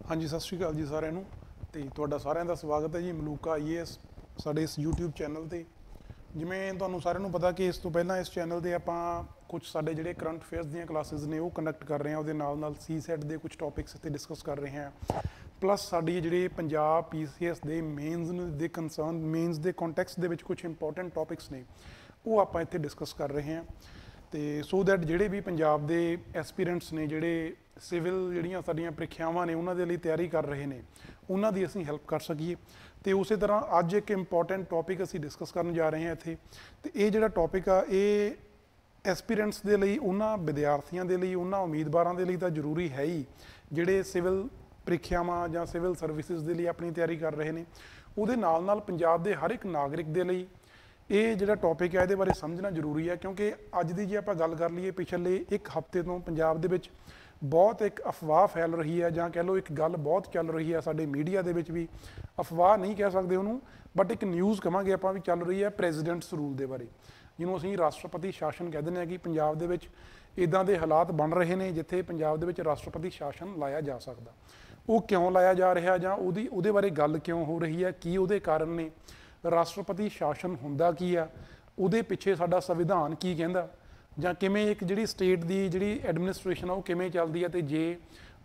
हाँ जी, सत श्री अकाल जी साਰਿਆਂ ਨੂੰ ਤੇ ਤੁਹਾਡਾ ਸਾਰਿਆਂ ਦਾ ਸਵਾਗਤ ਹੈ ਜੀ ਮਲੂਕਾ ਆਈਏਐਸ ਸਾਡੇ ਇਸ YouTube ਚੈਨਲ ਤੇ। ਜਿਵੇਂ ਤੁਹਾਨੂੰ ਸਾਰਿਆਂ ਨੂੰ ਪਤਾ ਕਿ ਇਸ ਤੋਂ ਪਹਿਲਾਂ ਇਸ ਚੈਨਲ ਤੇ ਆਪਾਂ ਕੁਝ ਸਾਡੇ ਜਿਹੜੇ ਕਰੰਟ ਅਫੇਅਰਸ ਦੀਆਂ ਕਲਾਸਿਸ ਨੇ ਉਹ ਕੰਡਕਟ ਕਰ ਰਹੇ ਹਾਂ, ਉਹਦੇ ਨਾਲ ਸੀਸੈਟ ਦੇ ਕੁਝ ਟੌਪਿਕਸ ਤੇ ਡਿਸਕਸ ਕਰ ਰਹੇ ਹਾਂ। ਪਲੱਸ ਸਾਡੀ ਜਿਹੜੇ ਪੰਜਾਬ ਪੀਸੀਐਸ ਦੇ ਮੇਨਸ ਦੇ ਕੰਸਰਨ ਮੇਨਸ ਦੇ ਕੰਟੈਕਸਟ ਦੇ ਵਿੱਚ ਕੁਝ ਇੰਪੋਰਟੈਂਟ ਟੌਪਿਕਸ ਨੇ ਉਹ ਆਪਾਂ ਇੱਥੇ ਡਿਸਕਸ ਕਰ ਰਹੇ ਹਾਂ। ਤੇ ਸੋ ਦੈਟ ਜਿਹੜੇ ਵੀ ਪੰਜਾਬ ਦੇ ਐਸਪੀਰੈਂਟਸ ਨੇ ਜਿਹੜੇ ਸਿਵਲ ਜਿਹੜੀਆਂ ਸਾਡੀਆਂ ਪ੍ਰੀਖਿਆਵਾਂ ਨੇ ਉਹਨਾਂ ਦੇ ਲਈ ਤਿਆਰੀ ਕਰ ਰਹੇ ਨੇ ਉਹਨਾਂ ਦੀ ਅਸੀਂ ਹੈਲਪ ਕਰ ਸਕੀਏ। ਤੇ ਉਸੇ ਤਰ੍ਹਾਂ ਅੱਜ ਇੱਕ ਇੰਪੋਰਟੈਂਟ ਟੌਪਿਕ ਅਸੀਂ ਡਿਸਕਸ ਕਰਨ ਜਾ ਰਹੇ ਹਾਂ ਇੱਥੇ। ਤੇ ਇਹ ਜਿਹੜਾ ਟੌਪਿਕ ਆ ਇਹ ਐਸਪੀਰੈਂਟਸ ਦੇ ਲਈ, ਉਹਨਾਂ ਵਿਦਿਆਰਥੀਆਂ ਦੇ ਲਈ, ਉਹਨਾਂ ਉਮੀਦਵਾਰਾਂ ਦੇ ਲਈ ਤਾਂ ਜ਼ਰੂਰੀ ਹੈ ਹੀ ਜਿਹੜੇ ਸਿਵਲ ਪ੍ਰੀਖਿਆਵਾਂ ਜਾਂ ਸਿਵਲ ਸਰਵਿਸਿਜ਼ ਦੇ ਲਈ ਆਪਣੀ ਤਿਆਰੀ ਕਰ ਰਹੇ ਨੇ। ਉਹਦੇ ਨਾਲ ਪੰਜਾਬ ਦੇ ਹਰ ਇੱਕ ਨਾਗਰਿਕ ਦੇ ਲਈ ਇਹ ਜਿਹੜਾ ਟੌਪਿਕ ਹੈ ਇਹਦੇ ਬਾਰੇ ਸਮਝਣਾ ਜ਼ਰੂਰੀ ਹੈ, ਕਿਉਂਕਿ ਅੱਜ ਦੀ ਜੇ ਆਪਾਂ ਗੱਲ ਕਰ ਲਈਏ ਪਿਛਲੇ ਇੱਕ ਹਫ਼ਤੇ ਤੋਂ ਪੰਜਾਬ ਦੇ ਵਿੱਚ ਬਹੁਤ ਇੱਕ ਅਫਵਾਹ ਫੈਲ ਰਹੀ ਹੈ, ਜਾਂ ਕਹਿ ਲਓ ਇੱਕ ਗੱਲ ਬਹੁਤ ਚੱਲ ਰਹੀ ਹੈ ਸਾਡੇ ਮੀਡੀਆ ਦੇ ਵਿੱਚ ਵੀ। ਅਫਵਾਹ ਨਹੀਂ ਕਹਿ ਸਕਦੇ ਉਹਨੂੰ, ਬਟ ਇੱਕ ਨਿਊਜ਼ ਕਹਾਂਗੇ ਆਪਾਂ ਵੀ ਚੱਲ ਰਹੀ ਹੈ ਪ੍ਰੈਜ਼ੀਡੈਂਟਸ ਰੂਲ ਦੇ ਬਾਰੇ, ਜਿਹਨੂੰ ਅਸੀਂ ਰਾਸ਼ਟਰਪਤੀ ਸ਼ਾਸਨ ਕਹਿ ਦਿੰਦੇ ਹਾਂ ਕਿ ਪੰਜਾਬ ਦੇ ਵਿੱਚ ਇੱਦਾਂ ਦੇ ਹਾਲਾਤ ਬਣ ਰਹੇ ਨੇ ਜਿੱਥੇ ਪੰਜਾਬ ਦੇ ਵਿੱਚ ਰਾਸ਼ਟਰਪਤੀ ਸ਼ਾਸਨ ਲਾਇਆ ਜਾ ਸਕਦਾ। ਉਹ ਕਿਉਂ ਲਾਇਆ ਜਾ ਰਿਹਾ ਜਾਂ ਉਹਦੇ ਬਾਰੇ ਗੱਲ ਕਿਉਂ ਹੋ ਰਹੀ ਹੈ, ਕੀ ਉਹਦੇ ਕਾਰਨ ਨੇ, ਰਾਸ਼ਟਰਪਤੀ ਸ਼ਾਸਨ ਹੁੰਦਾ ਕੀ ਆ, ਉਹਦੇ ਪਿੱਛੇ ਸਾਡਾ ਸੰਵਿਧਾਨ ਕੀ ਕਹਿੰਦਾ, ਜਾਂ ਕਿਵੇਂ ਇੱਕ ਜਿਹੜੀ ਸਟੇਟ ਦੀ ਜਿਹੜੀ ਐਡਮਿਨਿਸਟ੍ਰੇਸ਼ਨ ਆ ਉਹ ਕਿਵੇਂ ਚੱਲਦੀ ਹੈ। ਤੇ ਜੇ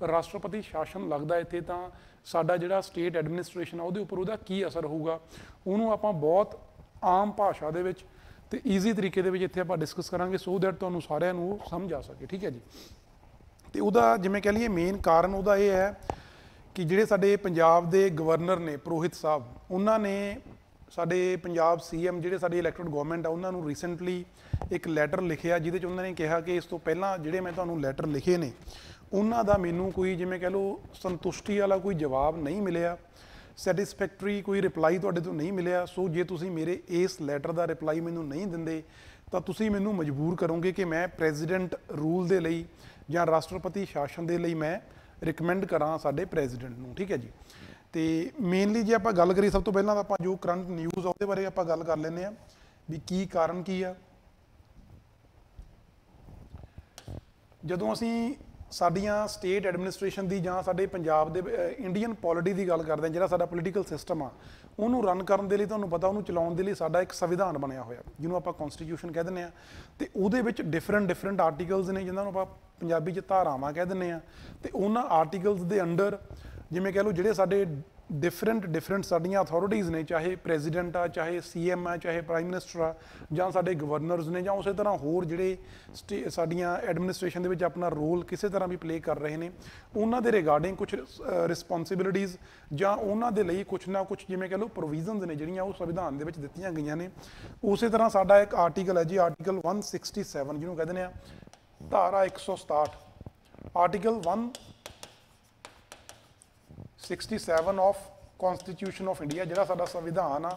ਰਾਸ਼ਟਰਪਤੀ ਸ਼ਾਸਨ ਲੱਗਦਾ ਇੱਥੇ ਤਾਂ ਸਾਡਾ ਜਿਹੜਾ ਸਟੇਟ ਐਡਮਿਨਿਸਟ੍ਰੇਸ਼ਨ ਆ ਉਹਦੇ ਉੱਪਰ ਉਹਦਾ ਕੀ ਅਸਰ ਹੋਊਗਾ, ਉਹਨੂੰ ਆਪਾਂ ਬਹੁਤ ਆਮ ਭਾਸ਼ਾ ਦੇ ਵਿੱਚ ਤੇ ਈਜ਼ੀ ਤਰੀਕੇ ਦੇ ਵਿੱਚ ਇੱਥੇ ਆਪਾਂ ਡਿਸਕਸ ਕਰਾਂਗੇ, ਸੋ ਦੈਟ ਤੁਹਾਨੂੰ ਸਾਰਿਆਂ ਨੂੰ ਉਹ ਸਮਝ ਆ ਸਕੇ। ਠੀਕ ਹੈ ਜੀ। ਤੇ ਉਹਦਾ ਜਿਵੇਂ ਕਹਿ ਲਈਏ ਮੇਨ ਕਾਰਨ ਉਹਦਾ ਇਹ ਹੈ ਕਿ ਜਿਹੜੇ ਸਾਡੇ ਪੰਜਾਬ ਦੇ ਗਵਰਨਰ ਨੇ ਪੁਰੋਹਿਤ ਸਾਹਿਬ, ਉਹਨਾਂ ਨੇ ਸਾਡੇ ਪੰਜਾਬ ਸੀਐਮ ਜਿਹੜੇ ਸਾਡੀ ਇਲੈਕਟਡ ਗਵਰਨਮੈਂਟ ਆ ਉਹਨਾਂ ਨੂੰ ਰੀਸੈਂਟਲੀ ਇੱਕ ਲੈਟਰ ਲਿਖਿਆ, ਜਿਹਦੇ 'ਚ ਉਹਨਾਂ ਨੇ ਕਿਹਾ ਕਿ ਇਸ ਤੋਂ ਪਹਿਲਾਂ ਜਿਹੜੇ ਮੈਂ ਤੁਹਾਨੂੰ ਲੈਟਰ ਲਿਖੇ ਨੇ ਉਹਨਾਂ ਦਾ ਮੈਨੂੰ ਕੋਈ ਜਿਵੇਂ ਕਹਿ ਲਓ ਸੰਤੁਸ਼ਟੀ ਵਾਲਾ ਕੋਈ ਜਵਾਬ ਨਹੀਂ ਮਿਲਿਆ, ਸੈਟਿਸਫੈਕਟਰੀ ਕੋਈ ਰਿਪਲਾਈ ਤੁਹਾਡੇ ਤੋਂ ਨਹੀਂ ਮਿਲਿਆ। ਸੋ ਜੇ ਤੁਸੀਂ ਮੇਰੇ ਇਸ ਲੈਟਰ ਦਾ ਰਿਪਲਾਈ ਮੈਨੂੰ ਨਹੀਂ ਦਿੰਦੇ ਤਾਂ ਤੁਸੀਂ ਮੈਨੂੰ ਮਜਬੂਰ ਕਰੋਗੇ ਕਿ ਮੈਂ ਪ੍ਰੈਜ਼ੀਡੈਂਟ ਰੂਲ ਦੇ ਲਈ ਜਾਂ ਰਾਸ਼ਟਰਪਤੀ ਸ਼ਾਸਨ ਦੇ ਲਈ ਮੈਂ ਰਿਕਮੈਂਡ ਕਰਾਂ ਸਾਡੇ ਪ੍ਰੈਜ਼ੀਡੈਂਟ ਨੂੰ। ਠੀਕ ਹੈ ਜੀ। ਤੇ ਮੇਨਲੀ ਜੇ ਆਪਾਂ ਗੱਲ ਕਰੀਏ ਸਭ ਤੋਂ ਪਹਿਲਾਂ ਤਾਂ ਆਪਾਂ ਜੋ ਕਰੰਟ ਨਿਊਜ਼ ਆ ਉਹਦੇ ਬਾਰੇ ਆਪਾਂ ਗੱਲ ਕਰ ਲੈਂਦੇ ਹਾਂ ਵੀ ਕੀ ਕਾਰਨ ਕੀ ਆ। ਜਦੋਂ ਅਸੀਂ ਸਾਡੀਆਂ ਸਟੇਟ ਐਡਮਿਨਿਸਟ੍ਰੇਸ਼ਨ ਦੀ ਜਾਂ ਸਾਡੇ ਪੰਜਾਬ ਦੇ ਇੰਡੀਅਨ ਪੋਲਿਟੀ ਦੀ ਗੱਲ ਕਰਦੇ ਹਾਂ, ਜਿਹੜਾ ਸਾਡਾ ਪੋਲੀਟੀਕਲ ਸਿਸਟਮ ਆ ਉਹਨੂੰ ਰਨ ਕਰਨ ਦੇ ਲਈ ਤੁਹਾਨੂੰ ਪਤਾ ਉਹਨੂੰ ਚਲਾਉਣ ਦੇ ਲਈ ਸਾਡਾ ਇੱਕ ਸੰਵਿਧਾਨ ਬਣਿਆ ਹੋਇਆ ਜਿਹਨੂੰ ਆਪਾਂ ਕੌਨਸਟੀਟਿਊਸ਼ਨ ਕਹਿ ਦਿੰਦੇ ਹਾਂ। ਤੇ ਉਹਦੇ ਵਿੱਚ ਡਿਫਰੈਂਟ ਆਰਟੀਕਲਸ ਨੇ ਜਿਹਨਾਂ ਨੂੰ ਆਪਾਂ ਪੰਜਾਬੀ 'ਚ ਧਾਰਾਵਾਂ ਕਹਿ ਦਿੰਦੇ ਹਾਂ। ਤੇ ਉਹਨਾਂ ਆਰਟੀਕਲਸ ਦੇ ਅੰਡਰ ਜਿਵੇਂ ਕਹਿ ਲਓ ਜਿਹੜੇ ਸਾਡੇ ਡਿਫਰੈਂਟ ਸਾਡੀਆਂ ਅਥਾਰਟੀਜ਼ ਨੇ, ਚਾਹੇ ਪ੍ਰੈਜ਼ੀਡੈਂਟ ਆ, ਚਾਹੇ ਸੀਐਮ ਆ, ਚਾਹੇ ਪ੍ਰਾਈਮ ਮਿਨਿਸਟਰ ਆ, ਜਾਂ ਸਾਡੇ ਗਵਰਨਰਸ ਨੇ, ਜਾਂ ਉਸੇ ਤਰ੍ਹਾਂ ਹੋਰ ਜਿਹੜੇ ਸਾਡੀਆਂ ਐਡਮਿਨਿਸਟ੍ਰੇਸ਼ਨ ਦੇ ਵਿੱਚ ਆਪਣਾ ਰੋਲ ਕਿਸੇ ਤਰ੍ਹਾਂ ਵੀ ਪਲੇ ਕਰ ਰਹੇ ਨੇ, ਉਹਨਾਂ ਦੇ ਰਿਗਾਰਡਿੰਗ ਕੁਝ ਰਿਸਪੌਂਸਿਬਿਲਿਟੀਜ਼ ਜਾਂ ਉਹਨਾਂ ਦੇ ਲਈ ਕੁਛ ਨਾ ਕੁਛ ਜਿਵੇਂ ਕਹਿ ਲਓ ਪ੍ਰੋਵੀਜ਼ਨਸ ਨੇ ਜਿਹੜੀਆਂ ਉਹ ਸੰਵਿਧਾਨ ਦੇ ਵਿੱਚ ਦਿੱਤੀਆਂ ਗਈਆਂ ਨੇ। ਉਸੇ ਤਰ੍ਹਾਂ ਸਾਡਾ ਇੱਕ ਆਰਟੀਕਲ ਹੈ ਜੀ, ਆਰਟੀਕਲ 167 ਜਿਹਨੂੰ ਕਹਿ ਦਿੰਦੇ ਆ ਧਾਰਾ 167, ਆਰਟੀਕਲ 167 ਆਫ ਕੌਨਸਟੀਟਿਊਸ਼ਨ ਆਫ ਇੰਡੀਆ, ਜਿਹੜਾ ਸਾਡਾ ਸੰਵਿਧਾਨ ਆ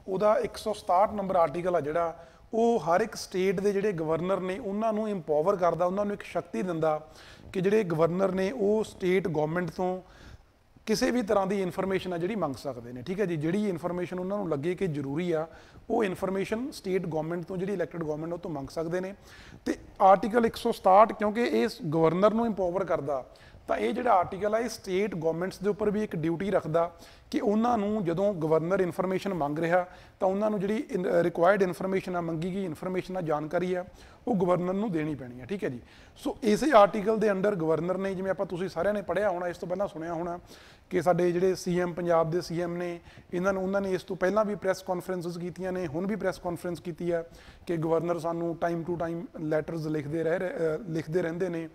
ਉਹਦਾ 167 ਨੰਬਰ ਆਰਟੀਕਲ ਆ ਜਿਹੜਾ ਉਹ ਹਰ ਇੱਕ ਸਟੇਟ ਦੇ ਜਿਹੜੇ ਗਵਰਨਰ ਨੇ ਉਹਨਾਂ ਨੂੰ ਇੰਪਾਵਰ ਕਰਦਾ, ਉਹਨਾਂ ਨੂੰ ਇੱਕ ਸ਼ਕਤੀ ਦਿੰਦਾ ਕਿ ਜਿਹੜੇ ਗਵਰਨਰ ਨੇ ਉਹ ਸਟੇਟ ਗਵਰਨਮੈਂਟ ਤੋਂ ਕਿਸੇ ਵੀ ਤਰ੍ਹਾਂ ਦੀ ਇਨਫੋਰਮੇਸ਼ਨ ਆ ਜਿਹੜੀ ਮੰਗ ਸਕਦੇ ਨੇ। ਠੀਕ ਹੈ ਜੀ। ਜਿਹੜੀ ਇਨਫੋਰਮੇਸ਼ਨ ਉਹਨਾਂ ਨੂੰ ਲੱਗੇ ਕਿ ਜ਼ਰੂਰੀ ਆ ਉਹ ਇਨਫੋਰਮੇਸ਼ਨ ਸਟੇਟ ਗਵਰਨਮੈਂਟ ਤੋਂ ਜਿਹੜੀ ਇਲੈਕਟਡ ਗਵਰਨਮੈਂਟ ਉਹ ਤੋਂ ਮੰਗ ਸਕਦੇ ਨੇ। ਤੇ ਆਰਟੀਕਲ 167 ਕਿਉਂਕਿ ਇਹ ਗਵਰਨਰ ਨੂੰ ਇੰਪਾਵਰ ਕਰਦਾ ਤਾਂ ਇਹ ਜਿਹੜਾ ਆਰਟੀਕਲ ਆ ਇਹ ਸਟੇਟ ਗਵਰਨਮੈਂਟਸ ਦੇ ਉੱਪਰ ਵੀ ਇੱਕ ਡਿਊਟੀ ਰੱਖਦਾ ਕਿ ਉਹਨਾਂ ਨੂੰ ਜਦੋਂ ਗਵਰਨਰ ਇਨਫੋਰਮੇਸ਼ਨ ਮੰਗ ਰਿਹਾ ਤਾਂ ਉਹਨਾਂ ਨੂੰ ਜਿਹੜੀ ਰਿਕੁਆਇਰਡ ਇਨਫੋਰਮੇਸ਼ਨ ਆ, ਮੰਗੀ ਗਈ ਇਨਫੋਰਮੇਸ਼ਨ ਆ, ਜਾਣਕਾਰੀ ਆ, ਉਹ ਗਵਰਨਰ ਨੂੰ ਦੇਣੀ ਪੈਣੀ ਹੈ। ਠੀਕ ਹੈ ਜੀ। ਸੋ ਇਸੇ ਆਰਟੀਕਲ ਦੇ ਅੰਡਰ ਗਵਰਨਰ ਨੇ, ਜਿਵੇਂ ਆਪਾਂ ਤੁਸੀਂ ਸਾਰਿਆਂ ਨੇ ਪੜ੍ਹਿਆ ਹੋਣਾ, ਇਸ ਤੋਂ ਪਹਿਲਾਂ ਸੁਣਿਆ ਹੋਣਾ ਕਿ ਸਾਡੇ ਜਿਹੜੇ ਸੀਐਮ ਪੰਜਾਬ ਦੇ ਸੀਐਮ ਨੇ ਉਹਨਾਂ ਨੇ ਇਸ ਤੋਂ ਪਹਿਲਾਂ ਵੀ ਪ੍ਰੈਸ ਕਾਨਫਰੰਸਿਸ ਕੀਤੀਆਂ ਨੇ, ਹੁਣ ਵੀ ਪ੍ਰੈਸ ਕਾਨਫਰੰਸ ਕੀਤੀ ਹੈ ਕਿ ਗਵਰਨਰ ਸਾਨੂੰ ਟਾਈਮ ਟੂ ਟਾਈਮ ਲੈਟਰਸ ਲਿਖਦੇ ਰਹਿੰਦੇ ਨੇ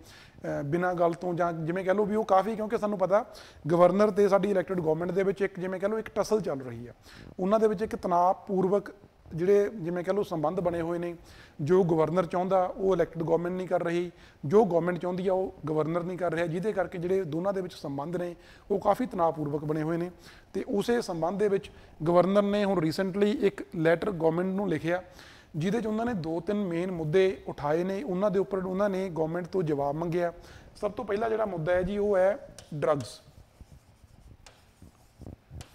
ਬਿਨਾਂ ਗੱਲ ਤੋਂ, ਜਾਂ ਜਿਵੇਂ ਕਹਿ ਲਓ ਵੀ ਉਹ ਕਾਫੀ, ਕਿਉਂਕਿ ਸਾਨੂੰ ਪਤਾ ਗਵਰਨਰ ਤੇ ਸਾਡੀ ਇਲੈਕਟਡ ਗਵਰਨਮੈਂਟ ਦੇ ਵਿੱਚ ਇੱਕ ਜਿਵੇਂ ਕਹਿ ਲਓ ਇੱਕ ਟਸਲ ਚੱਲ ਰਹੀ ਹੈ, ਉਹਨਾਂ ਦੇ ਵਿੱਚ ਇੱਕ ਤਣਾਅ ਪੂਰਵਕ ਜਿਹੜੇ ਜਿਵੇਂ ਕਹਿ ਲਓ ਸੰਬੰਧ ਬਣੇ ਹੋਏ ਨੇ। ਜੋ ਗਵਰਨਰ ਚਾਹੁੰਦਾ ਉਹ ਇਲੈਕਟਡ ਗਵਰਨਮੈਂਟ ਨਹੀਂ ਕਰ ਰਹੀ, ਜੋ ਗਵਰਨਮੈਂਟ ਚਾਹੁੰਦੀ ਆ ਉਹ ਗਵਰਨਰ ਨਹੀਂ ਕਰ ਰਿਹਾ, ਜਿਹਦੇ ਕਰਕੇ ਜਿਹੜੇ ਦੋਨਾਂ ਦੇ ਵਿੱਚ ਸੰਬੰਧ ਨੇ ਉਹ ਕਾਫੀ ਤਣਾਅਪੂਰਵਕ ਬਣੇ ਹੋਏ ਨੇ। ਤੇ ਉਸੇ ਸੰਬੰਧ ਦੇ ਵਿੱਚ ਗਵਰਨਰ ਨੇ ਹੁਣ ਰੀਸੈਂਟਲੀ ਇੱਕ ਲੈਟਰ ਗਵਰਨਮੈਂਟ ਨੂੰ ਲਿਖਿਆ ਜਿਹਦੇ 'ਚ ਉਹਨਾਂ ਨੇ 2-3 ਮੇਨ ਮੁੱਦੇ ਉਠਾਏ ਨੇ, ਉਹਨਾਂ ਦੇ ਉੱਪਰ ਉਹਨਾਂ ਨੇ ਗਵਰਨਮੈਂਟ ਤੋਂ ਜਵਾਬ ਮੰਗਿਆ। ਸਭ ਤੋਂ ਪਹਿਲਾ ਜਿਹੜਾ ਮੁੱਦਾ ਹੈ ਜੀ ਉਹ ਹੈ ਡਰੱਗਸ।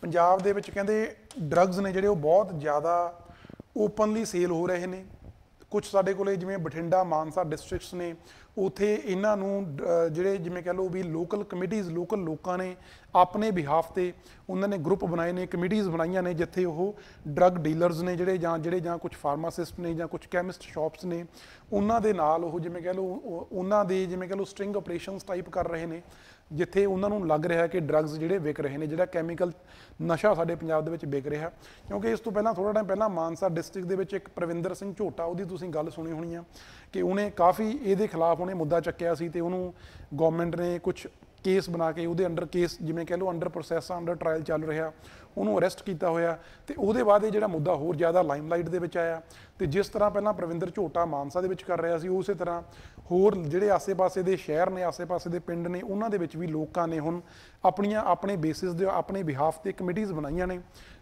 ਪੰਜਾਬ ਦੇ ਵਿੱਚ ਕਹਿੰਦੇ ਡਰੱਗਸ ਨੇ ਜਿਹੜੇ ਉਹ ਬਹੁਤ ਜ਼ਿਆਦਾ ਓਪਨਲੀ ਸੇਲ ਹੋ ਰਹੇ ਨੇ। ਕੁਝ ਸਾਡੇ ਕੋਲੇ ਜਿਵੇਂ ਬਠਿੰਡਾ ਮਾਨਸਾ ਡਿਸਟ੍ਰਿਕਟਸ ਨੇ ਉੱਥੇ ਇਹਨਾਂ ਨੂੰ ਜਿਹੜੇ ਜਿਵੇਂ ਕਹਿ ਲਓ ਵੀ ਲੋਕਲ ਕਮੇਟੀਜ਼, ਲੋਕਲ ਲੋਕਾਂ ਨੇ ਆਪਣੇ ਬਿਹਾਫ ਤੇ ਉਹਨਾਂ ਨੇ ਗਰੁੱਪ ਬਣਾਏ ਨੇ, ਕਮੇਟੀਜ਼ ਬਣਾਈਆਂ ਨੇ, ਜਿੱਥੇ ਉਹ ਡਰੱਗ ਡੀਲਰਸ ਨੇ ਜਿਹੜੇ ਕੁਝ ਫਾਰਮਾਸਿਸਟ ਨੇ ਜਾਂ ਕੁਝ ਕੈਮਿਸਟ ਸ਼ਾਪਸ ਨੇ, ਉਹਨਾਂ ਦੇ ਨਾਲ ਉਹ ਜਿਵੇਂ ਕਹਿ ਲਓ ਉਹਨਾਂ ਦੇ ਜਿਵੇਂ ਕਹਿ ਲਓ ਸਟ੍ਰਿੰਗ ਆਪਰੇਸ਼ਨਸ ਟਾਈਪ ਕਰ ਰਹੇ ਨੇ, ਜਿੱਥੇ ਉਹਨਾਂ ਨੂੰ ਲੱਗ ਰਿਹਾ ਕਿ ਡਰੱਗਸ ਜਿਹੜੇ ਵਿਕ ਰਹੇ ਨੇ, ਜਿਹੜਾ ਕੈਮੀਕਲ ਨਸ਼ਾ ਸਾਡੇ ਪੰਜਾਬ ਦੇ ਵਿੱਚ ਵਿਕ ਰਿਹਾ। ਕਿਉਂਕਿ ਇਸ ਤੋਂ ਪਹਿਲਾਂ ਥੋੜ੍ਹਾ ਟਾਈਮ ਪਹਿਲਾਂ ਮਾਨਸਾ ਡਿਸਟ੍ਰਿਕਟ ਦੇ ਵਿੱਚ ਇੱਕ ਪ੍ਰਵਿੰਦਰ ਸਿੰਘ ਝੋਟਾ, ਉਹਦੀ ਤੁਸੀਂ ਗੱਲ ਸੁਣੀ ਹੋਣੀ ਆ ਕਿ ਉਹਨੇ ਕਾਫੀ ਇਹਦੇ ਖਿਲਾਫ ਉਹਨੇ ਮੁੱਦਾ ਚੱਕਿਆ ਸੀ, ਤੇ ਉਹਨੂੰ ਗਵਰਨਮੈਂਟ ਨੇ ਕੁਝ ਕੇਸ ਬਣਾ ਕੇ ਉਹਦੇ ਅੰਡਰ ਕੇਸ ਜਿਵੇਂ ਕਹਿ ਲਓ ਅੰਡਰ ਪ੍ਰੋਸੈਸ ਅੰਡਰ ਟਰਾਇਲ ਚੱਲ ਰਿਹਾ, ਉਹਨੂੰ ਅਰੈਸਟ ਕੀਤਾ ਹੋਇਆ। ਤੇ ਉਹਦੇ ਬਾਅਦ ਇਹ ਜਿਹੜਾ ਮੁੱਦਾ ਹੋਰ ਜ਼ਿਆਦਾ ਲਾਈਮਲਾਈਟ ਦੇ ਵਿੱਚ ਆਇਆ। ਤੇ ਜਿਸ ਤਰ੍ਹਾਂ ਪਹਿਲਾਂ ਪ੍ਰਵਿੰਦਰ ਝੋਟਾ ਮਾਨਸਾ ਦੇ ਵਿੱਚ ਕਰ ਰਿਹਾ ਸੀ, ਉਸੇ ਤਰ੍ਹਾਂ ਹੋਰ ਜਿਹੜੇ ਆਸੇ-ਪਾਸੇ ਦੇ ਸ਼ਹਿਰ ਨੇ, ਆਸੇ-ਪਾਸੇ ਦੇ ਪਿੰਡ ਨੇ, ਉਹਨਾਂ ਦੇ ਵਿੱਚ ਵੀ ਲੋਕਾਂ ਨੇ ਹੁਣ ਆਪਣੇ ਬੇਸਿਸ ਦੇ ਆਪਣੇ ਬਿਹਾਫ ਤੇ ਕਮੇਟੀਜ਼ ਬਣਾਈਆਂ ਨੇ,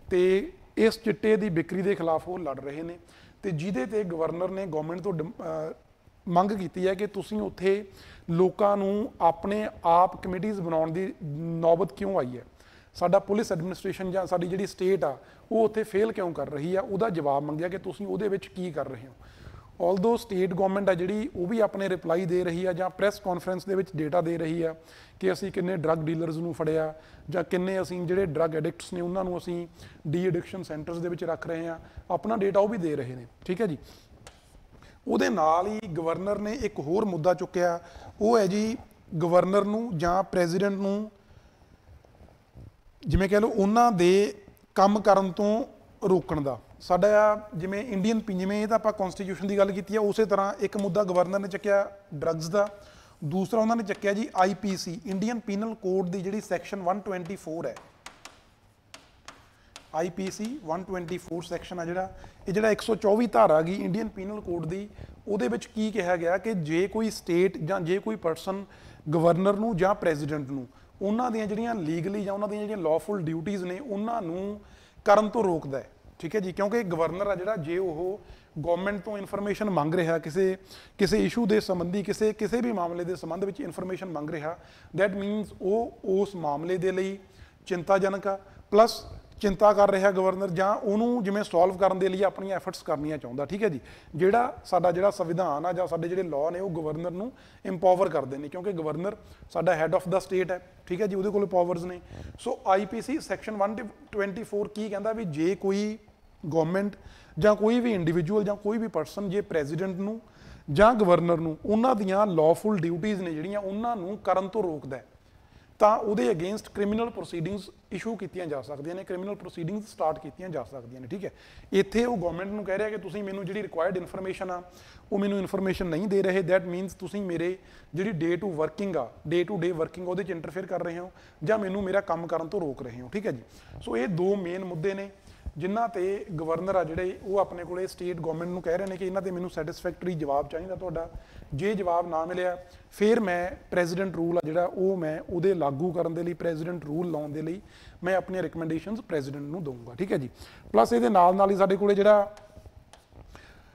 ਤੇ ਇਸ ਚਿੱਟੇ ਦੀ ਵਿਕਰੀ ਦੇ ਖਿਲਾਫ ਉਹ ਲੜ ਰਹੇ ਨੇ। ਤੇ ਜਿਹਦੇ ਤੇ ਗਵਰਨਰ ਨੇ ਗਵਰਨਮੈਂਟ ਤੋਂ ਮੰਗ ਕੀਤੀ ਹੈ ਕਿ ਤੁਸੀਂ ਉੱਥੇ ਲੋਕਾਂ ਨੂੰ ਆਪਣੇ ਆਪ ਕਮੇਟੀਜ਼ ਬਣਾਉਣ ਦੀ ਨੌਬਤ ਕਿਉਂ ਆਈ ਹੈ, ਸਾਡਾ ਪੁਲਿਸ ਐਡਮਿਨਿਸਟ੍ਰੇਸ਼ਨ ਜਾਂ ਸਾਡੀ ਜਿਹੜੀ ਸਟੇਟ ਆ ਉਹ ਉੱਥੇ ਫੇਲ ਕਿਉਂ ਕਰ ਰਹੀ ਆ, ਉਹਦਾ ਜਵਾਬ ਮੰਗਿਆ ਕਿ ਤੁਸੀਂ ਉਹਦੇ ਵਿੱਚ ਕੀ ਕਰ ਰਹੇ ਹੋ। ਆਲਦੋ ਸਟੇਟ ਗਵਰਨਮੈਂਟ ਆ ਜਿਹੜੀ ਉਹ ਵੀ ਆਪਣੇ ਰਿਪਲਾਈ ਦੇ ਰਹੀ ਆ ਜਾਂ ਪ੍ਰੈਸ ਕਾਨਫਰੰਸ ਦੇ ਵਿੱਚ ਡੇਟਾ ਦੇ ਰਹੀ ਆ ਕਿ ਅਸੀਂ ਕਿੰਨੇ ਡਰੱਗ ਡੀਲਰਸ ਨੂੰ ਫੜਿਆ ਜਾਂ ਕਿੰਨੇ ਅਸੀਂ ਜਿਹੜੇ ਡਰੱਗ ਐਡਿਕਟਸ ਨੇ ਉਹਨਾਂ ਨੂੰ ਅਸੀਂ ਡੀ ਐਡਿਕਸ਼ਨ ਸੈਂਟਰਸ ਦੇ ਵਿੱਚ ਰੱਖ ਰਹੇ ਆ, ਆਪਣਾ ਡੇਟਾ ਉਹ ਵੀ ਦੇ ਰਹੇ ਨੇ। ਠੀਕ ਹੈ ਜੀ। ਉਹਦੇ ਨਾਲ ਹੀ ਗਵਰਨਰ ਨੇ ਇੱਕ ਹੋਰ ਮੁੱਦਾ ਚੁੱਕਿਆ, ਉਹ ਹੈ ਜੀ ਗਵਰਨਰ ਨੂੰ ਜਾਂ ਪ੍ਰੈਜ਼ੀਡੈਂਟ ਨੂੰ ਜਿਵੇਂ ਕਹਿ ਲਓ ਉਹਨਾਂ ਦੇ ਕੰਮ ਕਰਨ ਤੋਂ ਰੋਕਣ ਦਾ। ਸਾਡਾ ਜਿਵੇਂ ਜਿਵੇਂ ਇਹ ਤਾਂ ਆਪਾਂ ਕਨਸਟੀਟਿਊਸ਼ਨ ਦੀ ਗੱਲ ਕੀਤੀ ਆ, ਉਸੇ ਤਰ੍ਹਾਂ ਇੱਕ ਮੁੱਦਾ ਗਵਰਨਰ ਨੇ ਚੱਕਿਆ ਡਰੱਗਸ ਦਾ, ਦੂਸਰਾ ਉਹਨਾਂ ਨੇ ਚੱਕਿਆ ਜੀ IPC ਇੰਡੀਅਨ ਪੀਨਲ ਕੋਡ ਦੀ ਜਿਹੜੀ ਸੈਕਸ਼ਨ 124 ਹੈ, IPC 124 ਸੈਕਸ਼ਨ ਆ ਜਿਹੜਾ, ਇਹ ਜਿਹੜਾ 124 ਧਾਰਾ ਗਈ ਇੰਡੀਅਨ ਪੀਨਲ ਕੋਡ ਦੀ, ਉਹਦੇ ਵਿੱਚ ਕੀ ਕਿਹਾ ਗਿਆ ਕਿ ਜੇ ਕੋਈ ਸਟੇਟ ਜਾਂ ਜੇ ਕੋਈ ਪਰਸਨ ਗਵਰਨਰ ਨੂੰ ਜਾਂ ਪ੍ਰੈਜ਼ੀਡੈਂਟ ਨੂੰ ਉਹਨਾਂ ਦੀਆਂ ਜਿਹੜੀਆਂ ਲੀਗਲੀ ਜਾਂ ਉਹਨਾਂ ਦੀਆਂ ਜਿਹੜੀਆਂ ਲਾਫੁਲ ਡਿਊਟੀਜ਼ ਨੇ ਉਹਨਾਂ ਨੂੰ ਕਰਨ ਤੋਂ ਰੋਕਦਾ ਹੈ। ਠੀਕ ਹੈ ਜੀ। ਕਿਉਂਕਿ ਗਵਰਨਰ ਆ ਜਿਹੜਾ, ਜੇ ਉਹ ਗਵਰਨਮੈਂਟ ਤੋਂ ਇਨਫੋਰਮੇਸ਼ਨ ਮੰਗ ਰਿਹਾ ਕਿਸੇ ਇਸ਼ੂ ਦੇ ਸੰਬੰਧੀ, ਕਿਸੇ ਵੀ ਮਾਮਲੇ ਦੇ ਸੰਬੰਧ ਵਿੱਚ ਇਨਫੋਰਮੇਸ਼ਨ ਮੰਗ ਰਿਹਾ, ਦੈਟ ਮੀਨਸ ਉਹ ਉਸ ਮਾਮਲੇ ਦੇ ਲਈ ਚਿੰਤਾਜਨਕ ਆ, ਪਲੱਸ ਚਿੰਤਾ ਕਰ ਰਿਹਾ ਗਵਰਨਰ, ਜਾਂ ਉਹਨੂੰ ਜਿਵੇਂ ਸੋਲਵ ਕਰਨ ਦੇ ਲਈ ਆਪਣੀਆਂ ਐਫਰਟਸ ਕਰਨੀਆਂ ਚਾਹੁੰਦਾ। ਠੀਕ ਹੈ ਜੀ। ਸਾਡਾ ਸੰਵਿਧਾਨ ਆ ਜਾਂ ਸਾਡੇ ਜਿਹੜੇ ਲਾਅ ਨੇ ਉਹ ਗਵਰਨਰ ਨੂੰ ਇੰਪਾਵਰ ਕਰਦੇ ਨੇ, ਕਿਉਂਕਿ ਗਵਰਨਰ ਸਾਡਾ ਹੈਡ ਆਫ ਦਾ ਸਟੇਟ ਹੈ। ਠੀਕ ਹੈ ਜੀ। ਉਹਦੇ ਕੋਲ ਪਾਵਰਸ ਨੇ। ਸੋ IPC ਸੈਕਸ਼ਨ 124 ਕੀ ਕਹਿੰਦਾ ਵੀ ਜੇ ਕੋਈ ਗਵਰਨਮੈਂਟ ਜਾਂ ਕੋਈ ਵੀ ਇੰਡੀਵਿਜੂਅਲ ਜਾਂ ਕੋਈ ਵੀ ਪਰਸਨ ਜੇ ਪ੍ਰੈਜ਼ੀਡੈਂਟ ਨੂੰ ਜਾਂ ਗਵਰਨਰ ਨੂੰ ਉਹਨਾਂ ਦੀਆਂ ਲਾਫੁਲ ਡਿਊਟੀਜ਼ ਨੇ ਜਿਹੜੀਆਂ ਉਹਨਾਂ ਨੂੰ ਕਰਨ ਤੋਂ ਰੋਕਦਾ ਹੈ, ਤਾਂ ਉਹਦੇ ਅਗੇਂਸਟ ਕ੍ਰਿਮੀਨਲ ਪ੍ਰੋਸੀਡਿੰਗਸ ਇਸ਼ੂ ਕੀਤੀਆਂ ਜਾ ਸਕਦੀਆਂ ਨੇ, ਕ੍ਰਿਮੀਨਲ ਪ੍ਰੋਸੀਡਿੰਗਸ ਸਟਾਰਟ ਕੀਤੀਆਂ ਜਾ ਸਕਦੀਆਂ ਨੇ। ਠੀਕ ਹੈ। ਇੱਥੇ ਉਹ ਗਵਰਨਮੈਂਟ ਨੂੰ ਕਹਿ ਰਿਹਾ ਕਿ ਤੁਸੀਂ ਮੈਨੂੰ ਜਿਹੜੀ ਰਿਕੁਆਇਰਡ ਇਨਫੋਰਮੇਸ਼ਨ ਆ ਉਹ ਮੈਨੂੰ ਇਨਫੋਰਮੇਸ਼ਨ ਨਹੀਂ ਦੇ ਰਹੇ, ਦੈਟ ਮੀਨਸ ਤੁਸੀਂ ਮੇਰੇ ਜਿਹੜੀ ਡੇ ਟੂ ਡੇ ਵਰਕਿੰਗ ਉਹਦੇ 'ਚ ਇੰਟਰਫੇਅਰ ਕਰ ਰਹੇ ਹੋ ਜਾਂ ਮੈਨੂੰ ਮੇਰਾ ਕੰਮ ਕਰਨ ਤੋਂ ਰੋਕ ਰਹੇ ਹੋ। ਠੀਕ ਹੈ ਜੀ। ਸੋ ਇਹ ਦੋ ਮੇਨ ਮੁੱਦੇ ਨੇ ਜਿਨ੍ਹਾਂ ਤੇ ਗਵਰਨਰ ਆ ਜਿਹੜੇ ਉਹ ਆਪਣੇ ਕੋਲੇ ਸਟੇਟ ਗਵਰਨਮੈਂਟ ਨੂੰ ਕਹਿ ਰਹੇ ਨੇ ਕਿ ਇਹਨਾਂ ਤੇ ਮੈਨੂੰ ਸੈਟਿਸਫੈਕਟਰੀ ਜਵਾਬ ਚਾਹੀਦਾ ਤੁਹਾਡਾ। ਜੇ ਜਵਾਬ ਨਾ ਮਿਲਿਆ ਫਿਰ ਮੈਂ ਪ੍ਰੈਜ਼ੀਡੈਂਟ ਰੂਲ ਆ ਜਿਹੜਾ ਉਹ ਮੈਂ ਉਹਦੇ ਲਾਗੂ ਕਰਨ ਦੇ ਲਈ, ਪ੍ਰੈਜ਼ੀਡੈਂਟ ਰੂਲ ਲਾਉਣ ਦੇ ਲਈ ਮੈਂ ਆਪਣੀਆਂ ਰਿਕਮੈਂਡੇਸ਼ਨਸ ਪ੍ਰੈਜ਼ੀਡੈਂਟ ਨੂੰ ਦਊਂਗਾ। ਠੀਕ ਹੈ ਜੀ। ਪਲੱਸ ਇਹਦੇ ਨਾਲ ਹੀ ਸਾਡੇ ਕੋਲੇ ਜਿਹੜਾ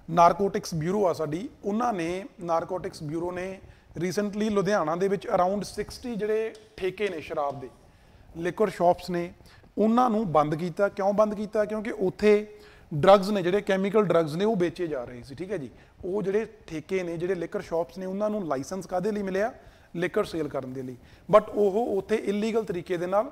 ਨਾਰਕੋਟਿਕਸ ਬਿਊਰੋ ਆ ਸਾਡੀ, ਉਹਨਾਂ ਨੇ ਨਾਰਕੋਟਿਕਸ ਬਿਊਰੋ ਨੇ ਰੀਸੈਂਟਲੀ ਲੁਧਿਆਣਾ ਦੇ ਵਿੱਚ ਅਰਾਊਂਡ 60 ਜਿਹੜੇ ਠੇਕੇ ਨੇ ਸ਼ਰਾਬ ਦੇ, ਲਿਕਰ ਸ਼ਾਪਸ ਨੇ, ਉਹਨਾਂ ਨੂੰ ਬੰਦ ਕੀਤਾ। ਕਿਉਂ ਬੰਦ ਕੀਤਾ? ਕਿਉਂਕਿ ਉੱਥੇ ਡਰੱਗਸ ਨੇ, ਜਿਹੜੇ ਕੈਮੀਕਲ ਡਰੱਗਸ ਨੇ ਉਹ ਵੇਚੇ ਜਾ ਰਹੇ ਸੀ। ਠੀਕ ਹੈ ਜੀ। ਉਹ ਜਿਹੜੇ ਠੇਕੇ ਨੇ, ਜਿਹੜੇ ਲਿਕਰ ਸ਼ਾਪਸ ਨੇ, ਉਹਨਾਂ ਨੂੰ ਲਾਇਸੈਂਸ ਕਾਹਦੇ ਲਈ ਮਿਲਿਆ? ਲਿਕਰ ਸੇਲ ਕਰਨ ਦੇ ਲਈ। ਬਟ ਉਹ ਉੱਥੇ ਇਲੀਗਲ ਤਰੀਕੇ ਦੇ ਨਾਲ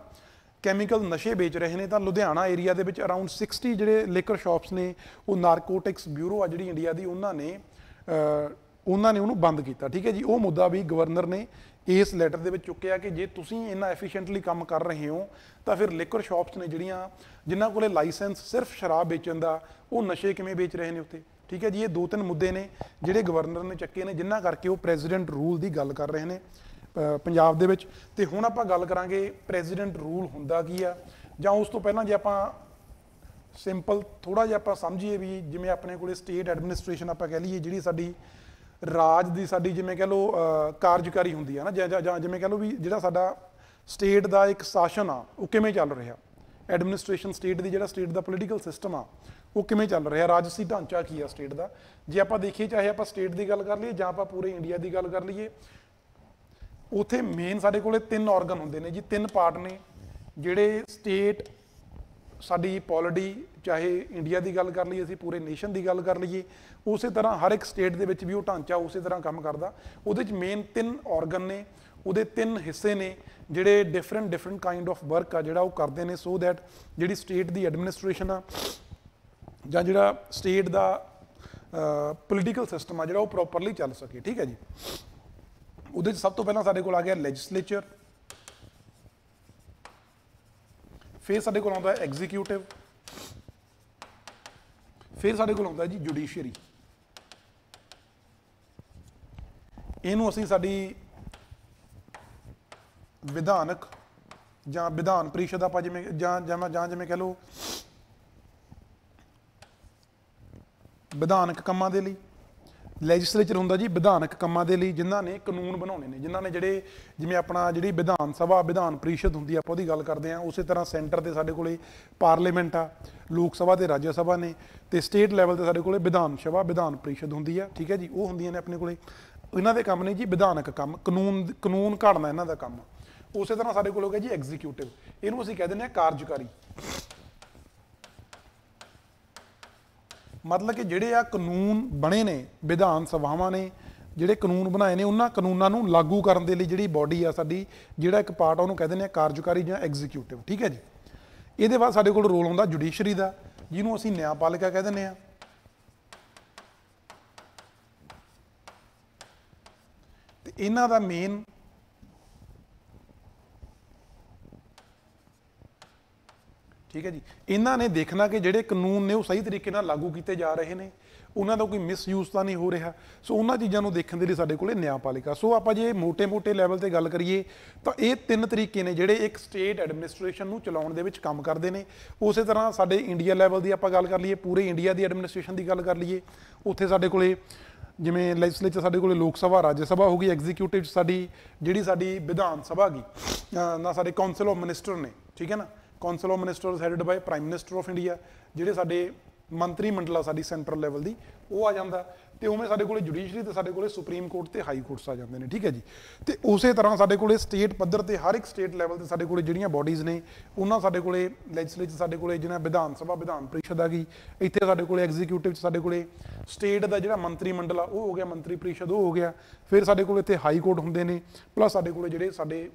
ਕੈਮੀਕਲ ਨਸ਼ੇ ਵੇਚ ਰਹੇ ਨੇ। ਤਾਂ ਲੁਧਿਆਣਾ ਏਰੀਆ ਦੇ ਵਿੱਚ ਅਰਾਊਂਡ 60 ਜਿਹੜੇ ਲਿਕਰ ਸ਼ਾਪਸ ਨੇ ਉਹ ਨਾਰਕੋਟਿਕਸ ਬਿਊਰੋ ਆ ਜਿਹੜੀ ਇੰਡੀਆ ਦੀ, ਉਹਨਾਂ ਨੇ ਉਹਨੂੰ ਬੰਦ ਕੀਤਾ। ਠੀਕ ਹੈ ਜੀ। ਉਹ ਮੁੱਦਾ ਵੀ ਗਵਰਨਰ ਨੇ ਇਸ ਲੈਟਰ ਦੇ ਵਿੱਚ ਚੁੱਕਿਆ ਕਿ ਜੇ ਤੁਸੀਂ ਇੰਨਾ ਐਫੀਸ਼ੀਐਂਟਲੀ ਕੰਮ ਕਰ ਰਹੇ ਹੋ ਤਾਂ ਫਿਰ ਲਿਕਰ ਸ਼ਾਪਸ ਨੇ ਜਿਹੜੀਆਂ, ਜਿਨ੍ਹਾਂ ਕੋਲੇ ਲਾਇਸੈਂਸ ਸਿਰਫ ਸ਼ਰਾਬ ਵੇਚਣ ਦਾ, ਉਹ ਨਸ਼ੇ ਕਿਵੇਂ ਵੇਚ ਰਹੇ ਨੇ ਉੱਥੇ। ਠੀਕ ਹੈ ਜੀ। ਇਹ 2-3 ਮੁੱਦੇ ਨੇ ਜਿਹੜੇ ਗਵਰਨਰ ਨੇ ਚੱਕੇ ਨੇ, ਜਿਨ੍ਹਾਂ ਕਰਕੇ ਉਹ ਪ੍ਰੈਜ਼ੀਡੈਂਟ ਰੂਲ ਦੀ ਗੱਲ ਕਰ ਰਹੇ ਨੇ ਪੰਜਾਬ ਦੇ ਵਿੱਚ। ਤੇ ਹੁਣ ਆਪਾਂ ਗੱਲ ਕਰਾਂਗੇ ਪ੍ਰੈਜ਼ੀਡੈਂਟ ਰੂਲ ਹੁੰਦਾ ਕੀ ਆ, ਜਾਂ ਉਸ ਤੋਂ ਪਹਿਲਾਂ ਜੇ ਆਪਾਂ ਸਿੰਪਲ ਥੋੜਾ ਜਿਹਾ ਆਪਾਂ ਸਮਝੀਏ ਵੀ ਜਿਵੇਂ ਆਪਣੇ ਕੋਲੇ ਸਟੇਟ ਐਡਮਿਨਿਸਟ੍ਰੇਸ਼ਨ ਆਪਾਂ ਕਹਿ ਲਈਏ, ਜਿਹੜੀ ਸਾਡੀ ਰਾਜ ਦੀ ਸਾਡੀ ਜਿਵੇਂ ਕਹਿ ਲਓ ਕਾਰਜਕਾਰੀ ਹੁੰਦੀ ਆ ਨਾ, ਜਾਂ ਜਿਵੇਂ ਕਹਿ ਲਓ ਵੀ ਜਿਹੜਾ ਸਾਡਾ ਸਟੇਟ ਦਾ ਇੱਕ ਸ਼ਾਸਨ ਆ ਉਹ ਕਿਵੇਂ ਚੱਲ ਰਿਹਾ, ਐਡਮਿਨਿਸਟ੍ਰੇਸ਼ਨ ਸਟੇਟ ਦੀ, ਜਿਹੜਾ ਸਟੇਟ ਦਾ ਪੋਲੀਟੀਕਲ ਸਿਸਟਮ ਆ ਉਹ ਕਿਵੇਂ ਚੱਲ ਰਿਹਾ, ਰਾਜਸੀ ਢਾਂਚਾ ਕੀ ਆ ਸਟੇਟ ਦਾ। ਜੇ ਆਪਾਂ ਦੇਖੀਏ, ਚਾਹੇ ਆਪਾਂ ਸਟੇਟ ਦੀ ਗੱਲ ਕਰ ਲਈਏ ਜਾਂ ਆਪਾਂ ਪੂਰੇ ਇੰਡੀਆ ਦੀ ਗੱਲ ਕਰ ਲਈਏ, ਉੱਥੇ ਮੇਨ ਸਾਡੇ ਕੋਲੇ 3 ਆਰਗਨ ਹੁੰਦੇ ਨੇ ਜੀ, 3 ਪਾਰਟ ਨੇ ਜਿਹੜੇ ਸਟੇਟ ਸਾਡੀ ਪੋਲਿਟੀ, ਚਾਹੇ ਇੰਡੀਆ ਦੀ ਗੱਲ ਕਰ ਲਈਏ, ਅਸੀਂ ਪੂਰੇ ਨੇਸ਼ਨ ਦੀ ਗੱਲ ਕਰ ਲਈਏ, ਉਸੇ ਤਰ੍ਹਾਂ ਹਰ ਇੱਕ ਸਟੇਟ ਦੇ ਵਿੱਚ ਵੀ ਉਹ ਢਾਂਚਾ ਉਸੇ ਤਰ੍ਹਾਂ ਕੰਮ ਕਰਦਾ। ਉਹਦੇ 'ਚ ਮੇਨ 3 ਆਰਗਨ ਨੇ, ਉਹਦੇ 3 ਹਿੱਸੇ ਨੇ ਜਿਹੜੇ ਡਿਫਰੈਂਟ ਕਾਈਂਡ ਆਫ ਵਰਕ ਆ ਜਿਹੜਾ ਉਹ ਕਰਦੇ ਨੇ, ਸੋ ਦੈਟ ਜਿਹੜੀ ਸਟੇਟ ਦੀ ਐਡਮਿਨਿਸਟ੍ਰੇਸ਼ਨ ਆ ਜਾਂ ਜਿਹੜਾ ਸਟੇਟ ਦਾ ਪੋਲੀਟੀਕਲ ਸਿਸਟਮ ਆ ਜਿਹੜਾ ਉਹ ਪ੍ਰੋਪਰਲੀ ਚੱਲ ਸਕੇ। ਠੀਕ ਹੈ ਜੀ। ਉਹਦੇ 'ਚ ਸਭ ਤੋਂ ਪਹਿਲਾਂ ਸਾਡੇ ਕੋਲ ਆ ਗਿਆ ਲੈਜਿਸਲੇਚਰ, ਫਿਰ ਸਾਡੇ ਕੋਲ ਆਉਂਦਾ ਐਗਜ਼ੀਕਿਊਟਿਵ, ਫਿਰ ਸਾਡੇ ਕੋਲ ਆਉਂਦਾ ਜੀ ਜੁਡੀਸ਼ੀਅਰੀ। ਇਹਨੂੰ ਅਸੀਂ ਸਾਡੀ ਵਿਧਾਨਕ ਜਾਂ ਵਿਧਾਨ ਪ੍ਰੀਸ਼ਦ ਆਪਾਂ ਜਿਵੇਂ ਜਿਵੇਂ ਕਹਿ ਲਓ ਵਿਧਾਨਕ ਕੰਮਾਂ ਦੇ ਲਈ, ਲੈਜਿਸਲੇਚਰ ਹੁੰਦਾ ਜੀ ਵਿਧਾਨਕ ਕੰਮਾਂ ਦੇ ਲਈ ਜਿਨ੍ਹਾਂ ਨੇ ਕਾਨੂੰਨ ਬਣਾਉਣੇ ਨੇ, ਜਿਨ੍ਹਾਂ ਨੇ ਜਿਹੜੇ ਜਿਵੇਂ ਆਪਣਾ ਜਿਹੜੀ ਵਿਧਾਨ ਸਭਾ ਵਿਧਾਨ ਪ੍ਰੀਸ਼ਦ ਹੁੰਦੀ ਆ ਆਪਾਂ ਉਹਦੀ ਗੱਲ ਕਰਦੇ ਹਾਂ, ਉਸੇ ਤਰ੍ਹਾਂ ਸੈਂਟਰ ਤੇ ਸਾਡੇ ਕੋਲੇ ਪਾਰਲੀਮੈਂਟ ਆ, ਲੋਕ ਸਭਾ ਤੇ ਰਾਜ ਸਭਾ ਨੇ, ਤੇ ਸਟੇਟ ਲੈਵਲ ਤੇ ਸਾਡੇ ਕੋਲੇ ਵਿਧਾਨ ਸਭਾ ਵਿਧਾਨ ਪ੍ਰੀਸ਼ਦ ਹੁੰਦੀ ਆ। ਠੀਕ ਹੈ ਜੀ। ਉਹ ਹੁੰਦੀਆਂ ਨੇ ਆਪਣੇ ਕੋਲੇ, ਇਹਨਾਂ ਦੇ ਕੰਮ ਨੇ ਜੀ ਵਿਧਾਨਕ ਕੰਮ, ਕਾਨੂੰਨ ਘੜਨਾ ਇਹਨਾਂ ਦਾ ਕੰਮ। ਉਸੇ ਤਰ੍ਹਾਂ ਸਾਡੇ ਕੋਲ ਹੋ ਗਿਆ ਜੀ ਐਗਜ਼ੀਕਿਊਟਿਵ, ਇਹਨੂੰ ਅਸੀਂ ਕਹਿ ਦਿੰਦੇ ਹਾਂ ਕਾਰਜਕਾਰੀ। ਮਤਲਬ ਕਿ ਜਿਹੜੇ ਆ ਕਾਨੂੰਨ ਬਣੇ ਨੇ, ਵਿਧਾਨ ਸਭਾਵਾਂ ਨੇ ਜਿਹੜੇ ਕਾਨੂੰਨ ਬਣਾਏ ਨੇ, ਉਹਨਾਂ ਕਾਨੂੰਨਾਂ ਨੂੰ ਲਾਗੂ ਕਰਨ ਦੇ ਲਈ ਜਿਹੜੀ ਬਾਡੀ ਆ ਸਾਡੀ, ਜਿਹੜਾ ਇੱਕ ਪਾਰਟ ਆ ਉਹਨੂੰ ਕਹਿ ਦਿੰਦੇ ਆ ਕਾਰਜਕਾਰੀ ਜਾਂ ਐਗਜ਼ੀਕਿਊਟਿਵ। ਠੀਕ ਹੈ ਜੀ। ਇਹਦੇ ਬਾਅਦ ਸਾਡੇ ਕੋਲ ਰੋਲ ਆਉਂਦਾ ਜੁਡੀਸ਼ਰੀ ਦਾ, ਜਿਹਨੂੰ ਅਸੀਂ ਨਿਆਂਪਾਲਿਕਾ ਕਹਿ ਦਿੰਦੇ ਆ। ਤੇ ਇਹਨਾਂ ਦਾ ਮੇਨ ਠੀਕ ਹੈ ਜੀ, ਇਹਨਾਂ ਨੇ ਦੇਖਣਾ ਕਿ ਜਿਹੜੇ ਕਾਨੂੰਨ ਨੇ ਉਹ ਸਹੀ ਤਰੀਕੇ ਨਾਲ ਲਾਗੂ ਕੀਤੇ ਜਾ ਰਹੇ ਨੇ, ਉਹਨਾਂ ਦਾ ਕੋਈ ਮਿਸਯੂਜ਼ ਤਾਂ ਨਹੀਂ ਹੋ ਰਿਹਾ। ਸੋ ਉਹਨਾਂ ਚੀਜ਼ਾਂ ਨੂੰ ਦੇਖਣ ਦੇ ਲਈ ਸਾਡੇ ਕੋਲੇ ਨਿਆਂਪਾਲਿਕਾ। ਸੋ ਆਪਾਂ ਜੇ ਮੋਟੇ ਲੈਵਲ ਤੇ ਗੱਲ ਕਰੀਏ ਤਾਂ ਇਹ 3 ਤਰੀਕੇ ਨੇ ਜਿਹੜੇ ਇੱਕ ਸਟੇਟ ਐਡਮਿਨਿਸਟ੍ਰੇਸ਼ਨ ਨੂੰ ਚਲਾਉਣ ਦੇ ਵਿੱਚ ਕੰਮ ਕਰਦੇ ਨੇ। ਉਸੇ ਤਰ੍ਹਾਂ ਸਾਡੇ ਇੰਡੀਆ ਲੈਵਲ ਦੀ ਆਪਾਂ ਗੱਲ ਕਰ ਲਈਏ, ਪੂਰੇ ਇੰਡੀਆ ਦੀ ਐਡਮਿਨਿਸਟ੍ਰੇਸ਼ਨ ਦੀ ਗੱਲ ਕਰ ਲਈਏ, ਉੱਥੇ ਸਾਡੇ ਕੋਲੇ ਜਿਵੇਂ ਲੈਜਿਸਲੇਚਰ ਸਾਡੇ ਕੋਲੇ ਲੋਕ ਸਭਾ ਰਾਜ ਸਭਾ ਹੋ ਗਈ, ਐਗਜ਼ੀਕਿਊਟਿਵ ਸਾਡੀ ਜਿਹੜੀ ਵਿਧਾਨ ਸਭਾ ਗਈ ਨਾ, ਸਾਡੇ ਕਾਉਂਸਲ ਆਫ ਮਿਨਿਸਟਰ ਨੇ। ਠੀਕ ਹੈ ਨਾ, council of ministers headed by prime minister of India, ਜਿਹੜੇ ਸਾਡੇ ਮੰਤਰੀ ਮੰਡਲ ਆ ਸਾਡੀ ਸੈਂਟਰਲ ਲੈਵਲ ਦੀ, ਉਹ ਆ ਜਾਂਦਾ। ਤੇ ਉਵੇਂ ਸਾਡੇ ਕੋਲੇ ਜੁਡੀਸ਼ਰੀ ਤੇ ਸਾਡੇ ਕੋਲੇ ਸੁਪਰੀਮ ਕੋਰਟ ਤੇ ਹਾਈ ਕੋਰਟਸ ਆ ਜਾਂਦੇ ਨੇ। ਠੀਕ ਹੈ ਜੀ। ਤੇ ਉਸੇ ਤਰ੍ਹਾਂ ਸਾਡੇ ਕੋਲੇ ਸਟੇਟ ਪੱਧਰ ਤੇ ਹਰ ਇੱਕ ਸਟੇਟ ਲੈਵਲ ਤੇ ਸਾਡੇ ਕੋਲੇ ਜਿਹੜੀਆਂ ਬਾਡੀਜ਼ ਨੇ, ਉਹਨਾਂ ਸਾਡੇ ਕੋਲੇ ਲੈਜਿਸਲੇਚਰ ਸਾਡੇ ਕੋਲੇ ਜਿਹਨਾਂ ਵਿਧਾਨ ਸਭਾ ਵਿਧਾਨ ਪ੍ਰੀਸ਼ਦ ਆ ਗਈ, ਇੱਥੇ ਸਾਡੇ ਕੋਲੇ ਐਗਜ਼ੀਕਿਊਟਿਵ ਸਾਡੇ ਕੋਲੇ ਸਟੇਟ ਦਾ ਜਿਹੜਾ ਮੰਤਰੀ ਮੰਡਲ ਆ ਉਹ ਹੋ ਗਿਆ, ਮੰਤਰੀ ਪ੍ਰੀਸ਼ਦ ਉਹ ਹੋ ਗਿਆ। ਫਿਰ ਸਾਡੇ ਕੋਲ ਇੱਥੇ ਹਾਈ ਕੋਰਟ ਹੁੰਦੇ ਨੇ, ਪਲੱਸ ਸਾਡੇ ਕੋਲੇ ਜਿਹੜੇ ਸਾਡੇ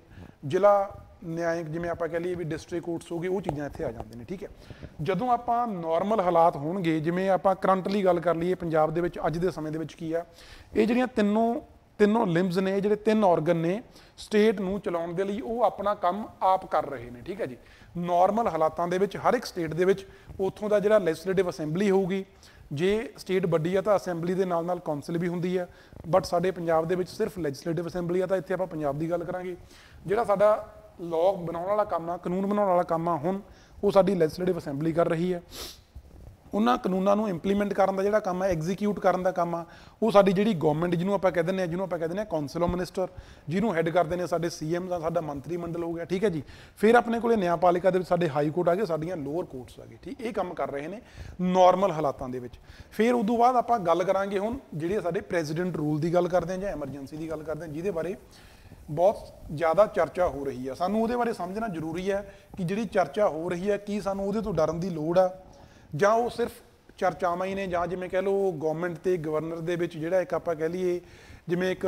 ਜ਼ਿਲ੍ਹਾ ਨਿਆਇਕ ਜਿਵੇਂ ਆਪਾਂ ਕਹਿ ਲਈਏ ਵੀ ਡਿਸਟ੍ਰਿਕਟ ਕੋਰਟਸ ਹੋ ਗਏ, ਉਹ ਚੀਜ਼ਾਂ ਇੱਥੇ ਆ ਜਾਂਦੇ ਨੇ। ਠੀਕ ਹੈ। ਜਦੋਂ ਆਪਾਂ ਨਾਰਮਲ ਹਾਲਾਤ ਹੋਣਗੇ, ਜਿਵੇਂ ਆਪਾਂ ਕਰੰਟਲੀ ਗੱਲ ਕਰ ਲਈਏ ਪੰਜਾਬ ਦੇ ਵਿੱਚ ਅੱਜ ਦੇ ਸਮੇਂ ਦੇ ਵਿੱਚ ਕੀ ਆ, ਇਹ ਜਿਹੜੀਆਂ ਤਿੰਨੋਂ ਲਿੰਬਸ ਨੇ, ਇਹ ਜਿਹੜੇ 3 ਆਰਗਨ ਨੇ ਸਟੇਟ ਨੂੰ ਚਲਾਉਣ ਦੇ ਲਈ, ਉਹ ਆਪਣਾ ਕੰਮ ਆਪ ਕਰ ਰਹੇ ਨੇ। ਠੀਕ ਹੈ ਜੀ। ਨਾਰਮਲ ਹਾਲਾਤਾਂ ਦੇ ਵਿੱਚ ਹਰ ਇੱਕ ਸਟੇਟ ਦੇ ਵਿੱਚ ਉੱਥੋਂ ਦਾ ਜਿਹੜਾ ਲੈਜਿਸਲੇਟਿਵ ਅਸੈਂਬਲੀ ਹੋਊਗੀ, ਜੇ ਸਟੇਟ ਵੱਡੀ ਆ ਤਾਂ ਅਸੈਂਬਲੀ ਦੇ ਨਾਲ ਕੌਂਸਲ ਵੀ ਹੁੰਦੀ ਆ, ਬਟ ਸਾਡੇ ਪੰਜਾਬ ਦੇ ਵਿੱਚ ਸਿਰਫ ਲੈਜਿਸਲੇਟਿਵ ਅਸੈਂਬਲੀ ਆ। ਤਾਂ ਇੱਥੇ ਆਪਾਂ ਪੰਜਾਬ ਦੀ ਗੱਲ ਕਰਾਂਗੇ। ਜਿਹੜਾ ਸਾਡਾ ਲਾਅ ਬਣਾਉਣ ਵਾਲਾ ਕੰਮ ਆ, ਕਾਨੂੰਨ ਬਣਾਉਣ ਵਾਲਾ ਕੰਮ ਆ, ਹੁਣ ਉਹ ਸਾਡੀ ਲੈਜਿਸਲੇਟਿਵ ਅਸੈਂਬਲੀ ਕਰ ਰਹੀ ਹੈ। ਉਹਨਾਂ ਕਾਨੂੰਨਾਂ ਨੂੰ ਇੰਪਲੀਮੈਂਟ ਕਰਨ ਦਾ ਜਿਹੜਾ ਕੰਮ ਹੈ, ਐਗਜ਼ੀਕਿਊਟ ਕਰਨ ਦਾ ਕੰਮ ਆ, ਉਹ ਸਾਡੀ ਜਿਹੜੀ ਗਵਰਨਮੈਂਟ ਜਿਹਨੂੰ ਆਪਾਂ ਕਹਿ ਦਿੰਦੇ ਹਾਂ ਕਾਉਂਸਲ ਆਫ ਮਿਨਿਸਟਰ, ਜਿਹਨੂੰ ਹੈੱਡ ਕਰਦੇ ਨੇ ਸਾਡੇ ਸੀਐਮ ਦਾ ਸਾਡਾ ਮੰਤਰੀ ਮੰਡਲ ਹੋ ਗਿਆ। ਠੀਕ ਹੈ ਜੀ। ਫਿਰ ਆਪਣੇ ਕੋਲੇ ਨਿਆਂਪਾਲਿਕਾ ਦੇ ਵਿੱਚ ਸਾਡੇ ਹਾਈ ਕੋਰਟ ਆ ਗਏ, ਸਾਡੀਆਂ ਲੋਅਰ ਕੋਰਟਸ ਆ ਗਏ। ਠੀਕ, ਇਹ ਕੰਮ ਕਰ ਰਹੇ ਨੇ ਨਾਰਮਲ ਹਾਲਾਤਾਂ ਦੇ ਵਿੱਚ। ਫਿਰ ਉਦੋਂ ਬਾਅਦ ਆਪਾਂ ਗੱਲ ਕਰਾਂਗੇ ਹੁਣ ਜਿਹੜੇ ਸਾਡੇ ਪ੍ਰੈਜ਼ੀਡੈਂਟ ਰੂਲ ਦੀ ਗੱਲ ਕਰਦੇ ਹਾਂ ਜਾਂ ਐਮਰਜੈਂਸੀ ਦੀ ਗੱਲ ਕਰਦੇ ਹਾਂ, ਜਿਹਦੇ ਬਾਰੇ ਬਹੁਤ ਜ਼ਿਆਦਾ ਚਰਚਾ ਹੋ ਰਹੀ ਹੈ। ਸਾਨੂੰ ਉਹਦੇ ਬਾਰੇ ਸਮਝਣਾ ਜ਼ਰੂਰੀ ਹੈ ਕਿ ਜਿਹੜੀ ਚਰਚਾ ਹੋ ਰਹੀ ਹੈ, ਕੀ ਸਾਨੂੰ ਉਹਦੇ ਤੋਂ ਡਰਨ ਦੀ ਲੋੜ ਆ, ਜਾਂ ਉਹ ਸਿਰਫ ਚਰਚਾਵਾਂ ਹੀ ਨੇ, ਜਾਂ ਜਿਵੇਂ ਕਹਿ ਲਓ ਗਵਰਨਮੈਂਟ ਤੇ ਗਵਰਨਰ ਦੇ ਵਿੱਚ ਜਿਹੜਾ ਇੱਕ ਆਪਾਂ ਕਹਿ ਲਈਏ ਜਿਵੇਂ ਇੱਕ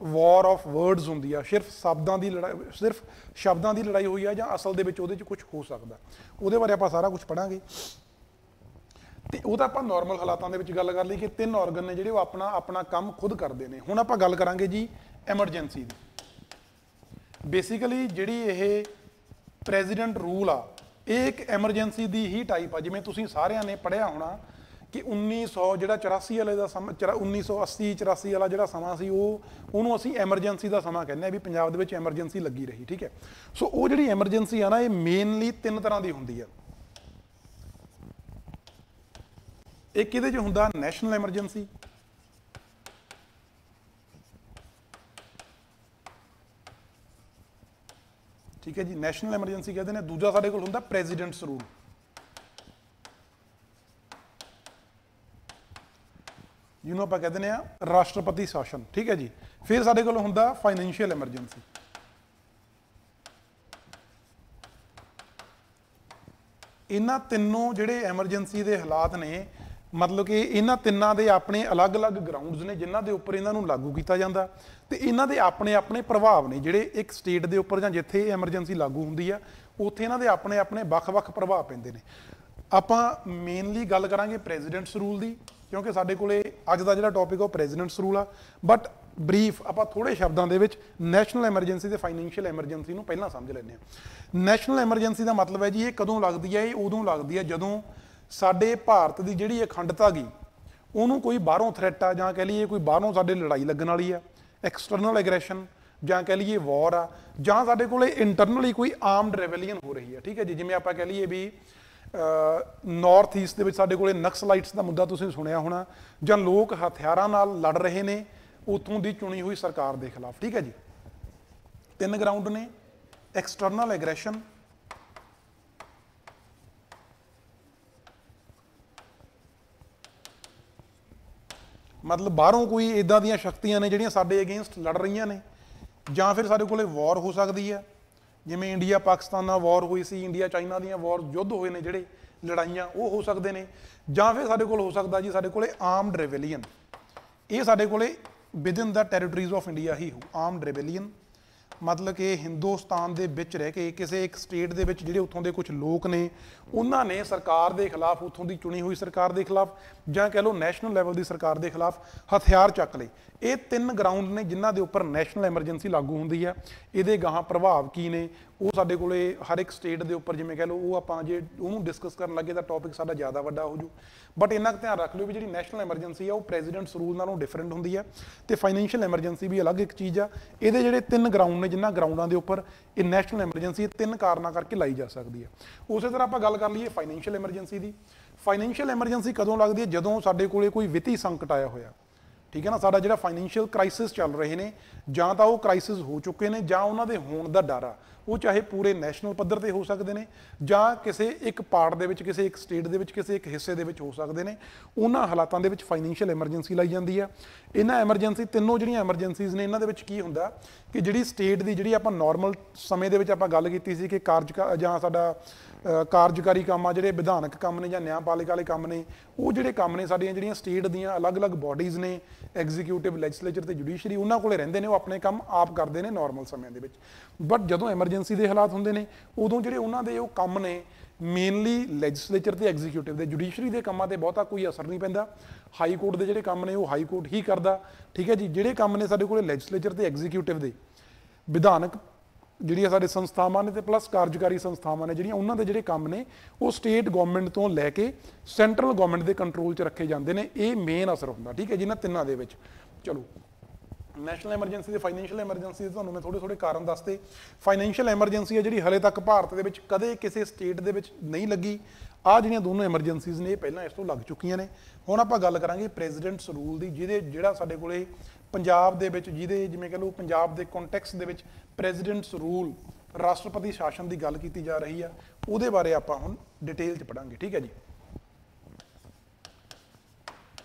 ਵਾਰ ਆਫ ਵਰਡਸ ਹੁੰਦੀ ਆ, ਸਿਰਫ ਸ਼ਬਦਾਂ ਦੀ ਲੜਾਈ ਹੋਈ ਆ, ਜਾਂ ਅਸਲ ਦੇ ਵਿੱਚ ਉਹਦੇ 'ਚ ਕੁਝ ਹੋ ਸਕਦਾ। ਉਹਦੇ ਬਾਰੇ ਆਪਾਂ ਸਾਰਾ ਕੁਝ ਪੜਾਂਗੇ। ਤੇ ਉਹ ਤਾਂ ਆਪਾਂ ਨਾਰਮਲ ਹਾਲਾਤਾਂ ਦੇ ਵਿੱਚ ਗੱਲ ਕਰ ਲਈ ਕਿ 3 ਆਰਗਨ ਨੇ ਜਿਹੜੇ ਉਹ ਆਪਣਾ ਕੰਮ ਖੁਦ ਕਰਦੇ ਨੇ। ਹੁਣ ਆਪਾਂ ਗੱਲ ਕਰਾਂਗੇ ਜੀ ਐਮਰਜੈਂਸੀ ਦੀ। ਬੇਸਿਕਲੀ ਜਿਹੜੀ ਇਹ ਪ੍ਰੈਜ਼ੀਡੈਂਟ ਰੂਲ ਆ, ਇਹ ਇੱਕ ਐਮਰਜੈਂਸੀ ਦੀ ਹੀ ਟਾਈਪ ਆ। ਜਿਵੇਂ ਤੁਸੀਂ ਸਾਰਿਆਂ ਨੇ ਪੜ੍ਹਿਆ ਹੋਣਾ ਕਿ 1984 ਵਾਲੇ ਦਾ ਸਮਾਂ, 1980 84 ਵਾਲਾ ਜਿਹੜਾ ਸਮਾਂ ਸੀ, ਉਹਨੂੰ ਅਸੀਂ ਐਮਰਜੈਂਸੀ ਦਾ ਸਮਾਂ ਕਹਿੰਦੇ ਆ ਵੀ ਪੰਜਾਬ ਦੇ ਵਿੱਚ ਐਮਰਜੈਂਸੀ ਲੱਗੀ ਰਹੀ। ਠੀਕ ਹੈ। ਸੋ ਉਹ ਜਿਹੜੀ ਐਮਰਜੈਂਸੀ ਆ ਨਾ, ਇਹ ਮੇਨਲੀ 3 ਤਰ੍ਹਾਂ ਦੀ ਹੁੰਦੀ ਆ। ਇੱਕ ਇਹਦੇ 'ਚ ਹੁੰਦਾ ਨੈਸ਼ਨਲ ਐਮਰਜੈਂਸੀ, ਠੀਕ ਹੈ ਜੀ, ਨੈਸ਼ਨਲ ਐਮਰਜੈਂਸੀ ਕਹਿੰਦੇ ਨੇ। ਦੂਜਾ ਸਾਡੇ ਕੋਲ ਹੁੰਦਾ ਪ੍ਰੈਜ਼ੀਡੈਂਟਸ ਰੂਲ, ਜਿਹਨੂੰ ਆਪਾਂ ਕਹਿੰਦੇ ਆ ਰਾਸ਼ਟਰਪਤੀ ਸ਼ਾਸਨ। ਠੀਕ ਹੈ ਜੀ। ਫਿਰ ਸਾਡੇ ਕੋਲ ਹੁੰਦਾ ਫਾਈਨੈਂਸ਼ੀਅਲ ਐਮਰਜੈਂਸੀ। ਇਹਨਾਂ ਤਿੰਨੋਂ ਜਿਹੜੇ ਐਮਰਜੈਂਸੀ ਦੇ ਹਾਲਾਤ ਨੇ, ਮਤਲਬ ਕਿ ਇਹਨਾਂ ਤਿੰਨਾਂ ਦੇ ਆਪਣੇ ਅਲੱਗ-ਅਲੱਗ ਗਰਾਊਂਡਸ ਨੇ ਜਿਨ੍ਹਾਂ ਦੇ ਉੱਪਰ ਇਹਨਾਂ ਨੂੰ ਲਾਗੂ ਕੀਤਾ ਜਾਂਦਾ, ਤੇ ਇਹਨਾਂ ਦੇ ਆਪਣੇ-ਆਪਣੇ ਪ੍ਰਭਾਵ ਨੇ ਜਿਹੜੇ ਇੱਕ ਸਟੇਟ ਦੇ ਉੱਪਰ ਜਾਂ ਜਿੱਥੇ ਐਮਰਜੈਂਸੀ ਲਾਗੂ ਹੁੰਦੀ ਆ ਉੱਥੇ ਇਹਨਾਂ ਦੇ ਆਪਣੇ-ਆਪਣੇ ਵੱਖ-ਵੱਖ ਪ੍ਰਭਾਵ ਪੈਂਦੇ ਨੇ। ਆਪਾਂ ਮੇਨਲੀ ਗੱਲ ਕਰਾਂਗੇ ਪ੍ਰੈਜ਼ੀਡੈਂਟਸ ਰੂਲ ਦੀ, ਕਿਉਂਕਿ ਸਾਡੇ ਕੋਲੇ ਅੱਜ ਦਾ ਜਿਹੜਾ ਟੌਪਿਕ ਉਹ ਪ੍ਰੈਜ਼ੀਡੈਂਟਸ ਰੂਲ ਆ। ਬਟ ਬਰੀਫ ਆਪਾਂ ਥੋੜੇ ਸ਼ਬਦਾਂ ਦੇ ਵਿੱਚ ਨੈਸ਼ਨਲ ਐਮਰਜੈਂਸੀ ਤੇ ਫਾਈਨੈਂਸ਼ੀਅਲ ਐਮਰਜੈਂਸੀ ਨੂੰ ਪਹਿਲਾਂ ਸਮਝ ਲੈਂਦੇ ਹਾਂ। ਨੈਸ਼ਨਲ ਐਮਰਜੈਂਸੀ ਦਾ ਮਤਲਬ ਹੈ ਜੀ ਇਹ ਕਦੋਂ ਲੱਗਦੀ ਹੈ? ਇਹ ਉਦੋਂ ਲੱਗਦੀ ਹੈ ਜਦੋਂ ਸਾਡੇ ਭਾਰਤ ਦੀ ਜਿਹੜੀ ਅਖੰਡਤਾ ਗਈ ਉਹਨੂੰ ਕੋਈ ਬਾਹਰੋਂ ਥ੍ਰੈਟ ਆ, ਜਾਂ ਕਹਿ ਲਈਏ ਕੋਈ ਬਾਹਰੋਂ ਸਾਡੇ ਲੜਾਈ ਲੱਗਣ ਵਾਲੀ ਆ, ਐਕਸਟਰਨਲ ਐਗਰੈਸ਼ਨ, ਜਾਂ ਕਹਿ ਲਈਏ ਵਾਰ ਆ, ਜਾਂ ਸਾਡੇ ਕੋਲੇ ਇੰਟਰਨਲੀ ਕੋਈ ਆਰਮਡ ਰੈਵੈਲੀਅਨ ਹੋ ਰਹੀ ਹੈ। ਠੀਕ ਹੈ ਜੀ, ਜਿਵੇਂ ਆਪਾਂ ਕਹਿ ਲਈਏ ਵੀ ਨਾਰਥ ਈਸਟ ਦੇ ਵਿੱਚ ਸਾਡੇ ਕੋਲੇ ਨਕਸਲਾਈਟਸ ਦਾ ਮੁੱਦਾ ਤੁਸੀਂ ਸੁਣਿਆ ਹੋਣਾ, ਜਾਂ ਲੋਕ ਹਥਿਆਰਾਂ ਨਾਲ ਲੜ ਰਹੇ ਨੇ ਉੱਥੋਂ ਦੀ ਚੁਣੀ ਹੋਈ ਸਰਕਾਰ ਦੇ ਖਿਲਾਫ। ਠੀਕ ਹੈ ਜੀ, ਤਿੰਨ ਗਰਾਊਂਡ ਨੇ, ਐਕਸਟਰਨਲ ਐਗਰੈਸ਼ਨ, ਮਤਲਬ ਬਾਹਰੋਂ ਕੋਈ ਇਦਾਂ ਦੀਆਂ ਸ਼ਕਤੀਆਂ ਨੇ ਜਿਹੜੀਆਂ ਸਾਡੇ ਅਗੇਂਸਟ ਲੜ ਰਹੀਆਂ ਨੇ, ਜਾਂ ਫਿਰ ਸਾਡੇ ਕੋਲੇ ਵਾਰ ਹੋ ਸਕਦੀ ਹੈ, ਜਿਵੇਂ ਇੰਡੀਆ ਪਾਕਿਸਤਾਨ ਨਾਲ ਵਾਰ ਹੋਈ ਸੀ, ਇੰਡੀਆ ਚਾਈਨਾ ਦੀਆਂ ਵਾਰ ਯੁੱਧ ਹੋਏ ਨੇ ਜਿਹੜੇ ਲੜਾਈਆਂ ਉਹ ਹੋ ਸਕਦੇ ਨੇ, ਜਾਂ ਫਿਰ ਸਾਡੇ ਕੋਲ ਹੋ ਸਕਦਾ ਜੀ ਸਾਡੇ ਕੋਲੇ ਆਰਮਡ ਰੈਵੈਲੀਅਨ। ਇਹ ਸਾਡੇ ਕੋਲੇ within the territories of India ਹੀ ਹੋ। ਆਰਮਡ ਰੈਵੈਲੀਅਨ ਮਤਲਬ ਕਿ ਹਿੰਦੁਸਤਾਨ ਦੇ ਵਿੱਚ ਰਹਿ ਕੇ ਕਿਸੇ ਇੱਕ ਸਟੇਟ ਦੇ ਵਿੱਚ ਜਿਹੜੇ ਉੱਥੋਂ ਦੇ ਕੁਝ ਲੋਕ ਨੇ ਉਹਨਾਂ ਨੇ ਸਰਕਾਰ ਦੇ ਖਿਲਾਫ, ਉੱਥੋਂ ਦੀ ਚੁਣੀ ਹੋਈ ਸਰਕਾਰ ਦੇ ਖਿਲਾਫ, ਜਾਂ ਕਹਿ ਲਓ ਨੈਸ਼ਨਲ ਲੈਵਲ ਦੀ ਸਰਕਾਰ ਦੇ ਖਿਲਾਫ ਹਥਿਆਰ ਚੱਕ ਲਏ। ਇਹ ਤਿੰਨ ਗਰਾਊਂਡ ਨੇ ਜਿਨ੍ਹਾਂ ਦੇ ਉੱਪਰ ਨੈਸ਼ਨਲ ਐਮਰਜੈਂਸੀ ਲਾਗੂ ਹੁੰਦੀ ਹੈ। ਇਹਦੇ ਗਾਹਾਂ ਪ੍ਰਭਾਵ ਕੀ ਨੇ ਉਹ ਸਾਡੇ ਕੋਲੇ ਹਰ ਇੱਕ ਸਟੇਟ ਦੇ ਉੱਪਰ, ਜਿਵੇਂ ਕਹਿ ਲਓ ਉਹ ਆਪਾਂ ਜੇ ਉਹਨੂੰ ਡਿਸਕਸ ਕਰਨ ਲੱਗੇ ਤਾਂ ਟੌਪਿਕ ਸਾਡਾ ਜ਼ਿਆਦਾ ਵੱਡਾ ਹੋ ਜੂ। ਬਟ ਇੰਨਾ ਕੁ ਧਿਆਨ ਰੱਖ ਲਿਓ ਵੀ ਜਿਹੜੀ ਨੈਸ਼ਨਲ ਐਮਰਜੈਂਸੀ ਆ ਉਹ ਪ੍ਰੈਜ਼ੀਡੈਂਟਸ ਰੂਲ ਨਾਲੋਂ ਡਿਫਰੈਂਟ ਹੁੰਦੀ ਹੈ, ਤੇ ਫਾਈਨੈਂਸ਼ੀਅਲ ਐਮਰਜੈਂਸੀ ਵੀ ਅਲੱਗ ਇੱਕ ਚੀਜ਼ ਆ। ਇਹਦੇ ਜਿਹੜੇ ਤਿੰਨ ਗਰਾਊਂਡ ਨੇ ਜਿਨ੍ਹਾਂ ਗਰਾਊਂਡਾਂ ਦੇ ਉੱਪਰ ਇਹ ਨੈਸ਼ਨਲ ਐਮਰਜੈਂਸੀ ਤਿੰਨ ਕਾਰਨਾਂ ਕਰਕੇ ਲਾਈ ਜਾ ਸਕਦੀ ਹੈ। ਉਸੇ ਤਰ੍ਹਾਂ ਆਪਾਂ ਗੱਲ ਕਰ ਲਈਏ ਫਾਈਨੈਂਸ਼ੀਅਲ ਐਮਰਜੈਂਸੀ ਦੀ। ਫਾਈਨੈਂਸ਼ੀਅਲ ਐਮਰਜੈਂਸੀ ਕਦੋਂ ਲੱਗਦੀ ਹੈ? ਜਦੋਂ ਸਾਡੇ ਕੋਲੇ ਕੋਈ ਵਿੱਤੀ ਸੰਕਟ ਆਇਆ ਹੋਇਆ। ਠੀਕ ਹੈ ਨਾ, ਸਾਡਾ ਜਿਹੜਾ ਫਾਈਨੈਂਸ਼ੀਅਲ ਕ੍ਰਾਈਸਿਸ ਚੱਲ ਰਹੇ ਨੇ, ਜਾਂ ਤਾਂ ਉਹ ਕ੍ਰਾਈਸਿਸ ਹੋ ਚੁੱਕੇ ਨੇ ਜਾਂ ਉਹਨਾਂ ਦੇ ਹੋਣ ਦਾ ਡਰ ਆ। ਉਹ ਚਾਹੇ ਪੂਰੇ ਨੈਸ਼ਨਲ ਪੱਧਰ ਤੇ ਹੋ ਸਕਦੇ ਨੇ ਜਾਂ ਕਿਸੇ ਇੱਕ ਪਾਰਟ ਦੇ ਵਿੱਚ, ਕਿਸੇ ਇੱਕ ਸਟੇਟ ਦੇ ਵਿੱਚ, ਕਿਸੇ ਇੱਕ ਹਿੱਸੇ ਦੇ ਵਿੱਚ ਹੋ ਸਕਦੇ ਨੇ। ਉਹਨਾਂ ਹਾਲਾਤਾਂ ਦੇ ਵਿੱਚ ਫਾਈਨੈਂਸ਼ੀਅਲ ਐਮਰਜੈਂਸੀ ਲਾਈ ਜਾਂਦੀ ਆ। ਇਹਨਾਂ ਐਮਰਜੈਂਸੀ ਤਿੰਨੋਂ ਜਿਹੜੀਆਂ ਐਮਰਜੈਂਸੀਜ਼ ਨੇ ਇਹਨਾਂ ਦੇ ਵਿੱਚ ਕੀ ਹੁੰਦਾ ਕਿ ਜਿਹੜੀ ਸਟੇਟ ਦੀ ਜਿਹੜੀ ਆਪਾਂ ਨਾਰਮਲ ਸਮੇਂ ਦੇ ਵਿੱਚ ਆਪਾਂ ਗੱਲ ਕੀਤੀ ਸੀ ਕਿ ਜਾਂ ਸਾਡਾ ਕਾਰਜਕਾਰੀ ਕੰਮ ਆ, ਜਿਹੜੇ ਵਿਧਾਨਕ ਕੰਮ ਨੇ ਜਾਂ ਨਿਆਂਪਾਲਿਕਾ ਵਾਲੇ ਕੰਮ ਨੇ, ਉਹ ਜਿਹੜੇ ਕੰਮ ਨੇ ਸਾਡੀਆਂ ਜਿਹੜੀਆਂ ਸਟੇਟ ਦੀਆਂ ਅਲੱਗ-ਅਲੱਗ ਬਾਡੀਜ਼ ਨੇ, ਐਗਜ਼ੀਕਿਊਟਿਵ, ਲੈਜਿਸਲੇਚਰ ਤੇ ਜੁਡੀਸ਼ਰੀ, ਉਹਨਾਂ ਕੋਲੇ ਰਹਿੰਦੇ ਨੇ, ਉਹ ਆਪਣੇ ਕੰਮ ਆਪ ਕਰਦੇ ਨੇ ਨਾਰਮਲ ਸਮੇਂ ਦੇ ਵਿੱਚ। ਬਟ ਜਦੋਂ ਐਮਰਜੈਂਸੀ ਦੇ ਹਾਲਾਤ ਹੁੰਦੇ ਨੇ ਉਦੋਂ ਜਿਹੜੇ ਉਹਨਾਂ ਦੇ ਉਹ ਕੰਮ ਨੇ ਮੇਨਲੀ ਲੈਜਿਸਲੇਚਰ ਤੇ ਐਗਜ਼ੀਕਿਊਟਿਵ ਦੇ, ਜੁਡੀਸ਼ਰੀ ਦੇ ਕੰਮਾਂ ਤੇ ਬਹੁਤਾ ਕੋਈ ਅਸਰ ਨਹੀਂ ਪੈਂਦਾ। ਹਾਈ ਕੋਰਟ ਦੇ ਜਿਹੜੇ ਕੰਮ ਨੇ ਉਹ ਹਾਈ ਕੋਰਟ ਹੀ ਕਰਦਾ। ਠੀਕ ਹੈ ਜੀ, ਜਿਹੜੇ ਕੰਮ ਨੇ ਸਾਡੇ ਕੋਲੇ ਲੈਜਿਸਲੇਚਰ ਤੇ ਐਗਜ਼ੀਕਿਊਟਿਵ ਦੇ, ਵਿਧਾਨਕ ਜਿਹੜੀਆਂ ਸਾਡੇ ਸੰਸਥਾਵਾਂ ਨੇ ਤੇ ਪਲੱਸ ਕਾਰਜਕਾਰੀ ਸੰਸਥਾਵਾਂ ਨੇ ਜਿਹੜੀਆਂ, ਉਹਨਾਂ ਦੇ ਜਿਹੜੇ ਕੰਮ ਨੇ ਉਹ ਸਟੇਟ ਗਵਰਨਮੈਂਟ ਤੋਂ ਲੈ ਕੇ ਸੈਂਟਰਲ ਗਵਰਨਮੈਂਟ ਦੇ ਕੰਟਰੋਲ 'ਚ ਰੱਖੇ ਜਾਂਦੇ ਨੇ। ਇਹ ਮੇਨ ਅਸਰ ਹੁੰਦਾ। ਠੀਕ ਹੈ ਜੀ, ਇਹਨਾਂ ਤਿੰਨਾਂ ਦੇ ਵਿੱਚ। ਚਲੋ, ਨੈਸ਼ਨਲ ਐਮਰਜੈਂਸੀ ਤੇ ਫਾਈਨੈਂਸ਼ੀਅਲ ਐਮਰਜੈਂਸੀ ਦੇ ਤੁਹਾਨੂੰ ਮੈਂ ਥੋੜੇ ਕਾਰਨ ਦੱਸਦੇ। ਫਾਈਨੈਂਸ਼ੀਅਲ ਐਮਰਜੈਂਸੀ ਹੈ ਜਿਹੜੀ ਹਲੇ ਤੱਕ ਭਾਰਤ ਦੇ ਵਿੱਚ ਕਦੇ ਕਿਸੇ ਸਟੇਟ ਦੇ ਵਿੱਚ ਨਹੀਂ ਲੱਗੀ। ਆਹ ਜਿਹੜੀਆਂ ਦੋਨੋਂ ਐਮਰਜੈਂਸੀਜ਼ ਨੇ ਇਹ ਪਹਿਲਾਂ ਇਸ ਤੋਂ ਲੱਗ ਚੁੱਕੀਆਂ ਨੇ। ਹੁਣ ਆਪਾਂ ਗੱਲ ਕਰਾਂਗੇ ਪ੍ਰੈਜ਼ੀਡੈਂਟਸ ਰੂਲ ਦੀ, ਜਿਹੜਾ ਸਾਡੇ ਕੋਲੇ ਪੰਜਾਬ ਦੇ ਵਿੱਚ, ਜਿਹਦੇ ਜਿਵੇਂ ਕਹ ਲਓ ਪੰਜਾਬ ਦੇ ਕੰਟੈਕਸਟ ਦੇ ਵਿੱਚ ਪ੍ਰੈਜ਼ੀਡੈਂਟਸ ਰੂਲ, ਰਾਸ਼ਟਰਪਤੀ ਸ਼ਾਸਨ ਦੀ ਗੱਲ ਕੀਤੀ ਜਾ ਰਹੀ ਆ, ਉਹਦੇ ਬਾਰੇ ਆਪਾਂ ਹੁਣ ਡਿਟੇਲ 'ਚ ਪੜਾਂਗੇ। ਠੀਕ ਹੈ ਜੀ,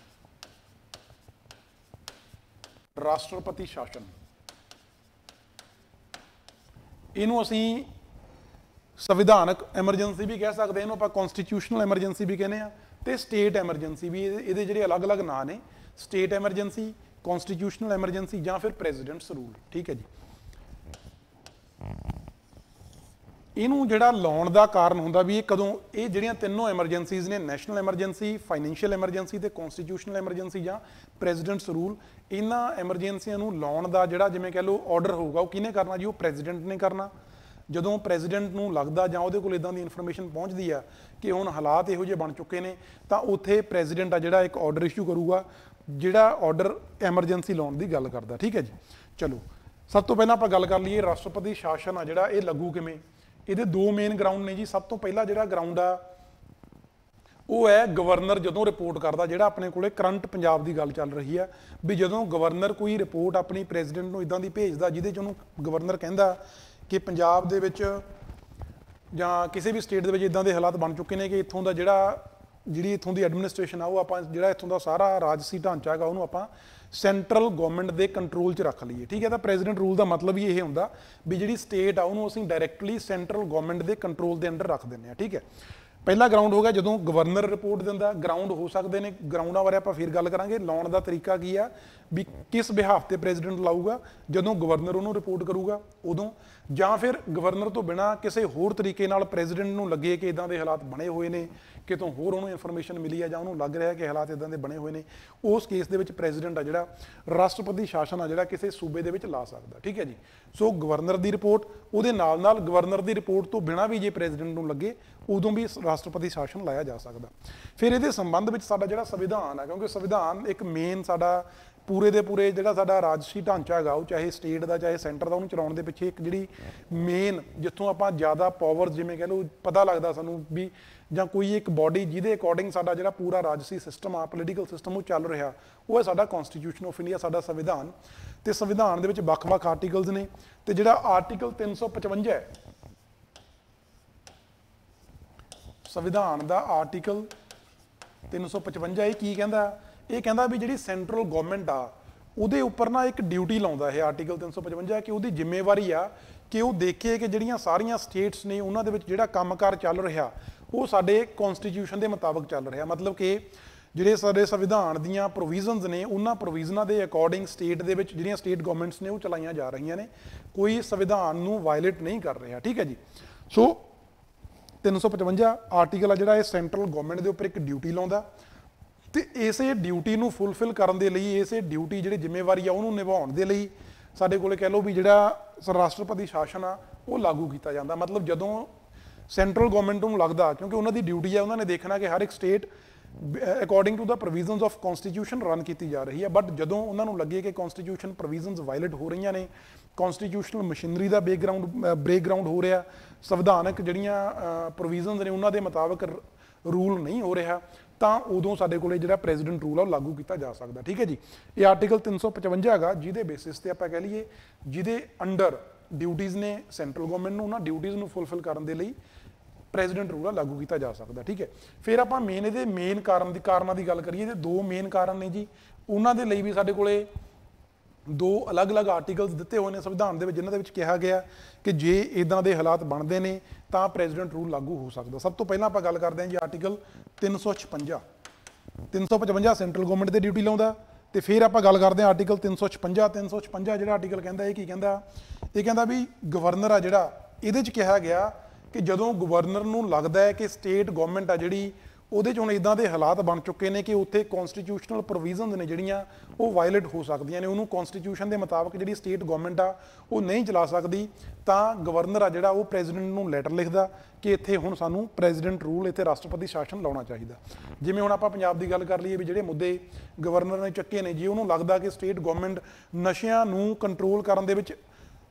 ਰਾਸ਼ਟਰਪਤੀ ਸ਼ਾਸਨ, ਇਹਨੂੰ ਅਸੀਂ ਸੰਵਿਧਾਨਕ ਐਮਰਜੈਂਸੀ ਵੀ ਕਹਿ ਸਕਦੇ, ਇਹਨੂੰ ਆਪਾਂ ਕਨਸਟੀਟਿਊਸ਼ਨਲ ਐਮਰਜੈਂਸੀ ਵੀ ਕਹਿੰਦੇ ਆ, ਤੇ ਸਟੇਟ ਐਮਰਜੈਂਸੀ ਵੀ। ਇਹਦੇ ਜਿਹੜੇ ਅਲੱਗ-ਅਲੱਗ ਨਾਂ ਨੇ, ਸਟੇਟ ਐਮਰਜੈਂਸੀ, ਕਨਸਟੀਟਿਊਸ਼ਨਲ ਐਮਰਜੈਂਸੀ ਜਾਂ ਫਿਰ ਪ੍ਰੈਜ਼ੀਡੈਂਟਸ ਰੂਲ। ਠੀਕ ਹੈ ਜੀ, ਇਹਨੂੰ ਜਿਹੜਾ ਲਾਉਣ ਦਾ ਕਾਰਨ ਹੁੰਦਾ ਵੀ ਇਹ ਕਦੋਂ, ਇਹ ਜਿਹੜੀਆਂ ਤਿੰਨੋਂ ਐਮਰਜੈਂਸੀਜ਼ ਨੇ, ਨੈਸ਼ਨਲ ਐਮਰਜੈਂਸੀ, ਫਾਈਨੈਂਸ਼ੀਅਲ ਐਮਰਜੈਂਸੀ ਤੇ ਕਨਸਟੀਟਿਊਸ਼ਨਲ ਐਮਰਜੈਂਸੀ ਜਾਂ ਪ੍ਰੈਜ਼ੀਡੈਂਟਸ ਰੂਲ, ਇਹਨਾਂ ਐਮਰਜੈਂਸੀਆਂ ਨੂੰ ਲਾਉਣ ਦਾ ਜਿਹੜਾ ਜਿਵੇਂ ਕਹਿ ਲਓ ਆਰਡਰ ਹੋਊਗਾ ਉਹ ਕਿਹਨੇ ਕਰਨਾ ਜੀ? ਉਹ ਪ੍ਰੈਜ਼ੀਡੈਂਟ ਨੇ ਕਰਨਾ। ਜਦੋਂ ਪ੍ਰੈਜ਼ੀਡੈਂਟ ਨੂੰ ਲੱਗਦਾ ਜਾਂ ਉਹਦੇ ਕੋਲ ਇਦਾਂ ਦੀ ਇਨਫੋਰਮੇਸ਼ਨ ਪਹੁੰਚਦੀ ਆ ਕਿ ਹੁਣ ਹਾਲਾਤ ਇਹੋ ਜਿਹੇ ਬਣ ਚੁੱਕੇ ਨੇ, ਤਾਂ ਉੱਥੇ ਪ੍ਰੈਜ਼ੀਡੈਂਟ ਆ ਜਿਹੜਾ ਇੱਕ ਆਰਡਰ ਇਸ਼ੂ ਕਰੂਗਾ, ਜਿਹੜਾ ਆਰਡਰ ਐਮਰਜੈਂਸੀ ਲਾਉਣ ਦੀ ਗੱਲ ਕਰਦਾ। ਠੀਕ ਹੈ ਜੀ, ਚਲੋ ਸਭ ਤੋਂ ਪਹਿਲਾਂ ਆਪਾਂ ਗੱਲ ਕਰ ਲਈਏ ਰਾਸ਼ਟਰਪਤੀ ਸ਼ਾਸਨ ਆ ਜਿਹੜਾ ਇਹ ਲੱਗੂ ਕਿਵੇਂ। ਇਹਦੇ ਦੋ ਮੇਨ ਗਰਾਊਂਡ ਨੇ ਜੀ। ਸਭ ਤੋਂ ਪਹਿਲਾਂ ਜਿਹੜਾ ਗਰਾਊਂਡ ਆ ਉਹ ਹੈ ਗਵਰਨਰ ਜਦੋਂ ਰਿਪੋਰਟ ਕਰਦਾ, ਜਿਹੜਾ ਆਪਣੇ ਕੋਲੇ ਕਰੰਟ ਪੰਜਾਬ ਦੀ ਗੱਲ ਚੱਲ ਰਹੀ ਆ ਵੀ ਜਦੋਂ ਗਵਰਨਰ ਕੋਈ ਰਿਪੋਰਟ ਆਪਣੀ ਪ੍ਰੈਜ਼ੀਡੈਂਟ ਨੂੰ ਇਦਾਂ ਦੀ ਭੇਜਦਾ ਜਿਹਦੇ 'ਚ ਉਹਨੂੰ ਗਵਰਨਰ ਕਹਿੰਦਾ ਕਿ ਪੰਜਾਬ ਦੇ ਵਿੱਚ ਜਾਂ ਕਿਸੇ ਵੀ ਸਟੇਟ ਦੇ ਵਿੱਚ ਇਦਾਂ ਦੇ ਹਾਲਾਤ ਬਣ ਚੁੱਕੇ ਨੇ ਕਿ ਇੱਥੋਂ ਦਾ ਜਿਹੜੀ ਇੱਥੋਂ ਦੀ ਐਡਮਿਨਿਸਟ੍ਰੇਸ਼ਨ ਆ ਉਹ ਆਪਾਂ, ਜਿਹੜਾ ਇੱਥੋਂ ਦਾ ਸਾਰਾ ਰਾਜਸੀ ਢਾਂਚਾ ਹੈਗਾ ਉਹਨੂੰ ਆਪਾਂ ਸੈਂਟਰਲ ਗਵਰਨਮੈਂਟ ਦੇ ਕੰਟਰੋਲ 'ਚ ਰੱਖ ਲਈਏ। ਠੀਕ ਹੈ, ਤਾਂ ਪ੍ਰੈਜ਼ੀਡੈਂਟ ਰੂਲ ਦਾ ਮਤਲਬ ਹੀ ਇਹ ਹੁੰਦਾ ਵੀ ਜਿਹੜੀ ਸਟੇਟ ਆ ਉਹਨੂੰ ਅਸੀਂ ਡਾਇਰੈਕਟਲੀ ਸੈਂਟਰਲ ਗਵਰਨਮੈਂਟ ਦੇ ਕੰਟਰੋਲ ਦੇ ਅੰਡਰ ਰੱਖ ਦਿੰਦੇ ਹਾਂ। ਠੀਕ ਹੈ, ਪਹਿਲਾ ਗਰਾਊਂਡ ਹੋ ਗਿਆ ਜਦੋਂ ਗਵਰਨਰ ਰਿਪੋਰਟ ਦਿੰਦਾ। ਗਰਾਊਂਡ ਹੋ ਸਕਦੇ ਨੇ, ਗਰਾਊਂਡਾਂ ਬਾਰੇ ਆਪਾਂ ਫਿਰ ਗੱਲ ਕਰਾਂਗੇ। ਲਾਉਣ ਦਾ ਤਰੀਕਾ ਕੀ ਆ ਵੀ ਕਿਸ ਬਿਹਾਫ ਤੇ ਪ੍ਰੈਜ਼ੀਡੈਂਟ ਲਾਊਗਾ, ਜਦੋਂ ਗਵਰਨਰ ਉਹਨੂੰ ਰਿਪੋਰਟ ਕਰੂਗਾ ਉਦੋਂ, ਜਾਂ ਫਿਰ ਗਵਰਨਰ ਤੋਂ ਬਿਨਾਂ ਕਿਸੇ ਹੋਰ ਤਰੀਕੇ ਨਾਲ ਪ੍ਰੈਜ਼ੀਡੈਂਟ ਨੂੰ ਲੱਗੇ ਕਿ ਇਦਾਂ ਦੇ ਹਾਲਾਤ ਬਣੇ ਹੋਏ ਨੇ, ਕਿਤੋਂ ਹੋਰ ਉਹਨੂੰ ਇਨਫੋਰਮੇਸ਼ਨ ਮਿਲੀ ਆ ਜਾਂ ਉਹਨੂੰ ਲੱਗ ਰਿਹਾ ਕਿ ਹਾਲਾਤ ਇਦਾਂ ਦੇ ਬਣੇ ਹੋਏ ਨੇ, ਉਸ ਕੇਸ ਦੇ ਵਿੱਚ ਪ੍ਰੈਜ਼ੀਡੈਂਟ ਆ ਜਿਹੜਾ ਰਾਸ਼ਟਰਪਤੀ ਸ਼ਾਸਨ ਆ ਜਿਹੜਾ ਕਿਸੇ ਸੂਬੇ ਦੇ ਵਿੱਚ ਲਾ ਸਕਦਾ। ਠੀਕ ਹੈ ਜੀ। ਸੋ ਗਵਰਨਰ ਦੀ ਰਿਪੋਰਟ, ਉਹਦੇ ਨਾਲ ਨਾਲ ਗਵਰਨਰ ਦੀ ਰਿਪੋਰਟ ਤੋਂ ਬਿਨਾਂ ਵੀ ਜੇ ਪ੍ਰੈਜ਼ੀਡੈਂਟ ਨੂੰ ਲੱਗੇ ਉਦੋਂ ਵੀ ਰਾਸ਼ਟਰਪਤੀ ਸ਼ਾਸਨ ਲਾਇਆ ਜਾ ਸਕਦਾ। ਫਿਰ ਇਹਦੇ ਸੰਬੰਧ ਵਿੱਚ ਸਾਡਾ ਜਿਹੜਾ ਸੰਵਿਧਾਨ ਆ, ਕਿਉਂਕਿ ਸੰਵਿਧਾਨ ਇੱਕ ਮੇਨ ਸਾਡਾ ਪੂਰੇ ਦੇ ਪੂਰੇ ਜਿਹੜਾ ਸਾਡਾ ਰਾਜਸੀ ਢਾਂਚਾ ਹੈਗਾ, ਉਹ ਚਾਹੇ ਸਟੇਟ ਦਾ ਚਾਹੇ ਸੈਂਟਰ ਦਾ, ਉਹਨੂੰ ਚਲਾਉਣ ਦੇ ਪਿੱਛੇ ਇੱਕ ਜਿਹੜੀ ਮੇਨ ਜਿੱਥੋਂ ਆਪਾਂ ਜ਼ਿਆਦਾ ਪਾਵਰ ਜਿਵੇਂ ਕਹਿ ਲਓ ਪਤਾ ਲੱਗਦਾ ਸਾਨੂੰ ਵੀ, ਜਾਂ ਕੋਈ ਇੱਕ ਬਾਡੀ ਜਿਹਦੇ ਅਕੋਰਡਿੰਗ ਸਾਡਾ ਜਿਹੜਾ ਪੂਰਾ ਰਾਜਸੀ ਸਿਸਟਮ ਆ, ਪੋਲੀਟੀਕਲ ਸਿਸਟਮ ਉਹ ਚੱਲ ਰਿਹਾ, ਉਹ ਹੈ ਸਾਡਾ ਕਨਸਟੀਟਿਊਸ਼ਨ ਆਫ ਇੰਡੀਆ, ਸਾਡਾ ਸੰਵਿਧਾਨ। ਤੇ ਸੰਵਿਧਾਨ ਦੇ ਵਿੱਚ ਵੱਖ-ਵੱਖ ਆਰਟੀਕਲਸ ਨੇ, ਤੇ ਜਿਹੜਾ ਆਰਟੀਕਲ 355 ਹੈ ਸੰਵਿਧਾਨ ਦਾ, ਆਰਟੀਕਲ 355 ਇਹ ਕੀ ਕਹਿੰਦਾ? ਇਹ ਕਹਿੰਦਾ ਵੀ ਜਿਹੜੀ ਸੈਂਟਰਲ ਗਵਰਨਮੈਂਟ ਆ ਉਹਦੇ ਉੱਪਰ ਨਾ ਇੱਕ ਡਿਊਟੀ ਲਾਉਂਦਾ ਇਹ ਆਰਟੀਕਲ 355 ਕਿ ਉਹਦੀ ਜ਼ਿੰਮੇਵਾਰੀ ਆ ਕਿ ਉਹ ਦੇਖੇ ਕਿ ਜਿਹੜੀਆਂ ਸਾਰੀਆਂ ਸਟੇਟਸ ਨੇ ਉਹਨਾਂ ਦੇ ਵਿੱਚ ਜਿਹੜਾ ਕੰਮਕਾਰ ਚੱਲ ਰਿਹਾ ਉਹ ਸਾਡੇ ਕਨਸਟੀਟਿਊਸ਼ਨ ਦੇ ਮੁਤਾਬਕ ਚੱਲ ਰਿਹਾ। ਮਤਲਬ ਕਿ ਜਿਹੜੇ ਸਾਡੇ ਸੰਵਿਧਾਨ ਦੀਆਂ ਪ੍ਰੋਵੀਜ਼ਨਸ ਨੇ ਉਹਨਾਂ ਪ੍ਰੋਵੀਜ਼ਨਾਂ ਦੇ ਅਕੋਰਡਿੰਗ ਸਟੇਟ ਦੇ ਵਿੱਚ ਜਿਹੜੀਆਂ ਸਟੇਟ ਗਵਰਨਮੈਂਟਸ ਨੇ ਉਹ ਚਲਾਈਆਂ ਜਾ ਰਹੀਆਂ ਨੇ, ਕੋਈ ਸੰਵਿਧਾਨ ਨੂੰ ਵਾਇਲੇਟ ਨਹੀਂ ਕਰ ਰਿਹਾ। ਠੀਕ ਹੈ ਜੀ। ਸੋ 355 ਆਰਟੀਕਲ ਆ ਜਿਹੜਾ ਇਹ ਸੈਂਟਰਲ ਗਵਰਨਮੈਂਟ ਦੇ ਉੱਪਰ ਇੱਕ ਡਿਊਟੀ ਲਾਉਂਦਾ, ਤੇ ਇਸੇ ਡਿਊਟੀ ਨੂੰ ਫੁੱਲਫਿਲ ਕਰਨ ਦੇ ਲਈ, ਇਸੇ ਡਿਊਟੀ ਜਿਹੜੀ ਜ਼ਿੰਮੇਵਾਰੀ ਆ ਉਹਨੂੰ ਨਿਭਾਉਣ ਦੇ ਲਈ ਸਾਡੇ ਕੋਲੇ ਕਹਿ ਲਓ ਵੀ ਜਿਹੜਾ ਰਾਸ਼ਟਰਪਤੀ ਸ਼ਾਸਨ ਆ ਉਹ ਲਾਗੂ ਕੀਤਾ ਜਾਂਦਾ। ਮਤਲਬ ਜਦੋਂ ਸੈਂਟਰਲ ਗਵਰਨਮੈਂਟ ਨੂੰ ਲੱਗਦਾ, ਕਿਉਂਕਿ ਉਹਨਾਂ ਦੀ ਡਿਊਟੀ ਆ, ਉਹਨਾਂ ਨੇ ਦੇਖਣਾ ਕਿ ਹਰ ਇੱਕ state according to the provisions of constitution run ਕੀਤੀ ਜਾ ਰਹੀ ਹੈ, ਬਟ ਜਦੋਂ ਉਹਨਾਂ ਨੂੰ ਲੱਗੇ ਕਿ ਕਨਸਟੀਟਿਊਸ਼ਨ ਪ੍ਰੋਵੀਜ਼ਨਸ ਵਾਇਲੇਟ ਹੋ ਰਹੀਆਂ ਨੇ, ਕਨਸਟੀਟਿਊਸ਼ਨਲ ਮਸ਼ੀਨਰੀ ਦਾ ਬ੍ਰੇਕਗਰਾਉਂਡ ਹੋ ਰਿਹਾ, ਸੰਵਿਧਾਨਕ ਜਿਹੜੀਆਂ ਪ੍ਰੋਵੀਜ਼ਨਸ ਨੇ ਉਹਨਾਂ ਦੇ ਮੁਤਾਬਕ ਰੂਲ ਨਹੀਂ ਹੋ ਰਿਹਾ, ਤਾਂ ਉਦੋਂ ਸਾਡੇ ਕੋਲੇ ਜਿਹੜਾ ਪ੍ਰੈਜ਼ੀਡੈਂਟ ਰੂਲ ਆ ਉਹ ਲਾਗੂ ਕੀਤਾ ਜਾ ਸਕਦਾ। ਠੀਕ ਹੈ ਜੀ। ਇਹ ਆਰਟੀਕਲ 355 ਹੈਗਾ ਜਿਹਦੇ ਬੇਸਿਸ ਤੇ ਆਪਾਂ ਕਹਿ ਲਈਏ ਜਿਹਦੇ ਅੰਡਰ ਡਿਊਟੀਜ਼ ਨੇ ਸੈਂਟਰਲ ਗਵਰਨਮੈਂਟ ਨੂੰ, ਉਹਨਾਂ ਡਿਊਟੀਜ਼ ਨੂੰ ਫੁੱਲਫਿਲ ਕਰਨ ਦੇ ਲਈ ਪ੍ਰੈਜ਼ੀਡੈਂਟ ਰੂਲ ਆ ਲਾਗੂ ਕੀਤਾ ਜਾ ਸਕਦਾ। ਠੀਕ ਹੈ। ਫਿਰ ਆਪਾਂ ਇਹਦੇ ਮੇਨ ਕਾਰਨਾਂ ਦੀ ਗੱਲ ਕਰੀਏ ਤੇ ਦੋ ਮੇਨ ਕਾਰਨ ਨੇ ਜੀ, ਉਹਨਾਂ ਦੇ ਲਈ ਵੀ ਸਾਡੇ ਕੋਲੇ ਦੋ ਅਲੱਗ-ਅਲੱਗ ਆਰਟੀਕਲਸ ਦਿੱਤੇ ਹੋਏ ਨੇ ਸੰਵਿਧਾਨ ਦੇ ਵਿੱਚ, ਜਿਨ੍ਹਾਂ ਦੇ ਵਿੱਚ ਕਿਹਾ ਗਿਆ ਕਿ ਜੇ ਇਦਾਂ ਦੇ ਹਾਲਾਤ ਬਣਦੇ ਨੇ ਤਾਂ ਪ੍ਰੈਜ਼ੀਡੈਂਟ ਰੂਲ ਲਾਗੂ ਹੋ ਸਕਦਾ। ਸਭ ਤੋਂ ਪਹਿਲਾਂ ਆਪਾਂ ਗੱਲ ਕਰਦੇ ਹਾਂ ਜੀ ਆਰਟੀਕਲ 356 ਸੈਂਟਰਲ ਗਵਰਨਮੈਂਟ ਤੇ ਡਿਊਟੀ ਲਾਉਂਦਾ, ਤੇ ਫਿਰ ਆਪਾਂ ਗੱਲ ਕਰਦੇ ਹਾਂ ਆਰਟੀਕਲ 356 ਜਿਹੜਾ ਆਰਟੀਕਲ ਕਹਿੰਦਾ ਇਹ ਕੀ ਕਹਿੰਦਾ? ਇਹ ਕਹਿੰਦਾ ਵੀ ਗਵਰਨਰ ਆ ਜਿਹੜਾ, ਇਹਦੇ 'ਚ ਕਿਹਾ ਗਿਆ ਕਿ ਜਦੋਂ ਗਵਰਨਰ ਨੂੰ ਲੱਗਦਾ ਹੈ ਕਿ ਸਟੇਟ ਗਵਰਨਮੈਂਟ ਆ ਜਿਹੜੀ ਉਹਦੇ 'ਚ ਹੁਣ ਇਦਾਂ ਦੇ ਹਾਲਾਤ ਬਣ ਚੁੱਕੇ ਨੇ ਕਿ ਉੱਥੇ ਕਨਸਟੀਟਿਊਸ਼ਨਲ ਪ੍ਰੋਵੀਜ਼ਨਸ ਨੇ ਜਿਹੜੀਆਂ ਉਹ ਵਾਇਲੇਟ ਹੋ ਸਕਦੀਆਂ ਨੇ, ਉਹਨੂੰ ਕਨਸਟੀਟਿਊਸ਼ਨ ਦੇ ਮੁਤਾਬਕ ਜਿਹੜੀ ਸਟੇਟ ਗਵਰਨਮੈਂਟ ਆ ਉਹ ਨਹੀਂ ਚਲਾ ਸਕਦੀ, ਤਾਂ ਗਵਰਨਰ ਆ ਜਿਹੜਾ ਉਹ ਪ੍ਰੈਜ਼ੀਡੈਂਟ ਨੂੰ ਲੈਟਰ ਲਿਖਦਾ ਕਿ ਇੱਥੇ ਹੁਣ ਸਾਨੂੰ ਪ੍ਰੈਜ਼ੀਡੈਂਟ ਰੂਲ, ਇੱਥੇ ਰਾਸ਼ਟਰਪਤੀ ਸ਼ਾਸਨ ਲਾਉਣਾ ਚਾਹੀਦਾ। ਜਿਵੇਂ ਹੁਣ ਆਪਾਂ ਪੰਜਾਬ ਦੀ ਗੱਲ ਕਰ ਲਈਏ ਵੀ ਜਿਹੜੇ ਮੁੱਦੇ ਗਵਰਨਰ ਨੇ ਚੱਕੇ ਨੇ, ਜੇ ਉਹਨੂੰ ਲੱਗਦਾ ਕਿ ਸਟੇਟ ਗਵਰਨਮੈਂਟ ਨਸ਼ਿਆਂ ਨੂੰ ਕੰਟਰੋਲ ਕਰਨ ਦੇ ਵਿੱਚ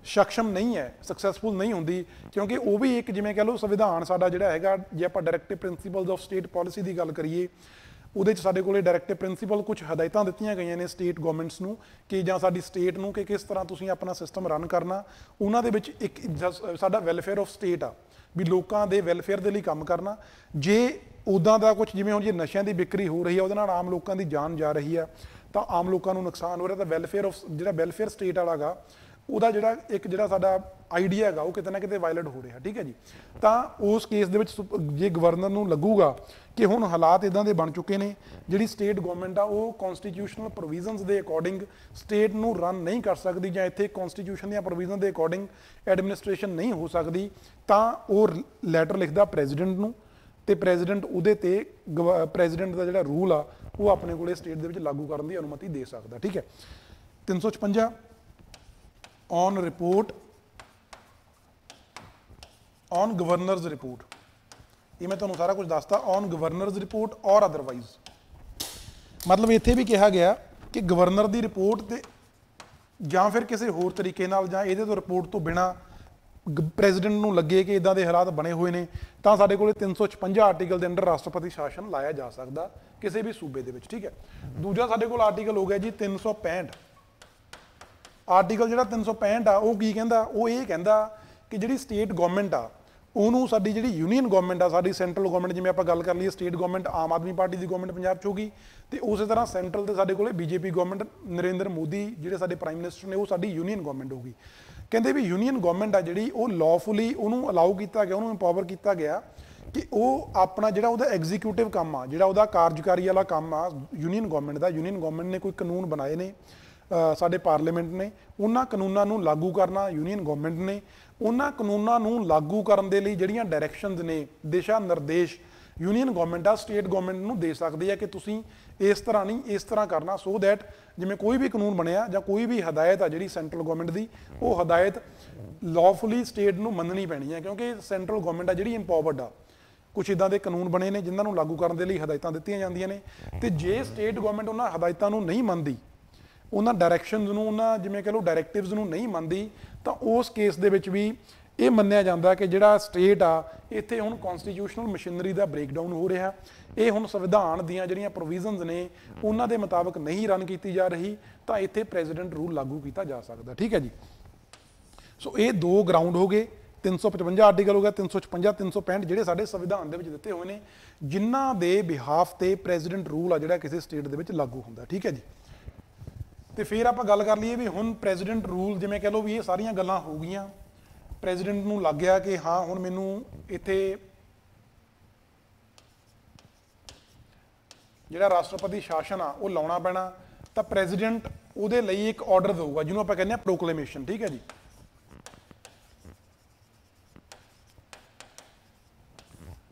ਸક્ષਮ ਨਹੀਂ ਹੈ, ਸਕਸੈਸਫੁਲ ਨਹੀਂ ਹੁੰਦੀ, ਕਿਉਂਕਿ ਉਹ ਵੀ ਇੱਕ ਜਿਵੇਂ ਕਹਿ ਲਓ ਸੰਵਿਧਾਨ ਸਾਡਾ ਜਿਹੜਾ ਹੈਗਾ, ਜੇ ਆਪਾਂ directive principals of state policy ਦੀ ਗੱਲ ਕਰੀਏ ਉਹਦੇ 'ਚ ਸਾਡੇ ਕੋਲੇ ਡਾਇਰੈਕਟਿਵ ਪ੍ਰਿੰਸੀਪਲ ਕੁਝ ਹਦਾਇਤਾਂ ਦਿੱਤੀਆਂ ਗਈਆਂ ਨੇ ਸਟੇਟ ਗਵਰਨਮੈਂਟਸ ਨੂੰ ਕਿ ਜਾਂ ਸਾਡੀ ਸਟੇਟ ਨੂੰ ਕਿ ਕਿਸ ਤਰ੍ਹਾਂ ਤੁਸੀਂ ਆਪਣਾ ਸਿਸਟਮ ਰਨ ਕਰਨਾ। ਉਹਨਾਂ ਦੇ ਵਿੱਚ ਇੱਕ ਸਾਡਾ ਵੈਲਫੇਅਰ ਆਫ ਸਟੇਟ ਆ ਵੀ ਲੋਕਾਂ ਦੇ ਵੈਲਫੇਅਰ ਦੇ ਲਈ ਕੰਮ ਕਰਨਾ। ਜੇ ਉੱਦਾਂ ਦਾ ਕੁਝ ਜਿਵੇਂ ਹੁਣ ਜੇ ਨਸ਼ਿਆਂ ਦੀ ਵਿਕਰੀ ਹੋ ਰਹੀ ਆ ਉਹਦੇ ਨਾਲ ਆਮ ਲੋਕਾਂ ਦੀ ਜਾਨ ਜਾ ਰਹੀ ਆ, ਤਾਂ ਆਮ ਲੋਕਾਂ ਨੂੰ ਨੁਕਸਾਨ ਹੋ ਰਿਹਾ, ਤਾਂ ਵੈਲਫੇਅਰ ਆਫ ਜਿਹੜਾ ਵੈਲਫੇਅਰ ਸਟੇਟ ਵਾਲਾ ਗਾ ਉਹਦਾ ਜਿਹੜਾ ਸਾਡਾ ਆਈਡੀਆ ਹੈਗਾ ਉਹ ਕਿਤੇ ਨਾ ਕਿਤੇ ਵਾਇਲੇਟ ਹੋ ਰਿਹਾ। ਠੀਕ ਹੈ ਜੀ। ਤਾਂ ਉਸ ਕੇਸ ਦੇ ਵਿੱਚ ਜੇ ਗਵਰਨਰ ਨੂੰ ਲੱਗੂਗਾ ਕਿ ਹੁਣ ਹਾਲਾਤ ਇਦਾਂ ਦੇ ਬਣ ਚੁੱਕੇ ਨੇ, ਜਿਹੜੀ ਸਟੇਟ ਗਵਰਨਮੈਂਟ ਆ ਉਹ ਕਨਸਟੀਟਿਊਸ਼ਨਲ ਪ੍ਰੋਵੀਜ਼ਨਸ ਦੇ ਅਕੋਰਡਿੰਗ ਸਟੇਟ ਨੂੰ ਰਨ ਨਹੀਂ ਕਰ ਸਕਦੀ, ਜਾਂ ਇੱਥੇ ਕਨਸਟੀਟਿਊਸ਼ਨ ਦੀਆਂ ਪ੍ਰੋਵੀਜ਼ਨ ਦੇ ਅਕੋਰਡਿੰਗ ਐਡਮਿਨਿਸਟ੍ਰੇਸ਼ਨ ਨਹੀਂ ਹੋ ਸਕਦੀ, ਤਾਂ ਉਹ ਲੈਟਰ ਲਿਖਦਾ ਪ੍ਰੈਜ਼ੀਡੈਂਟ ਨੂੰ, ਤੇ ਪ੍ਰੈਜ਼ੀਡੈਂਟ ਉਹਦੇ ਤੇ ਪ੍ਰੈਜ਼ੀਡੈਂਟ ਦਾ ਜਿਹੜਾ ਰੂਲ ਆ ਉਹ ਆਪਣੇ ਕੋਲੇ ਸਟੇਟ ਦੇ ਵਿੱਚ ਲਾਗੂ ਕਰਨ ਦੀ ਅਨੁਮਤੀ ਦੇ ਸਕਦਾ। ਠੀਕ ਹੈ। 356 on report on governors report, ਇਹ ਮੈਂ ਤੁਹਾਨੂੰ ਸਾਰਾ ਕੁਝ ਦੱਸਤਾ। ਔਨ ਗਵਰਨਰਜ਼ ਰਿਪੋਰਟ ਔਰ ਅਦਰਵਾਈਜ਼, ਮਤਲਬ ਇੱਥੇ ਵੀ ਕਿਹਾ ਗਿਆ ਕਿ ਗਵਰਨਰ ਦੀ ਰਿਪੋਰਟ ਤੇ ਜਾਂ ਫਿਰ ਕਿਸੇ ਹੋਰ ਤਰੀਕੇ ਨਾਲ ਜਾਂ ਇਹਦੇ ਤੋਂ ਰਿਪੋਰਟ ਤੋਂ ਬਿਨਾ ਪ੍ਰੈਜ਼ੀਡੈਂਟ ਨੂੰ ਲੱਗੇ ਕਿ ਇਦਾਂ ਦੇ ਹਾਲਾਤ ਬਣੇ ਹੋਏ ਨੇ, ਤਾਂ ਸਾਡੇ ਕੋਲੇ 356 ਆਰਟੀਕਲ ਦੇ ਅੰਡਰ ਰਾਸ਼ਟਰਪਤੀ ਸ਼ਾਸਨ ਲਾਇਆ ਜਾ ਸਕਦਾ ਕਿਸੇ ਵੀ ਸੂਬੇ ਦੇ ਵਿੱਚ। ਠੀਕ ਹੈ। ਦੂਜਾ ਸਾਡੇ ਕੋਲ ਆਰਟੀਕਲ ਹੋ ਗਿਆ ਜੀ 365। ਆਰਟੀਕਲ ਜਿਹੜਾ 365 ਆ ਉਹ ਕੀ ਕਹਿੰਦਾ? ਉਹ ਇਹ ਕਹਿੰਦਾ ਕਿ ਜਿਹੜੀ ਸਟੇਟ ਗਵਰਨਮੈਂਟ ਆ ਉਹਨੂੰ ਸਾਡੀ ਜਿਹੜੀ ਯੂਨੀਅਨ ਗਵਰਨਮੈਂਟ ਆ, ਸਾਡੀ ਸੈਂਟਰਲ ਗਵਰਨਮੈਂਟ, ਜਿਵੇਂ ਆਪਾਂ ਗੱਲ ਕਰ ਲਈਏ state government Aam Aadmi party ਦੀ ਗਵਰਨਮੈਂਟ ਪੰਜਾਬ 'ਚ ਹੋਗੀ, ਤੇ ਉਸੇ ਤਰ੍ਹਾਂ ਸੈਂਟਰਲ ਤੇ ਸਾਡੇ ਕੋਲੇ ਬੀਜੇਪੀ ਗਵਰਨਮੈਂਟ, ਨਰਿੰਦਰ ਮੋਦੀ ਜਿਹੜੇ ਸਾਡੇ ਪ੍ਰਾਈਮ ਮਿਨਿਸਟਰ ਨੇ, ਉਹ ਸਾਡੀ ਯੂਨੀਅਨ ਗਵਰਨਮੈਂਟ ਹੋਗੀ। ਕਹਿੰਦੇ ਵੀ ਯੂਨੀਅਨ ਗਵਰਨਮੈਂਟ ਆ ਜਿਹੜੀ ਉਹ ਲਾਅਫੁਲੀ ਉਹਨੂੰ ਅਲਾਉ ਕੀਤਾ ਗਿਆ, ਉਹਨੂੰ ਇੰਪਾਵਰ ਕੀਤਾ ਗਿਆ कि वो अपना जिहड़ा उहदा एग्जीक्यूटिव काम आ, जिहड़ा उहदा कार्यकारी वाला काम आ यूनियन गवर्नमेंट का, यूनियन गवर्नमेंट ने कोई कानून बनाए ने साडे पार्लीमेंट ने, उन्हां कानूनां नूं लागू करना यूनियन गवर्नमेंट ने, उन्हां कानूनां नूं लागू करन दे लई जिहड़ियां डायरैक्शनस ने, दिशा निर्देश यूनियन गवर्नमेंट आ स्टेट गवर्नमेंट नूं दे सकदी है कि तुसीं इस तरह नहीं इस तरह करना, सो दैट जिवें कोई भी कानून बनिया जां कोई भी हदायत आ जिहड़ी सेंट्रल गवर्नमेंट दी, वो हदायत लॉफुली स्टेट नूं मननी पैनी है, क्योंकि सेंट्रल गवर्नमेंट आ जिहड़ी इंपावर्ड आ। कुछ इदां दे कानून बने ने जिन्हां नूं लागू करन दे लई हदायतां दित्तियां जांदियां ने, ते जे स्टेट गवर्नमेंट उन्हां हदायतां नूं नहीं मनदी, उन्हां डायरैक्शनस नूं, उन्हां जिवें कह लो डायरैक्टिव्स नूं नहीं मनदी, तां उस केस दे विच भी ये मन्निया जाता कि जिहड़ा स्टेट आ इत्थे हुण कॉन्स्टिट्यूशनल मशीनरी का ब्रेकडाउन हो रहा, ये हुण संविधान दीआं जिहड़ियां प्रोविजनस ने उन्हां दे मुताबक नहीं रन की जा रही, तो इत्थे प्रेजिडेंट रूल लागू किया जा सकता। ठीक है जी। सो ये दो ग्राउंड हो गए, 355 आर्टिकल हो गया, 356 365 ਜਿਹੜੇ ਸਾਡੇ ਸੰਵਿਧਾਨ ਦੇ ਵਿੱਚ ਦਿੱਤੇ ਹੋਏ ਨੇ, ਜਿਨ੍ਹਾਂ ਦੇ ਬਿਹਾਫ ਤੇ ਪ੍ਰੈਜ਼ੀਡੈਂਟ ਰੂਲ ਆ ਜਿਹੜਾ ਕਿਸੇ ਸਟੇਟ ਦੇ ਵਿੱਚ ਲਾਗੂ ਹੁੰਦਾ। ਠੀਕ ਹੈ ਜੀ। ਤੇ ਫਿਰ ਆਪਾਂ ਗੱਲ ਕਰ ਲਈਏ ਵੀ ਹੁਣ ਪ੍ਰੈਜ਼ੀਡੈਂਟ ਰੂਲ, ਜਿਵੇਂ ਕਹ ਲਓ ਵੀ ਇਹ ਸਾਰੀਆਂ ਗੱਲਾਂ ਹੋ ਗਈਆਂ, ਪ੍ਰੈਜ਼ੀਡੈਂਟ ਨੂੰ ਲੱਗ ਗਿਆ ਕਿ ਹਾਂ ਹੁਣ ਮੈਨੂੰ ਇੱਥੇ ਜਿਹੜਾ ਰਾਸ਼ਟਰਪਤੀ ਸ਼ਾਸਨ ਆ ਉਹ ਲਾਉਣਾ ਪੈਣਾ, ਤਾਂ ਪ੍ਰੈਜ਼ੀਡੈਂਟ ਉਹਦੇ ਲਈ ਇੱਕ ਆਰਡਰ ਦੇਊਗਾ ਜਿਹਨੂੰ ਆਪਾਂ ਕਹਿੰਦੇ ਆ ਪ੍ਰੋਕਲੇਮੇਸ਼ਨ। ਠੀਕ ਹੈ ਜੀ।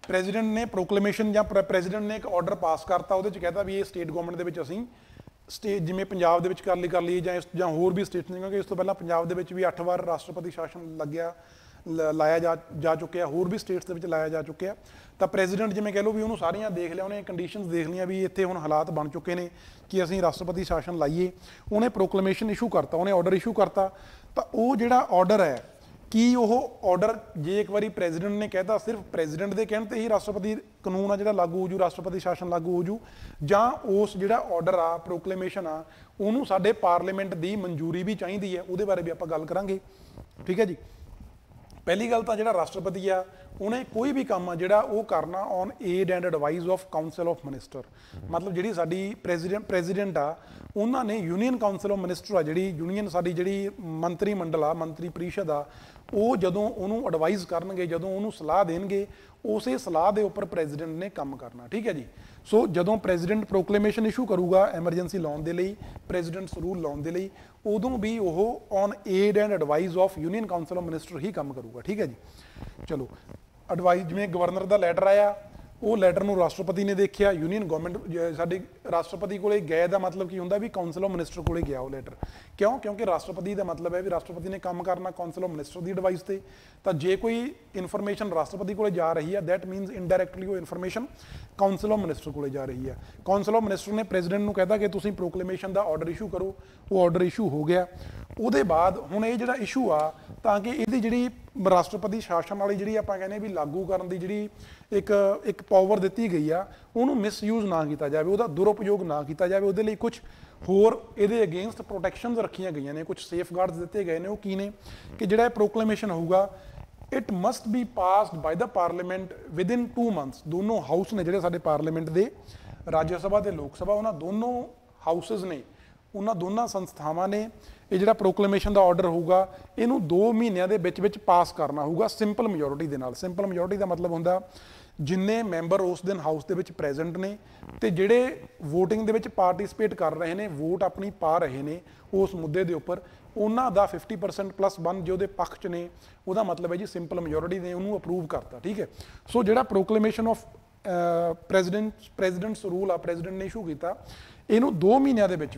ਪ੍ਰੈਜ਼ੀਡੈਂਟ ਨੇ ਪ੍ਰੋਕਲੇਮੇਸ਼ਨ ਜਾਂ ਪ੍ਰੈਜ਼ੀਡੈਂਟ ਨੇ ਇੱਕ ਆਰਡਰ ਪਾਸ ਕਰਤਾ, ਉਹਦੇ 'ਚ कहता ਵੀ ਇਹ ਸਟੇਟ ਗਵਰਨਮੈਂਟ ਦੇ ਵਿੱਚ ਅਸੀਂ ਸਟੇਟ ਜਿਵੇਂ ਪੰਜਾਬ ਦੇ ਵਿੱਚ ਕਰ ਲਈ ਜਾਂ ਹੋਰ ਵੀ ਸਟੇਟ ਨੇ, ਕਿਉਂਕਿ ਇਸ ਤੋਂ ਪਹਿਲਾਂ ਪੰਜਾਬ ਦੇ ਵਿੱਚ ਵੀ 8 ਵਾਰ ਰਾਸ਼ਟਰਪਤੀ ਸ਼ਾਸਨ ਲਾਇਆ ਜਾ ਚੁੱਕਿਆ, ਹੋਰ ਵੀ ਸਟੇਟਸ ਦੇ ਵਿੱਚ ਲਾਇਆ ਜਾ ਚੁੱਕਿਆ। ਤਾਂ ਪ੍ਰੈਜ਼ੀਡੈਂਟ ਜਿਵੇਂ ਕਹਿ ਲਓ ਵੀ ਉਹਨੂੰ ਸਾਰੀਆਂ ਦੇਖ ਲਿਆ, ਉਹਨੇ ਕੰਡੀਸ਼ਨਸ ਦੇਖ ਲਈਆਂ ਵੀ ਇੱਥੇ ਹੁਣ ਹਾਲਾਤ ਬਣ ਚੁੱਕੇ ਨੇ ਕਿ ਅਸੀਂ ਰਾਸ਼ਟਰਪਤੀ ਸ਼ਾਸਨ ਲਾਈਏ, ਉਹਨੇ ਪ੍ਰੋਕਲੇਮੇਸ਼ਨ ਇਸ਼ੂ ਕਰਤਾ, ਉਹਨੇ ਆਰਡਰ ਇਸ਼ੂ ਕਰਤਾ। ਤਾਂ ਉਹ ਜਿਹੜਾ ਆਰਡਰ ਹੈ, ਕੀ ਉਹ ਆਰਡਰ ਜੇ ਇੱਕ ਵਾਰੀ ਪ੍ਰੈਜ਼ੀਡੈਂਟ ਨੇ ਕਹਿਤਾ ਸਿਰਫ ਪ੍ਰੈਜ਼ੀਡੈਂਟ ਦੇ ਕਹਿਣ ਤੇ ਹੀ ਰਾਸ਼ਟਰਪਤੀ ਕਾਨੂੰਨ ਆ ਜਿਹੜਾ ਲਾਗੂ ਹੋ ਜੂ, ਰਾਸ਼ਟਰਪਤੀ ਸ਼ਾਸਨ ਲਾਗੂ ਹੋ ਜੂ, ਜਾਂ ਉਸ ਜਿਹੜਾ ਆਰਡਰ ਆ ਪ੍ਰੋਕਲੇਮੇਸ਼ਨ ਆ ਉਹਨੂੰ ਸਾਡੇ ਪਾਰਲੀਮੈਂਟ ਦੀ ਮਨਜ਼ੂਰੀ ਵੀ ਚਾਹੀਦੀ ਹੈ, ਉਹਦੇ ਬਾਰੇ ਵੀ ਆਪਾਂ ਗੱਲ ਕਰਾਂਗੇ। ਠੀਕ ਹੈ ਜੀ। ਪਹਿਲੀ ਗੱਲ ਤਾਂ ਜਿਹੜਾ ਰਾਸ਼ਟਰਪਤੀ ਆ ਉਹਨੇ ਕੋਈ ਵੀ ਕੰਮ ਆ ਜਿਹੜਾ ਉਹ ਕਰਨਾ on aid and advice of council of minister, ਮਤਲਬ ਜਿਹੜੀ ਸਾਡੀ ਪ੍ਰੈਜ਼ੀਡੈਂਟ ਆ ਉਹਨਾਂ ਨੇ ਯੂਨੀਅਨ ਕਾਊਂਸਲ ਆਫ ਮਿਨਿਸਟਰ ਆ, ਜਿਹੜੀ ਯੂਨੀਅਨ ਸਾਡੀ ਜਿਹੜੀ ਮੰਤਰੀ ਮੰਡਲ ਆ, ਮੰਤਰੀ ਪਰਿਸ਼ਦ ਆ, ਉਹ ਜਦੋਂ ਉਹਨੂੰ ਐਡਵਾਈਸ ਕਰਨਗੇ, ਜਦੋਂ ਉਹਨੂੰ ਸਲਾਹ ਦੇਣਗੇ, ਉਸੇ ਸਲਾਹ ਦੇ ਉੱਪਰ ਪ੍ਰੈਜ਼ੀਡੈਂਟ ਨੇ ਕੰਮ ਕਰਨਾ। ਠੀਕ ਹੈ ਜੀ। ਸੋ ਜਦੋਂ ਪ੍ਰੈਜ਼ੀਡੈਂਟ ਪ੍ਰੋਕਲੇਮੇਸ਼ਨ ਇਸ਼ੂ ਕਰੂਗਾ ਐਮਰਜੈਂਸੀ ਲਾਉਣ ਦੇ ਲਈ, ਪ੍ਰੈਜ਼ੀਡੈਂਟਸ ਰੂਲ ਲਾਉਣ ਦੇ ਲਈ, ਉਦੋਂ ਵੀ ਉਹ on aid and advice of union council of minister ਹੀ ਕੰਮ ਕਰੂਗਾ। ਠੀਕ ਹੈ ਜੀ। ਚਲੋ ਐਡਵਾਈਸ, ਜਿਵੇਂ ਗਵਰਨਰ ਦਾ ਲੈਟਰ ਆਇਆ, ਉਹ ਲੈਟਰ ਨੂੰ ਰਾਸ਼ਟਰਪਤੀ ਨੇ ਦੇਖਿਆ, ਯੂਨੀਅਨ ਗਵਰਨਮੈਂਟ ਸਾਡੇ ਰਾਸ਼ਟਰਪਤੀ ਕੋਲੇ ਗਏ ਦਾ ਮਤਲਬ ਕੀ ਹੁੰਦਾ ਵੀ ਕਾਊਂਸਲ ਆਫ ਮਿਨਿਸਟਰ ਕੋਲੇ ਗਿਆ ਉਹ ਲੈਟਰ। ਕਿਉਂ? ਕਿਉਂਕਿ ਰਾਸ਼ਟਰਪਤੀ ਦਾ ਮਤਲਬ ਹੈ ਵੀ ਰਾਸ਼ਟਰਪਤੀ ਨੇ ਕੰਮ ਕਰਨਾ council of minister the advice ਤੇ। ਤਾਂ ਜੇ ਕੋਈ ਇਨਫੋਰਮੇਸ਼ਨ ਰਾਸ਼ਟਰਪਤੀ ਕੋਲੇ ਜਾ ਰਹੀ ਹੈ, ਦੈਟ ਮੀਨਸ ਇਨਡਾਇਰੈਕਟਲੀ ਉਹ ਇਨਫੋਰਮੇਸ਼ਨ ਕਾਊਂਸਲ ਆਫ ਮਿਨਿਸਟਰ ਕੋਲੇ ਜਾ ਰਹੀ ਹੈ। ਕਾਊਂਸਲ ਆਫ ਮਿਨਿਸਟਰ ਨੇ ਪ੍ਰੈਜ਼ੀਡੈਂਟ ਨੂੰ ਕਹਿਤਾ ਕਿ ਤੁਸੀਂ ਪ੍ਰੋਕਲੇਮੇਸ਼ਨ ਦਾ ਆਰਡਰ ਇਸ਼ੂ ਕਰੋ, ਉਹ ਆਰਡਰ ਇਸ਼ੂ ਹੋ ਗਿਆ। ਉਹਦੇ ਬਾਅਦ ਹੁਣ ਇਹ ਜਿਹੜਾ ਇਸ਼ੂ ਆ, ਤਾਂ ਕਿ ਇਹਦੀ ਜਿਹੜੀ ਰਾਸ਼ਟਰਪਤੀ ਸ਼ਾਸਨ ਵਾਲੀ ਜਿਹੜੀ ਆਪਾਂ ਕਹਿੰਦੇ ਵੀ ਲਾਗੂ ਕਰਨ ਦੀ ਜਿਹੜੀ ਇੱਕ ਪਾਵਰ ਦਿੱਤੀ ਗਈ ਆ, ਉਹਨੂੰ ਮਿਸਯੂਜ਼ ਨਾ ਕੀਤਾ ਜਾਵੇ, ਉਹਦਾ ਦੁਰਉਪਯੋਗ ਨਾ ਕੀਤਾ ਜਾਵੇ। ਉਹਦੇ ਲਈ ਕੁਝ ਹੋਰ ਇਹਦੇ ਅਗੇਂਸਟ ਪ੍ਰੋਟੈਕਸ਼ਨਸ ਰੱਖੀਆਂ ਗਈਆਂ ਨੇ, ਕੁਝ ਸੇਫਗਾਰਡਸ ਦਿੱਤੇ ਗਏ ਨੇ। ਉਹ ਕੀ ਨੇ ਕਿ ਜਿਹੜਾ ਇਹ ਪ੍ਰੋਕਲੇਮੇਸ਼ਨ ਹੋਊਗਾ, it must be passed by the parliament within 2 months. ਦੋਨੋਂ ਹਾਊਸ ਨੇ ਜਿਹੜੇ ਸਾਡੇ ਪਾਰਲੀਮੈਂਟ ਦੇ, ਰਾਜ ਸਭਾ ਤੇ ਲੋਕ ਸਭਾ, ਉਹਨਾਂ ਦੋਨੋਂ ਹਾਊਸਸ ਨੇ, ਉਹਨਾਂ ਦੋਨਾਂ ਸੰਸਥਾਵਾਂ ਨੇ ਇਹ ਜਿਹੜਾ ਪ੍ਰੋਕਲੇਮੇਸ਼ਨ ਦਾ ਆਰਡਰ ਹੋਊਗਾ ਇਹਨੂੰ 2 ਮਹੀਨਿਆਂ ਦੇ ਵਿੱਚ ਪਾਸ ਕਰਨਾ ਹੋਊਗਾ ਸਿੰਪਲ ਮੈਜੋਰਿਟੀ ਦੇ ਨਾਲ। ਸਿੰਪਲ ਮੈਜੋਰਿਟੀ ਦਾ ਮਤਲਬ ਹੁੰਦਾ ਜਿੰਨੇ ਮੈਂਬਰ ਉਸ ਦਿਨ ਹਾਊਸ ਦੇ ਵਿੱਚ ਪ੍ਰੈਜ਼ੈਂਟ ਨੇ ਤੇ ਜਿਹੜੇ VOTING ਦੇ ਵਿੱਚ ਪਾਰਟਿਸਿਪੇਟ ਕਰ ਰਹੇ ਨੇ, ਵੋਟ ਆਪਣੀ ਪਾ ਰਹੇ ਨੇ ਉਸ ਮੁੱਦੇ ਦੇ ਉੱਪਰ, ਉਹਨਾਂ ਦਾ 50% ਪਲੱਸ 1 ਜੇ ਉਹਦੇ ਪੱਖ 'ਚ ਨੇ, ਉਹਦਾ ਮਤਲਬ ਹੈ ਜੀ ਸਿੰਪਲ ਮੈਜੋਰਿਟੀ ਨੇ ਉਹਨੂੰ ਅਪਰੂਵ ਕਰਤਾ। ਠੀਕ ਹੈ। ਸੋ ਜਿਹੜਾ ਪ੍ਰੋਕਲੇਮੇਸ਼ਨ ਆਫ ਪ੍ਰੈਜ਼ੀਡੈਂਟਸ ਰੂਲ ਆ, ਪ੍ਰੈਜ਼ੀਡੈਂਟ ਨੇ ਇਸ਼ੂ ਕੀਤਾ, ਇਹਨੂੰ 2 ਮਹੀਨਿਆਂ ਦੇ ਵਿੱਚ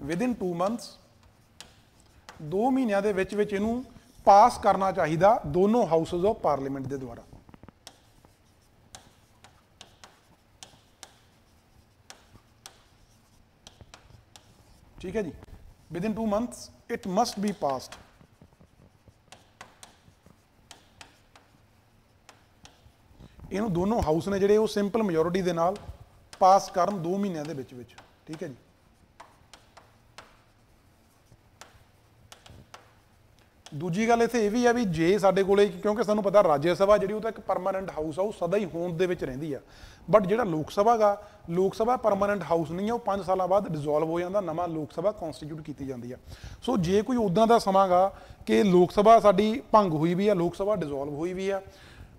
ਵਿਦਿਨ 2 ਮੰਥਸ, 2 ਮਹੀਨਿਆਂ ਦੇ ਵਿੱਚ ਇਹਨੂੰ ਪਾਸ ਕਰਨਾ ਚਾਹੀਦਾ ਦੋਨੋਂ ਹਾਊਸਸ ਆਫ ਪਾਰਲੀਮੈਂਟ ਦੇ ਦੁਆਰਾ। ਠੀਕ ਹੈ ਜੀ। Within 2 months it must be passed. ਇਹਨੂੰ ਦੋਨੋਂ ਹਾਊਸ ਨੇ ਜਿਹੜੇ ਉਹ ਸਿੰਪਲ ਮੈਜੋਰਿਟੀ ਦੇ ਨਾਲ ਪਾਸ ਕਰਨ 2 ਮਹੀਨਿਆਂ ਦੇ ਵਿੱਚ। ਠੀਕ ਹੈ ਜੀ। ਦੂਜੀ ਗੱਲ ਇੱਥੇ ਇਹ ਵੀ ਆ ਵੀ ਜੇ ਸਾਡੇ ਕੋਲੇ, ਕਿਉਂਕਿ ਸਾਨੂੰ ਪਤਾ ਰਾਜ ਸਭਾ ਜਿਹੜੀ ਉਹ ਤਾਂ ਇੱਕ ਪਰਮਾਨੈਂਟ ਹਾਊਸ ਆ, ਉਹ ਸਦਾ ਹੀ ਹੋਂਦ ਦੇ ਵਿੱਚ ਰਹਿੰਦੀ ਆ, ਬਟ ਜਿਹੜਾ ਲੋਕ ਸਭਾ ਗਾ, ਲੋਕ ਸਭਾ ਪਰਮਾਨੈਂਟ ਹਾਊਸ ਨਹੀਂ ਆ, ਉਹ 5 ਸਾਲਾਂ ਬਾਅਦ ਡਿਸੋਲਵ ਹੋ ਜਾਂਦਾ, ਨਵਾਂ ਲੋਕ ਸਭਾ ਕਨਸਟੀਟਿਊਟ ਕੀਤੀ ਜਾਂਦੀ ਆ। ਸੋ ਜੇ ਕੋਈ ਉੱਦਾਂ ਦਾ ਸਮਾਂ ਗਾ ਕਿ ਲੋਕ ਸਭਾ ਸਾਡੀ ਭੰਗ ਹੋਈ ਵੀ ਆ, ਲੋਕ ਸਭਾ ਡਿਸੋਲਵ ਹੋਈ ਵੀ ਆ,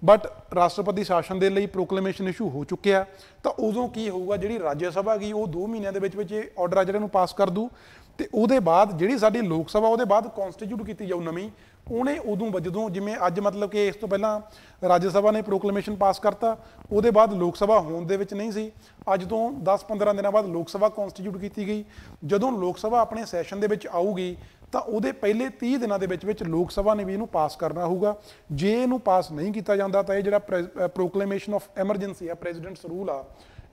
ਬਟ ਰਾਸ਼ਟਰਪਤੀ ਸ਼ਾਸਨ ਦੇ ਲਈ ਪ੍ਰੋਕਲੇਮੇਸ਼ਨ ਇਸ਼ੂ ਹੋ ਚੁੱਕਿਆ, ਤਾਂ ਉਦੋਂ ਕੀ ਹੋਊਗਾ, ਜਿਹੜੀ ਰਾਜ ਸਭਾ ਗਈ ਉਹ 2 ਮਹੀਨਿਆਂ ਦੇ ਵਿੱਚ ਇਹ ਆਰਡਰ ਆ ਜਿਹੜੇ ਨੂੰ ਪਾਸ ਕਰ ਦੂ, ਤੇ ਉਹਦੇ ਬਾਅਦ ਜਿਹੜੀ ਸਾਡੀ ਲੋਕ ਸਭਾ ਉਹਦੇ ਬਾਅਦ ਕਨਸਟੀਟਿਊਟ ਕੀਤੀ ਜਾਊ ਨਵੀਂ, ਉਹਨੇ ਉਦੋਂ ਜਦੋਂ ਜਿਵੇਂ ਅੱਜ ਮਤਲਬ ਕਿ ਇਸ ਤੋਂ ਪਹਿਲਾਂ ਰਾਜ ਸਭਾ ਨੇ ਪ੍ਰੋਕਲੇਮੇਸ਼ਨ ਪਾਸ ਕਰਤਾ, ਉਹਦੇ ਬਾਅਦ ਲੋਕ ਸਭਾ ਹੋਂਦ ਦੇ ਵਿੱਚ ਨਹੀਂ ਸੀ, ਅੱਜ ਤੋਂ 10-15 ਦਿਨਾਂ ਬਾਅਦ ਲੋਕ ਸਭਾ ਕਨਸਟੀਟਿਊਟ ਕੀਤੀ ਗਈ। ਜਦੋਂ ਲੋਕ ਸਭਾ ਆਪਣੇ ਸੈਸ਼ਨ ਦੇ ਵਿੱਚ ਆਊਗੀ ਤਾਂ ਉਹਦੇ ਪਹਿਲੇ 30 ਦਿਨਾਂ ਦੇ ਵਿੱਚ ਲੋਕ ਸਭਾ ਨੇ ਵੀ ਇਹਨੂੰ ਪਾਸ ਕਰਨਾ ਹੋਊਗਾ। ਜੇ ਇਹਨੂੰ ਪਾਸ ਨਹੀਂ ਕੀਤਾ ਜਾਂਦਾ ਤਾਂ ਇਹ ਜਿਹੜਾ ਪ੍ਰੋਕਲੇਮੇਸ਼ਨ ਆਫ ਐਮਰਜੈਂਸੀ ਆ, ਪ੍ਰੈਜ਼ੀਡੈਂਟਸ ਰੂਲ ਆ,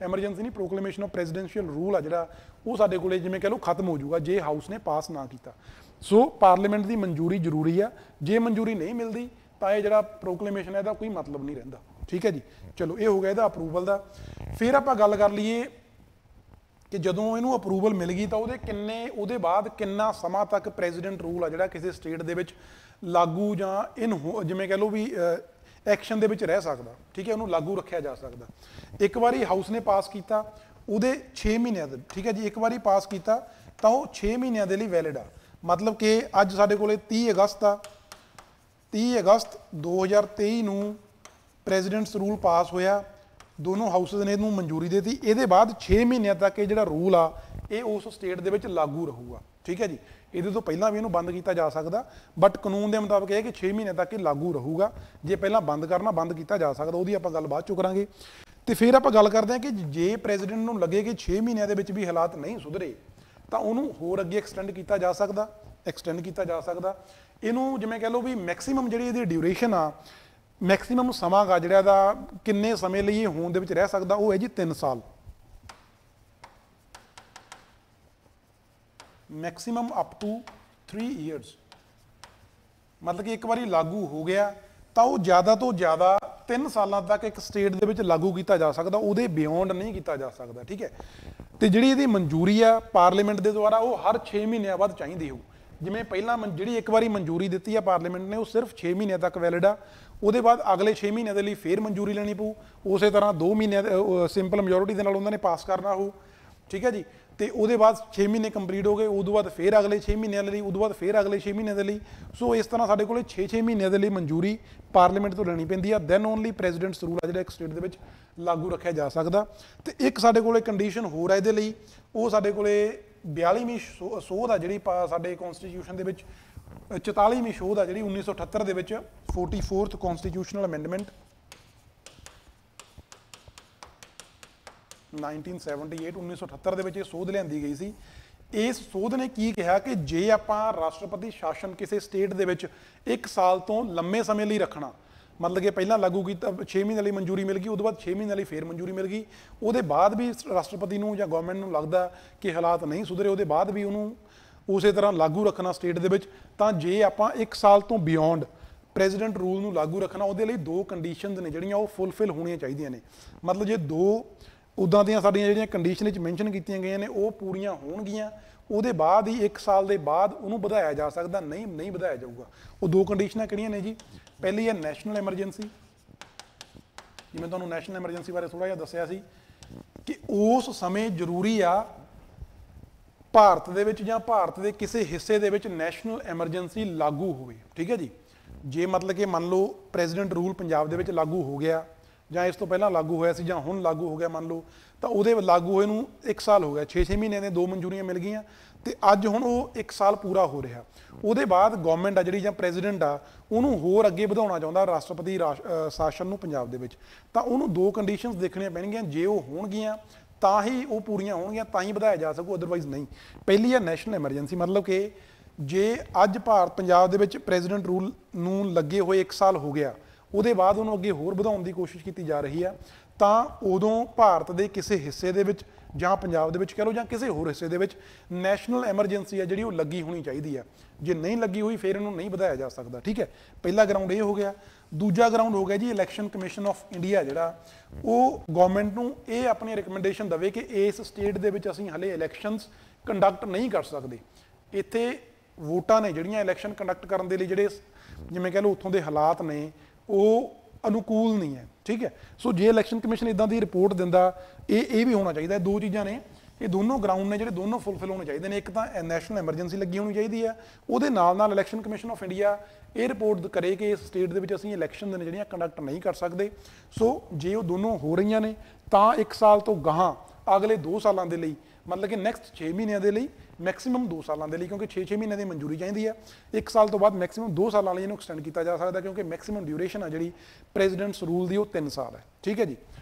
ਐਮਰਜੈਂਸੀ ਨਹੀਂ, ਪ੍ਰੋਕਲੇਮੇਸ਼ਨ ਆਫ ਪ੍ਰੈਜ਼ੀਡੈਂਸ਼ੀਅਲ ਰੂਲ ਆ ਜਿਹੜਾ, ਉਹ ਸਾਡੇ ਕੋਲੇ ਜਿਵੇਂ ਕਹਿ ਲਓ ਖਤਮ ਹੋ ਜਾਊਗਾ ਜੇ ਹਾਊਸ ਨੇ ਪਾਸ ਨਾ ਕੀਤਾ। ਸੋ ਪਾਰਲੀਮੈਂਟ ਦੀ ਮਨਜ਼ੂਰੀ ਜ਼ਰੂਰੀ ਆ, ਜੇ ਮਨਜ਼ੂਰੀ ਨਹੀਂ ਮਿਲਦੀ ਤਾਂ ਇਹ ਜਿਹੜਾ ਪ੍ਰੋਕਲੇਮੇਸ਼ਨ ਹੈ ਇਹਦਾ ਕੋਈ ਮਤਲਬ ਨਹੀਂ ਰਹਿੰਦਾ। ਠੀਕ ਹੈ ਜੀ, ਚਲੋ ਇਹ ਹੋ ਗਿਆ ਇਹਦਾ ਅਪਰੂਵਲ ਦਾ। ਫਿਰ ਆਪਾਂ ਗੱਲ ਕਰ ਲਈਏ ਕਿ ਜਦੋਂ ਇਹਨੂੰ ਅਪਰੂਵਲ ਮਿਲ ਗਈ ਤਾਂ ਉਹਦੇ ਬਾਅਦ ਕਿੰਨਾ ਸਮਾਂ ਤੱਕ ਪ੍ਰੈਜ਼ੀਡੈਂਟ ਰੂਲ ਆ ਜਿਹੜਾ ਕਿਸੇ ਸਟੇਟ ਦੇ ਵਿੱਚ ਲਾਗੂ ਜਾਂ ਜਿਵੇਂ ਕਹਿ ਲਓ ਵੀ ਐਕਸ਼ਨ ਦੇ ਵਿੱਚ ਰਹਿ ਸਕਦਾ। ਠੀਕ ਹੈ, ਉਹਨੂੰ ਲਾਗੂ ਰੱਖਿਆ ਜਾ ਸਕਦਾ। ਇੱਕ ਵਾਰੀ ਹਾਊਸ ਨੇ ਪਾਸ ਕੀਤਾ ਉਹਦੇ 6 ਮਹੀਨਿਆਂ ਦੇ, ਠੀਕ ਹੈ ਜੀ, ਇੱਕ ਵਾਰੀ ਪਾਸ ਕੀਤਾ ਤਾਂ ਉਹ 6 ਮਹੀਨਿਆਂ ਦੇ ਲਈ ਵੈਲਿਡ ਆ। ਮਤਲਬ ਕਿ ਅੱਜ ਸਾਡੇ ਕੋਲੇ 30 ਅਗਸਤ ਆ, 30 ਅਗਸਤ 2023 ਨੂੰ ਪ੍ਰੈਜ਼ੀਡੈਂਟਸ ਰੂਲ ਪਾਸ ਹੋਇਆ, ਦੋਨੋਂ ਹਾਊਸਸ ਨੇ ਇਹਨੂੰ ਮਨਜ਼ੂਰੀ ਦੇ ਦਿੱਤੀ। ਇਹਦੇ ਬਾਅਦ 6 ਮਹੀਨਿਆਂ ਤੱਕ ਇਹ ਜਿਹੜਾ ਰੂਲ ਆ ਇਹ ਉਸ ਸਟੇਟ ਦੇ ਵਿੱਚ ਲਾਗੂ ਰਹੂਗਾ। ਠੀਕ ਹੈ ਜੀ, ਇਹਦੇ ਤੋਂ ਪਹਿਲਾਂ ਵੀ ਇਹਨੂੰ ਬੰਦ ਕੀਤਾ ਜਾ ਸਕਦਾ, ਬਟ ਕਾਨੂੰਨ ਦੇ ਮੁਤਾਬਕ ਇਹ ਹੈ ਕਿ 6 ਮਹੀਨਿਆਂ ਤੱਕ ਇਹ ਲਾਗੂ ਰਹੂਗਾ। ਜੇ ਪਹਿਲਾਂ ਬੰਦ ਕਰਨਾ, ਬੰਦ ਕੀਤਾ ਜਾ ਸਕਦਾ, ਉਹਦੀ ਆਪਾਂ ਗੱਲ ਬਾਅਦ ਚੋਂ ਕਰਾਂਗੇ। ਤੇ ਫਿਰ ਆਪਾਂ ਗੱਲ ਕਰਦੇ ਹਾਂ ਕਿ ਜੇ ਪ੍ਰੈਜ਼ੀਡੈਂਟ ਨੂੰ ਲੱਗੇ ਕਿ 6 ਮਹੀਨਿਆਂ ਦੇ ਵਿੱਚ ਵੀ ਹਾਲਾਤ ਨਹੀਂ ਸੁਧਰੇ ਤਾਂ ਉਹਨੂੰ ਹੋਰ ਅੱਗੇ ਐਕਸਟੈਂਡ ਕੀਤਾ ਜਾ ਸਕਦਾ, ਇਹਨੂੰ ਜਿਵੇਂ ਕਹਿ ਲਓ ਵੀ ਮੈਕਸੀਮਮ ਜਿਹੜੀ ਇਹਦੀ ਡਿਊਰੇਸ਼ਨ ਆ, ਮੈਕਸੀਮਮ ਸਮਾਂ ਗਾ ਜਿਹੜਾ ਇਹਦਾ, ਕਿੰਨੇ ਸਮੇਂ ਲਈ ਇਹ ਹੋਂਦ ਦੇ ਵਿੱਚ ਰਹਿ ਸਕਦਾ, ਉਹ ਹੈ ਜੀ 3 ਸਾਲ। Maximum up to 3 years. ਮਤਲਬ ਕਿ ਇੱਕ ਵਾਰੀ ਲਾਗੂ ਹੋ ਗਿਆ ਤਾਂ ਉਹ ਜ਼ਿਆਦਾ ਤੋਂ ਜ਼ਿਆਦਾ 3 ਸਾਲਾਂ ਤੱਕ ਇੱਕ ਸਟੇਟ ਦੇ ਵਿੱਚ ਲਾਗੂ ਕੀਤਾ ਜਾ ਸਕਦਾ, ਉਹਦੇ ਬਿਯੋਂਡ ਨਹੀਂ ਕੀਤਾ ਜਾ ਸਕਦਾ। ਠੀਕ ਹੈ, ਤੇ ਜਿਹੜੀ ਇਹਦੀ ਮਨਜ਼ੂਰੀ ਆ ਪਾਰਲੀਮੈਂਟ ਦੇ ਦੁਆਰਾ ਉਹ ਹਰ 6 ਮਹੀਨਿਆਂ ਬਾਅਦ ਚਾਹੀਦੀ ਹੋਊ। ਜਿਵੇਂ ਪਹਿਲਾਂ ਜਿਹੜੀ ਇੱਕ ਵਾਰੀ ਮਨਜ਼ੂਰੀ ਦਿੱਤੀ ਆ ਪਾਰਲੀਮੈਂਟ ਨੇ, ਉਹ ਸਿਰਫ 6 ਮਹੀਨਿਆਂ ਤੱਕ ਵੈਲਿਡ ਆ, ਉਹਦੇ ਬਾਅਦ ਅਗਲੇ 6 ਮਹੀਨਿਆਂ ਦੇ ਲਈ ਫੇਰ ਮਨਜ਼ੂਰੀ ਲੈਣੀ ਪਊ। ਉਸੇ ਤਰ੍ਹਾਂ 2 ਮਹੀਨਿਆਂ ਸਿੰਪਲ ਮੈਜੋਰਿਟੀ ਦੇ ਨਾਲ ਉਹਨਾਂ ਨੇ ਪਾਸ ਕਰਨਾ ਹੋਊ। ਠੀਕ ਹੈ ਜੀ, ਤੇ ਉਹਦੇ ਬਾਅਦ 6 ਮਹੀਨੇ ਕੰਪਲੀਟ ਹੋ ਗਏ, ਉਦੋਂ ਬਾਅਦ ਫੇਰ ਅਗਲੇ 6 ਮਹੀਨਿਆਂ ਦੇ ਲਈ, ਉਦੋਂ ਬਾਅਦ ਫੇਰ ਅਗਲੇ 6 ਮਹੀਨਿਆਂ ਦੇ ਲਈ। ਸੋ ਇਸ ਤਰ੍ਹਾਂ ਸਾਡੇ ਕੋਲੇ 6 ਮਹੀਨਿਆਂ ਦੇ ਲਈ ਮਨਜ਼ੂਰੀ ਪਾਰਲੀਮੈਂਟ ਤੋਂ ਲੈਣੀ ਪੈਂਦੀ ਆ, ਦੈਨ ਓਨਲੀ ਪ੍ਰੈਜ਼ੀਡੈਂਟਸ ਰੂਲ ਆ ਜਿਹੜਾ ਇੱਕ ਸਟੇਟ ਦੇ ਵਿੱਚ ਲਾਗੂ ਰੱਖਿਆ ਜਾ ਸਕਦਾ। ਤੇ ਇੱਕ ਸਾਡੇ ਕੋਲੇ ਕੰਡੀਸ਼ਨ ਹੋਰ ਆ ਇਹਦੇ ਲਈ, ਉਹ ਸਾਡੇ ਕੋਲੇ 42ਵੀਂ ਸੋਧ ਆ ਜਿਹੜੀ ਸਾਡੇ ਕਨਸਟੀਟਿਊਸ਼ਨ ਦੇ ਵਿੱਚ, 44ਵੀਂ ਸੋਧ ਆ ਜਿਹੜੀ 1978 ਦੇ ਵਿੱਚ, 44th ਕਨਸਟੀਟਿਊਸ਼ਨਲ ਅਮੈਂਡਮੈਂਟ 1978 ਦੇ ਵਿੱਚ ਇਹ ਸੋਧ ਲਿਆਂਦੀ ਗਈ ਸੀ। ਇਸ ਸੋਧ ਨੇ ਕੀ ਕਿਹਾ ਕਿ ਜੇ ਆਪਾਂ ਰਾਸ਼ਟਰਪਤੀ ਸ਼ਾਸਨ ਕਿਸੇ ਸਟੇਟ ਦੇ ਵਿੱਚ 1 ਸਾਲ ਤੋਂ ਲੰਮੇ ਸਮੇਂ ਲਈ ਰੱਖਣਾ, ਮਤਲਬ ਕਿ ਪਹਿਲਾਂ ਲਾਗੂ ਕੀਤਾ 6 ਮਹੀਨੇ ਲਈ ਮਨਜ਼ੂਰੀ ਮਿਲ ਗਈ, ਉਹਦੇ ਬਾਅਦ 6 ਮਹੀਨੇ ਲਈ ਫੇਰ ਮਨਜ਼ੂਰੀ ਮਿਲ ਗਈ, ਉਹਦੇ ਬਾਅਦ ਵੀ ਰਾਸ਼ਟਰਪਤੀ ਨੂੰ ਜਾਂ ਗਵਰਨਮੈਂਟ ਨੂੰ ਲੱਗਦਾ ਕਿ ਹਾਲਾਤ ਨਹੀਂ ਸੁਧਰੇ, ਉਹਦੇ ਬਾਅਦ ਵੀ ਉਹਨੂੰ ਉਸੇ ਤਰ੍ਹਾਂ ਲਾਗੂ ਰੱਖਣਾ ਸਟੇਟ ਦੇ ਵਿੱਚ, ਤਾਂ ਜੇ ਆਪਾਂ 1 ਸਾਲ ਤੋਂ ਬਿਯੋਂਡ ਪ੍ਰੈਜ਼ੀਡੈਂਟ ਰੂਲ ਨੂੰ ਲਾਗੂ ਰੱਖਣਾ, ਉਹਦੇ ਲਈ 2 ਕੰਡੀਸ਼ਨਸ ਨੇ ਜਿਹੜੀਆਂ ਉਹ ਫੁੱਲਫਿਲ ਹੋਣੀਆਂ ਚਾਹੀਦੀਆਂ ਨੇ। ਮਤਲਬ ਜੇ 2 ਉੱਦਾਂ ਦੀਆਂ ਸਾਡੀਆਂ ਜਿਹੜੀਆਂ ਕੰਡੀਸ਼ਨ ਵਿੱਚ ਮੈਂਸ਼ਨ ਕੀਤੀਆਂ ਗਈਆਂ ਨੇ ਉਹ ਪੂਰੀਆਂ ਹੋਣਗੀਆਂ, ਉਹਦੇ ਬਾਅਦ ਹੀ 1 ਸਾਲ ਦੇ ਬਾਅਦ ਉਹਨੂੰ ਵਧਾਇਆ ਜਾ ਸਕਦਾ, ਨਹੀਂ ਵਧਾਇਆ ਜਾਊਗਾ। ਉਹ 2 ਕੰਡੀਸ਼ਨਾਂ ਕਿਹੜੀਆਂ ਨੇ ਜੀ? ਪਹਿਲੀ ਹੈ ਨੈਸ਼ਨਲ ਐਮਰਜੈਂਸੀ। ਜਿਵੇਂ ਤੁਹਾਨੂੰ ਨੈਸ਼ਨਲ ਐਮਰਜੈਂਸੀ ਬਾਰੇ ਥੋੜਾ ਜਿਹਾ ਦੱਸਿਆ ਸੀ ਕਿ ਉਸ ਸਮੇਂ ਜ਼ਰੂਰੀ ਆ ਭਾਰਤ ਦੇ ਵਿੱਚ ਜਾਂ ਭਾਰਤ ਦੇ ਕਿਸੇ ਹਿੱਸੇ ਦੇ ਵਿੱਚ ਨੈਸ਼ਨਲ ਐਮਰਜੈਂਸੀ ਲਾਗੂ ਹੋਵੇ। ਠੀਕ ਹੈ ਜੀ, ਜੇ ਮਤਲਬ ਕਿ ਮੰਨ ਲਓ ਪ੍ਰੈਜ਼ੀਡੈਂਟ ਰੂਲ ਪੰਜਾਬ ਦੇ ਵਿੱਚ ਲਾਗੂ ਹੋ ਗਿਆ ਜਾਂ ਇਸ ਤੋਂ ਪਹਿਲਾਂ ਲਾਗੂ ਹੋਇਆ ਸੀ ਜਾਂ ਹੁਣ ਲਾਗੂ ਹੋ ਗਿਆ ਮੰਨ ਲਓ, ਤਾਂ ਉਹਦੇ ਲਾਗੂ ਹੋਏ ਨੂੰ 1 ਸਾਲ ਹੋ ਗਿਆ, 6 ਮਹੀਨਿਆਂ ਦੇ 2 ਮਨਜ਼ੂਰੀਆਂ ਮਿਲ ਗਈਆਂ ਤੇ ਅੱਜ ਹੁਣ ਉਹ 1 ਸਾਲ ਪੂਰਾ ਹੋ ਰਿਹਾ। ਉਹਦੇ ਬਾਅਦ ਗਵਰਨਮੈਂਟ ਆ ਜਿਹੜੀ ਜਾਂ ਪ੍ਰੈਜ਼ੀਡੈਂਟ ਆ ਉਹਨੂੰ ਹੋਰ ਅੱਗੇ ਵਧਾਉਣਾ ਚਾਹੁੰਦਾ ਰਾਸ਼ਟਰਪਤੀ ਸ਼ਾਸਨ ਨੂੰ ਪੰਜਾਬ ਦੇ ਵਿੱਚ, ਤਾਂ ਉਹਨੂੰ 2 ਕੰਡੀਸ਼ਨਸ ਦੇਖਣੀਆਂ ਪੈਣਗੀਆਂ। ਜੇ ਉਹ ਹੋਣਗੀਆਂ ਤਾਂ ਹੀ ਉਹ ਪੂਰੀਆਂ ਹੋਣਗੀਆਂ, ਤਾਂ ਹੀ ਵਧਾਇਆ ਜਾ ਸਕੂ, ਅਦਰਵਾਈਜ਼ ਨਹੀਂ। ਪਹਿਲੀ ਹੈ ਨੈਸ਼ਨਲ ਐਮਰਜੈਂਸੀ, ਮਤਲਬ ਕਿ ਜੇ ਅੱਜ ਪੰਜਾਬ ਦੇ ਵਿੱਚ ਪ੍ਰੈਜ਼ੀਡੈਂਟ ਰੂਲ ਨੂੰ ਲੱਗੇ ਹੋਏ 1 ਸਾਲ ਹੋ ਗਿਆ, ਉਹਦੇ ਬਾਅਦ ਉਹਨੂੰ ਅੱਗੇ ਹੋਰ ਵਧਾਉਣ ਦੀ ਕੋਸ਼ਿਸ਼ ਕੀਤੀ ਜਾ ਰਹੀ ਆ, ਤਾਂ ਉਦੋਂ ਭਾਰਤ ਦੇ ਕਿਸੇ ਹਿੱਸੇ ਦੇ ਵਿੱਚ ਜਾਂ ਪੰਜਾਬ ਦੇ ਵਿੱਚ ਕਹਿ ਲਓ ਜਾਂ ਕਿਸੇ ਹੋਰ ਹਿੱਸੇ ਦੇ ਵਿੱਚ ਨੈਸ਼ਨਲ ਐਮਰਜੈਂਸੀ ਆ ਜਿਹੜੀ ਉਹ ਲੱਗੀ ਹੋਣੀ ਚਾਹੀਦੀ ਆ। ਜੇ ਨਹੀਂ ਲੱਗੀ ਹੋਈ ਫਿਰ ਇਹਨੂੰ ਨਹੀਂ ਵਧਾਇਆ ਜਾ ਸਕਦਾ। ਠੀਕ ਹੈ, ਪਹਿਲਾ ਗਰਾਊਂਡ ਇਹ ਹੋ ਗਿਆ। ਦੂਜਾ ਗਰਾਊਂਡ ਹੋ ਗਿਆ ਜੀ ਇਲੈਕਸ਼ਨ ਕਮਿਸ਼ਨ ਆਫ ਇੰਡੀਆ, ਜਿਹੜਾ ਉਹ ਗਵਰਨਮੈਂਟ ਨੂੰ ਇਹ ਆਪਣੀ ਰਿਕਮੈਂਡੇਸ਼ਨ ਦੇਵੇ ਕਿ ਇਸ ਸਟੇਟ ਦੇ ਵਿੱਚ ਅਸੀਂ ਹਲੇ ਇਲੈਕਸ਼ਨਸ ਕੰਡਕਟ ਨਹੀਂ ਕਰ ਸਕਦੇ। ਇੱਥੇ ਵੋਟਾਂ ਨੇ ਜਿਹੜੀਆਂ ਇਲੈਕਸ਼ਨ ਕੰਡਕਟ ਕਰਨ ਦੇ ਲਈ ਜਿਹੜੇ ਜਿਵੇਂ ਕਹਿ ਲਓ ਉੱਥੋਂ ਦੇ ਹਾਲਾਤ ਨੇ ਉਹ ਅਨੁਕੂਲ ਨਹੀਂ ਹੈ, ਠੀਕ ਹੈ। ਸੋ ਜੇ ਇਲੈਕਸ਼ਨ ਕਮਿਸ਼ਨ ਇਦਾਂ ਦੀ ਰਿਪੋਰਟ ਦਿੰਦਾ, ਇਹ ਵੀ ਹੋਣਾ ਚਾਹੀਦਾ। ਦੋ ਚੀਜ਼ਾਂ ਨੇ, ਇਹ ਦੋਨੋਂ ਗਰਾਊਂਡ ਨੇ ਜਿਹੜੇ ਦੋਨੋਂ ਫੁੱਲਫਿਲ ਹੋਣੇ ਚਾਹੀਦੇ ਨੇ। ਇੱਕ ਤਾਂ ਨੈਸ਼ਨਲ ਐਮਰਜੈਂਸੀ ਲੱਗੀ ਹੋਣੀ ਚਾਹੀਦੀ ਹੈ, ਉਹਦੇ ਨਾਲ ਨਾਲ ਇਲੈਕਸ਼ਨ ਕਮਿਸ਼ਨ ਆਫ ਇੰਡੀਆ ਇਹ ਰਿਪੋਰਟ ਕਰੇ ਕਿ ਇਸ ਸਟੇਟ ਦੇ ਵਿੱਚ ਅਸੀਂ ਇਲੈਕਸ਼ਨ ਨੇ ਜਿਹੜੀਆਂ ਕੰਡਕਟ ਨਹੀਂ ਕਰ ਸਕਦੇ। ਸੋ ਜੇ ਉਹ ਦੋਨੋਂ ਹੋ ਰਹੀਆਂ ਨੇ ਤਾਂ 1 ਸਾਲ ਤੋਂ ਗਾਹਾਂ ਅਗਲੇ 2 ਸਾਲਾਂ ਦੇ ਲਈ, ਮਤਲਬ ਕਿ ਨੈਕਸਟ 6 ਮਹੀਨਿਆਂ ਦੇ ਲਈ, ਮੈਕਸਿਮਮ 2 ਸਾਲਾਂ ਦੇ ਲਈ, ਕਿਉਂਕਿ 6 ਮਹੀਨਿਆਂ ਦੀ ਮਨਜ਼ੂਰੀ ਚਾਹੀਦੀ ਹੈ। 1 ਸਾਲ ਤੋਂ ਬਾਅਦ ਮੈਕਸਿਮਮ 2 ਸਾਲਾਂ ਲਈ ਇਹਨੂੰ ਐਕਸਟੈਂਡ ਕੀਤਾ ਜਾ ਸਕਦਾ, ਕਿਉਂਕਿ ਮੈਕਸਿਮਮ ਡਿਊਰੇਸ਼ਨ ਆ ਜਿਹੜੀ ਪ੍ਰੈਜ਼ੀਡੈਂਟਸ ਰੂਲ ਦੀ ਉਹ 3 ਸਾਲ ਹੈ, ਠੀਕ ਹੈ ਜੀ।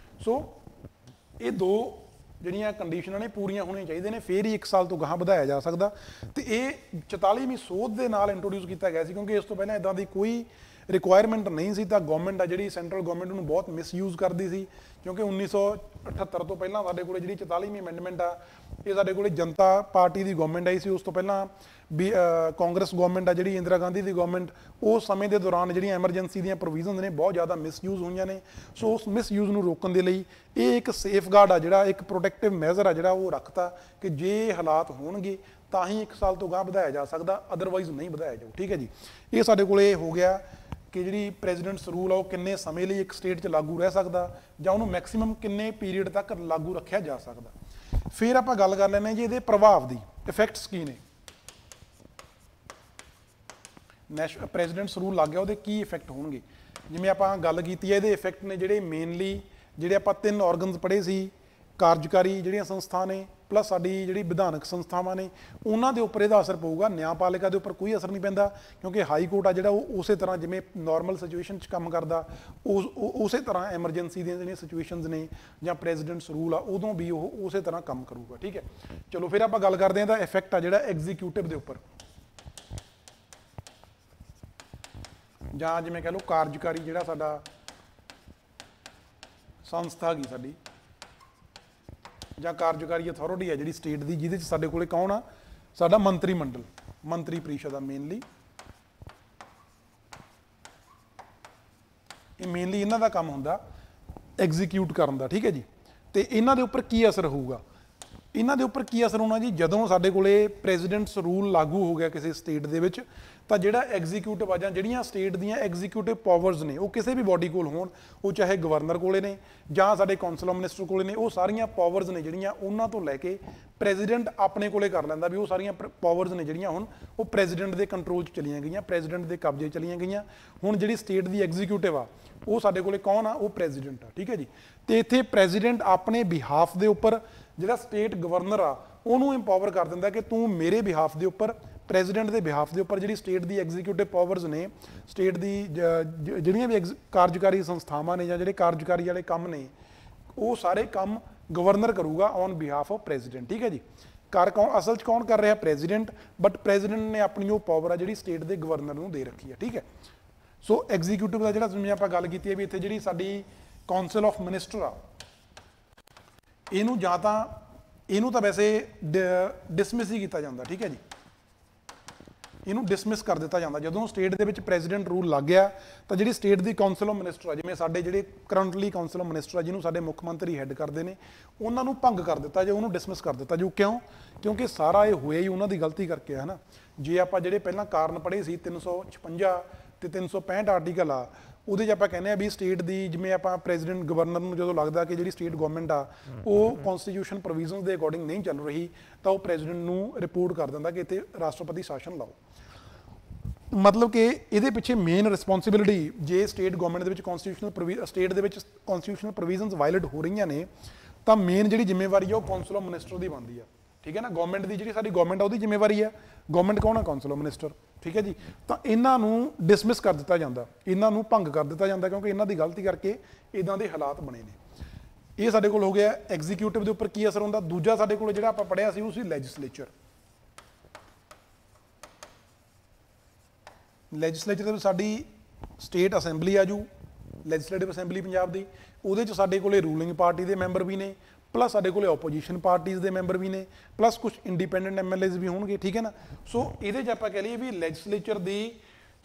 ਸੋ ਇਹ ਦੋ ਜਿਹੜੀਆਂ ਕੰਡੀਸ਼ਨਾਂ ਨੇ ਪੂਰੀਆਂ ਹੋਣੀਆਂ ਚਾਹੀਦੀਆਂ ਨੇ, ਫਿਰ ਹੀ 1 ਸਾਲ ਤੋਂ ਗਾਹਾਂ ਵਧਾਇਆ ਜਾ ਸਕਦਾ। ਤੇ ਇਹ 44ਵੀਂ ਸੋਧ ਦੇ ਨਾਲ ਇੰਟਰੋਡਿਊਸ ਕੀਤਾ ਗਿਆ ਸੀ, ਕਿਉਂਕਿ ਇਸ ਤੋਂ ਪਹਿਲਾਂ ਇਦਾਂ ਦੀ ਕੋਈ ਰਿਕੁਆਇਰਮੈਂਟ ਨਹੀਂ ਸੀ। ਤਾਂ ਗਵਰਨਮੈਂਟ ਆ ਜਿਹੜੀ ਸੈਂਟਰਲ ਗਵਰਨਮੈਂਟ ਉਹਨੂੰ ਬਹੁਤ ਮਿਸਯੂਜ਼ ਕਰਦੀ ਸੀ, ਕਿਉਂਕਿ 1978 ਤੋਂ ਪਹਿਲਾਂ ਸਾਡੇ ਕੋਲ ਜਿਹੜੀ 44ਵੀਂ ਅਮੈਂਡਮੈਂਟ ਆ, ਇਹ ਸਾਡੇ ਕੋਲ ਜਨਤਾ ਪਾਰਟੀ ਦੀ ਗਵਰਨਮੈਂਟ ਆਈ ਸੀ। ਉਸ ਤੋਂ ਪਹਿਲਾਂ ਵੀ ਕਾਂਗਰਸ ਗਵਰਨਮੈਂਟ ਆ ਜਿਹੜੀ, ਇੰਦਰਾ ਗਾਂਧੀ ਦੀ ਗਵਰਨਮੈਂਟ, ਉਸ ਸਮੇਂ ਦੇ ਦੌਰਾਨ ਜਿਹੜੀਆਂ ਐਮਰਜੈਂਸੀ ਦੀਆਂ ਪ੍ਰੋਵੀਜ਼ਨਸ ਨੇ ਬਹੁਤ ਜ਼ਿਆਦਾ ਮਿਸਯੂਜ਼ ਹੋਈਆਂ ਨੇ। ਸੋ ਉਸ ਮਿਸਯੂਜ਼ ਨੂੰ ਰੋਕਣ ਦੇ ਲਈ ਇਹ ਇੱਕ ਸੇਫਗਾਰਡ ਆ ਜਿਹੜਾ, ਇੱਕ ਪ੍ਰੋਟੈਕਟਿਵ ਮੈਜ਼ਰ ਆ ਜਿਹੜਾ ਉਹ ਰੱਖਤਾ ਕਿ ਜੇ ਹਾਲਾਤ ਹੋਣਗੇ ਤਾਂ ਹੀ 1 ਸਾਲ ਤੋਂ ਗਾਹ ਵਧਾਇਆ ਜਾ ਸਕਦਾ, ਅਦਰਵਾਈਜ਼ ਨਹੀਂ ਵਧਾਇਆ ਜਾਊ, ਠੀਕ ਹੈ ਜੀ। ਇਹ ਸਾਡੇ ਕੋਲ ਇਹ ਹੋ ਗਿਆ ਕਿ ਜਿਹੜੀ ਪ੍ਰੈਜ਼ੀਡੈਂਟਸ ਰੂਲ ਆ ਉਹ ਕਿੰਨੇ ਸਮੇਂ ਲਈ ਇੱਕ ਸਟੇਟ 'ਚ ਲਾਗੂ ਰਹਿ ਸਕਦਾ, ਜਾਂ ਉਹਨੂੰ ਮੈਕਸਿਮਮ ਕਿੰਨੇ ਪੀਰੀਅਡ ਤੱਕ ਲਾਗੂ ਰੱਖਿਆ ਜਾ ਸਕਦਾ। ਫਿਰ ਆਪਾਂ ਗੱਲ ਕਰ ਲੈਂਦੇ ਹਾਂ ਜੀ ਇਹਦੇ ਪ੍ਰਭਾਵ ਦੀ, ਇਫੈਕਟਸ ਕੀ ਨੇ। ਪ੍ਰੈਜ਼ੀਡੈਂਟਸ ਰੂਲ ਲੱਗ ਗਿਆ, ਉਹਦੇ ਕੀ ਇਫੈਕਟ ਹੋਣਗੇ। ਜਿਵੇਂ ਆਪਾਂ ਗੱਲ ਕੀਤੀ ਹੈ, ਇਹਦੇ ਇਫੈਕਟ ਨੇ ਜਿਹੜੇ ਮੇਨਲੀ ਜਿਹੜੇ ਆਪਾਂ 3 ਆਰਗਨਸ ਪੜ੍ਹੇ ਸੀ, ਕਾਰਜਕਾਰੀ ਜਿਹੜੀਆਂ ਸੰਸਥਾ ਨੇ ਪਲੱਸ ਸਾਡੀ ਜਿਹੜੀ ਵਿਧਾਨਕ ਸੰਸਥਾਵਾਂ ਨੇ, ਉਹਨਾਂ ਦੇ ਉੱਪਰ ਇਹਦਾ ਅਸਰ ਪਊਗਾ। ਨਿਆਂਪਾਲਿਕਾ ਦੇ ਉੱਪਰ ਕੋਈ ਅਸਰ ਨਹੀਂ ਪੈਂਦਾ, ਕਿਉਂਕਿ ਹਾਈ ਕੋਰਟ ਆ ਜਿਹੜਾ ਉਹ ਉਸੇ ਤਰ੍ਹਾਂ ਜਿਵੇਂ ਨਾਰਮਲ ਸਿਚੁਏਸ਼ਨ 'ਚ ਕੰਮ ਕਰਦਾ, ਉਸੇ ਤਰ੍ਹਾਂ ਐਮਰਜੈਂਸੀ ਦੀਆਂ ਜਿਹੜੀਆਂ ਸਿਚੁਏਸ਼ਨਸ ਨੇ ਜਾਂ ਪ੍ਰੈਜ਼ੀਡੈਂਟਸ ਰੂਲ ਆ ਉਦੋਂ ਵੀ ਉਹ ਉਸੇ ਤਰ੍ਹਾਂ ਕੰਮ ਕਰੂਗਾ, ਠੀਕ ਹੈ। ਚਲੋ ਫਿਰ ਆਪਾਂ ਗੱਲ ਕਰਦੇ ਹਾਂ ਇਹਦਾ ਇਫੈਕਟ ਆ ਜਿਹੜਾ ਐਗਜ਼ੀਕਿਊਟਿਵ ਦੇ ਉੱਪਰ, ਜਾਂ ਜਿਵੇਂ ਕਹਿ ਲਓ ਕਾਰਜਕਾਰੀ ਜਿਹੜਾ ਸਾਡਾ ਸੰਸਥਾ ਹੈਗੀ ਸਾਡੀ, ਜਾਂ ਕਾਰਜਕਾਰੀ ਅਥਾਰਟੀ ਹੈ ਜਿਹੜੀ ਸਟੇਟ ਦੀ, ਜਿਹਦੇ 'ਚ ਸਾਡੇ ਕੋਲੇ ਕੌਣ ਆ, ਸਾਡਾ ਮੰਤਰੀ ਮੰਡਲ, ਮੰਤਰੀ ਪ੍ਰੀਸ਼ਦ ਆ ਮੇਨਲੀ। ਇਹ ਮੇਨਲੀ ਇਹਨਾਂ ਦਾ ਕੰਮ ਹੁੰਦਾ ਐਗਜ਼ੀਕਿਊਟ ਕਰਨ ਦਾ, ਠੀਕ ਹੈ ਜੀ। ਤੇ ਇਹਨਾਂ ਦੇ ਉੱਪਰ ਕੀ ਅਸਰ ਹੋਊਗਾ, ਇਹਨਾਂ ਦੇ ਉੱਪਰ ਕੀ ਅਸਰ ਹੋਣਾ ਜੀ, ਜਦੋਂ ਸਾਡੇ ਕੋਲੇ ਪ੍ਰੈਜ਼ੀਡੈਂਟਸ ਰੂਲ ਲਾਗੂ ਹੋ ਗਿਆ ਕਿਸੇ ਸਟੇਟ ਦੇ ਵਿੱਚ, ਤਾਂ ਜਿਹੜਾ ਐਗਜ਼ੀਕਿਊਟਿਵ ਆ ਜਾਂ ਜਿਹੜੀਆਂ ਸਟੇਟ ਦੀਆਂ ਐਗਜ਼ੀਕਿਊਟਿਵ ਪਾਵਰਸ ਨੇ ਉਹ ਕਿਸੇ ਵੀ ਬਾਡੀ ਕੋਲ ਹੋਣ, ਉਹ ਚਾਹੇ ਗਵਰਨਰ ਕੋਲੇ ਨੇ ਜਾਂ ਸਾਡੇ ਕੌਂਸਲ ਆਫ ਮਿਨਿਸਟਰ ਕੋਲੇ ਨੇ, ਉਹ ਸਾਰੀਆਂ ਪਾਵਰਸ ਨੇ ਜਿਹੜੀਆਂ ਉਹਨਾਂ ਤੋਂ ਲੈ ਕੇ ਪ੍ਰੈਜ਼ੀਡੈਂਟ ਆਪਣੇ ਕੋਲੇ ਕਰ ਲੈਂਦਾ ਵੀ ਉਹ ਸਾਰੀਆਂ ਪਾਵਰਸ ਨੇ ਜਿਹੜੀਆਂ ਹੁਣ ਉਹ ਪ੍ਰੈਜ਼ੀਡੈਂਟ ਦੇ ਕੰਟਰੋਲ 'ਚ ਚਲੀਆਂ ਗਈਆਂ, ਪ੍ਰੈਜ਼ੀਡੈਂਟ ਦੇ ਕਬਜ਼ੇ ਚਲੀਆਂ ਗਈਆਂ। ਹੁਣ ਜਿਹੜੀ ਸਟੇਟ ਦੀ ਐਗਜ਼ੀਕਿਊਟਿਵ ਆ ਉਹ ਸਾਡੇ ਕੋਲੇ ਕੌਣ ਆ, ਉਹ ਪ੍ਰੈਜ਼ੀਡੈਂਟ ਆ, ਠੀਕ ਹੈ ਜੀ। ਤੇ ਇੱਥੇ ਪ੍ਰੈਜ਼ੀਡੈਂਟ ਆਪਣੇ ਬਿਹਾਫ ਦੇ ਉੱਪਰ ਜਿਹੜਾ ਸਟੇਟ ਗਵਰਨਰ ਆ ਉਹਨੂੰ ਇੰਪਾਵਰ ਕਰ ਦਿੰਦਾ ਕਿ ਤੂੰ ਮੇਰੇ ਬਿਹਾਫ ਦੇ ਉੱਪਰ, ਪ੍ਰੈਜ਼ੀਡੈਂਟ ਦੇ ਬਿਹਾਫ ਦੇ ਉੱਪਰ ਜਿਹੜੀ ਸਟੇਟ ਦੀ ਐਗਜ਼ੀਕਿਊਟਿਵ ਪਾਵਰਸ ਨੇ, ਸਟੇਟ ਦੀ ਜਿਹੜੀਆਂ ਵੀ ਕਾਰਜਕਾਰੀ ਸੰਸਥਾਵਾਂ ਨੇ ਜਾਂ ਜਿਹੜੇ ਕਾਰਜਕਾਰੀ ਵਾਲੇ ਕੰਮ ਨੇ, ਉਹ ਸਾਰੇ ਕੰਮ ਗਵਰਨਰ ਕਰੂਗਾ ਔਨ ਬਿਹਾਫ ਆਫ ਪ੍ਰੈਜ਼ੀਡੈਂਟ, ਠੀਕ ਹੈ ਜੀ। ਕਰ ਕੌਣ, ਅਸਲ 'ਚ ਕੌਣ ਕਰ ਰਿਹਾ, ਪ੍ਰੈਜ਼ੀਡੈਂਟ, ਬਟ ਪ੍ਰੈਜ਼ੀਡੈਂਟ ਨੇ ਆਪਣੀ ਉਹ ਪਾਵਰ ਆ ਜਿਹੜੀ ਸਟੇਟ ਦੇ ਗਵਰਨਰ ਨੂੰ ਦੇ ਰੱਖੀ ਹੈ, ਠੀਕ ਹੈ। ਸੋ ਐਗਜ਼ੀਕਿਊਟਿਵ ਦਾ ਜਿਹੜਾ ਜਿਵੇਂ ਆਪਾਂ ਗੱਲ ਕੀਤੀ ਹੈ ਵੀ ਇੱਥੇ ਜਿਹੜੀ ਸਾਡੀ ਕੌਂਸਲ ਆਫ ਮਿਨਿਸਟਰ ਆ, ਇਹਨੂੰ ਤਾਂ ਵੈਸੇ ਡਿਸਮਿਸ ਹੀ ਕੀਤਾ ਜਾਂਦਾ, ਠੀਕ ਹੈ ਜੀ। ਇਹਨੂੰ ਡਿਸਮਿਸ ਕਰ ਦਿੱਤਾ ਜਾਂਦਾ ਜਦੋਂ ਸਟੇਟ ਦੇ ਵਿੱਚ ਪ੍ਰੈਜ਼ੀਡੈਂਟ ਰੂਲ ਲੱਗ ਗਿਆ। ਤਾਂ ਜਿਹੜੀ state the council of minister ਆ, ਜਿਵੇਂ ਸਾਡੇ ਜਿਹੜੇ ਕਰੰਟਲੀ ਕੌਂਸਲ ਆਫ ਮਿਨਿਸਟਰ ਆ ਜਿਹਨੂੰ ਸਾਡੇ ਮੁੱਖ ਮੰਤਰੀ ਹੈੱਡ ਕਰਦੇ ਨੇ, ਉਹਨਾਂ ਨੂੰ ਭੰਗ ਕਰ ਦਿੱਤਾ ਜੇ, ਉਹਨੂੰ ਡਿਸਮਿਸ ਕਰ ਦਿੱਤਾ ਜੋ, ਕਿਉਂ, ਕਿਉਂਕਿ ਸਾਰਾ ਇਹ ਹੋਇਆ ਹੀ ਉਹਨਾਂ ਦੀ ਗਲਤੀ ਕਰਕੇ ਹੈ ਨਾ। ਜੇ ਆਪਾਂ ਜਿਹੜੇ ਪਹਿਲਾਂ ਕਾਰਨ ਪੜ੍ਹੇ ਸੀ 356 ਤੇ 365 ਆਰਟੀਕਲ ਆ, ਉਹਦੇ 'ਚ ਆਪਾਂ ਕਹਿੰਦੇ ਆ ਵੀ ਸਟੇਟ ਦੀ, ਜਿਵੇਂ ਆਪਾਂ ਪ੍ਰੈਜ਼ੀਡੈਂਟ ਗਵਰਨਰ ਨੂੰ ਜਦੋਂ ਲੱਗਦਾ ਕਿ ਜਿਹੜੀ ਸਟੇਟ ਗਵਰਨਮੈਂਟ ਆ ਉਹ ਕਨਸਟੀਟਿਊਸ਼ਨ ਪ੍ਰੋਵੀਜ਼ਨਸ ਦੇ ਅਕੋਰਡਿੰਗ ਨਹੀਂ ਚੱਲ ਰਹੀ, ਤਾਂ ਉਹ ਪ੍ਰੈਜ਼ੀਡੈਂਟ ਨੂੰ ਰਿਪੋਰਟ ਕਰ ਦਿੰਦਾ ਕਿ ਇੱਥੇ ਰਾਸ਼ਟਰਪਤੀ ਸ਼ਾਸਨ ਲਾਓ। ਮਤਲਬ ਕਿ ਇਹਦੇ ਪਿੱਛੇ ਮੇਨ ਰਿਸਪੌਂਸਿਬਿਲਿਟੀ, ਜੇ ਸਟੇਟ ਗਵਰਨਮੈਂਟ ਦੇ ਵਿੱਚ ਸਟੇਟ ਦੇ ਵਿੱਚ ਕਨਸਟੀਟਿਊਸ਼ਨਲ ਪ੍ਰੋਵੀਜ਼ਨਸ ਵਾਇਲੇਟ ਹੋ ਰਹੀਆਂ ਨੇ, ਤਾਂ ਮੇਨ ਜਿਹੜੀ ਜ਼ਿੰਮੇਵਾਰੀ ਆ ਉਹ ਕੌਂਸਲ ਆਫ ਮਿਨਿਸਟਰ ਦੀ ਬਣਦੀ ਆ, ਠੀਕ ਹੈ ਨਾ। ਗਵਰਨਮੈਂਟ ਦੀ ਜਿਹੜੀ ਸਾਡੀ ਗਵਰਨਮੈਂਟ ਆ ਉਹਦੀ ਜ਼ਿੰਮੇਵਾਰੀ ਆ, ਗਵਰਨਮੈਂਟ ਕੌਣ ਆ, ਕੌਂਸਲ ਆਫ ਮਿਨਿਸਟਰ, ਠੀਕ ਹੈ ਜੀ। ਤਾਂ ਇਹਨਾਂ ਨੂੰ ਡਿਸਮਿਸ ਕਰ ਦਿੱਤਾ ਜਾਂਦਾ, ਇਹਨਾਂ ਨੂੰ ਭੰਗ ਕਰ ਦਿੱਤਾ ਜਾਂਦਾ, ਕਿਉਂਕਿ ਇਹਨਾਂ ਦੀ ਗਲਤੀ ਕਰਕੇ ਇਦਾਂ ਦੇ ਹਾਲਾਤ ਬਣੇ ਨੇ। ਇਹ ਸਾਡੇ ਕੋਲ ਹੋ ਗਿਆ ਐਗਜ਼ੀਕਿਊਟਿਵ ਦੇ ਉੱਪਰ ਕੀ ਅਸਰ ਹੁੰਦਾ। ਦੂਜਾ ਸਾਡੇ ਕੋਲ ਜਿਹੜਾ ਆਪਾਂ ਪੜ੍ਹਿਆ ਸੀ ਉਹ ਸੀ ਲੈਜਿਸਲੇਚਰ। ਲੈਜਿਸਲੇਚਰ ਦੇ ਵਿੱਚ ਸਾਡੀ ਸਟੇਟ ਅਸੈਂਬਲੀ ਆ ਜੂ, ਲੈਜਿਸਲੇਟਿਵ ਅਸੈਂਬਲੀ ਪੰਜਾਬ ਦੀ, ਉਹਦੇ 'ਚ ਸਾਡੇ ਕੋਲੇ ਰੂਲਿੰਗ ਪਾਰਟੀ ਦੇ ਮੈਂਬਰ ਵੀ ਨੇ, ਪਲੱਸ ਸਾਡੇ ਕੋਲੇ ਓਪੋਜੀਸ਼ਨ ਪਾਰਟੀਜ਼ ਦੇ ਮੈਂਬਰ ਵੀ ਨੇ, ਪਲੱਸ ਕੁਝ ਇੰਡੀਪੈਂਡੈਂਟ MLAs ਵੀ ਹੋਣਗੇ, ਠੀਕ ਹੈ ਨਾ। ਸੋ ਇਹਦੇ 'ਚ ਆਪਾਂ ਕਹਿ ਲਈਏ ਵੀ ਲੈਜਿਸਲੇਚਰ ਦੀ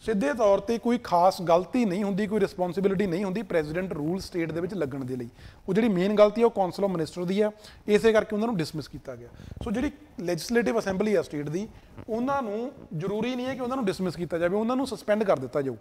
ਸਿੱਧੇ ਤੌਰ ਤੇ ਕੋਈ ਖਾਸ ਗਲਤੀ ਨਹੀਂ ਹੁੰਦੀ, ਕੋਈ ਰਿਸਪੌਂਸਿਬਿਲਿਟੀ ਨਹੀਂ ਹੁੰਦੀ ਪ੍ਰੈਜ਼ੀਡੈਂਟ ਰੂਲ ਸਟੇਟ ਦੇ ਵਿੱਚ ਲੱਗਣ ਦੇ ਲਈ। ਉਹ ਜਿਹੜੀ ਮੇਨ ਗਲਤੀ ਆ ਉਹ ਕੌਂਸਲ ਆਫ ਮਿਨਿਸਟਰ ਦੀ ਆ, ਇਸੇ ਕਰਕੇ ਉਹਨਾਂ ਨੂੰ ਡਿਸਮਿਸ ਕੀਤਾ ਗਿਆ। ਸੋ ਜਿਹੜੀ ਲੈਜਿਸਲੇਟਿਵ ਅਸੈਂਬਲੀ ਆ ਸਟੇਟ ਦੀ, ਉਹਨਾਂ ਨੂੰ ਜ਼ਰੂਰੀ ਨਹੀਂ ਹੈ ਕਿ ਉਹਨਾਂ ਨੂੰ ਡਿਸਮਿਸ ਕੀਤਾ ਜਾਵੇ, ਉਹਨਾਂ ਨੂੰ ਸਸਪੈਂਡ ਕਰ ਦਿੱਤਾ ਜਾਊ।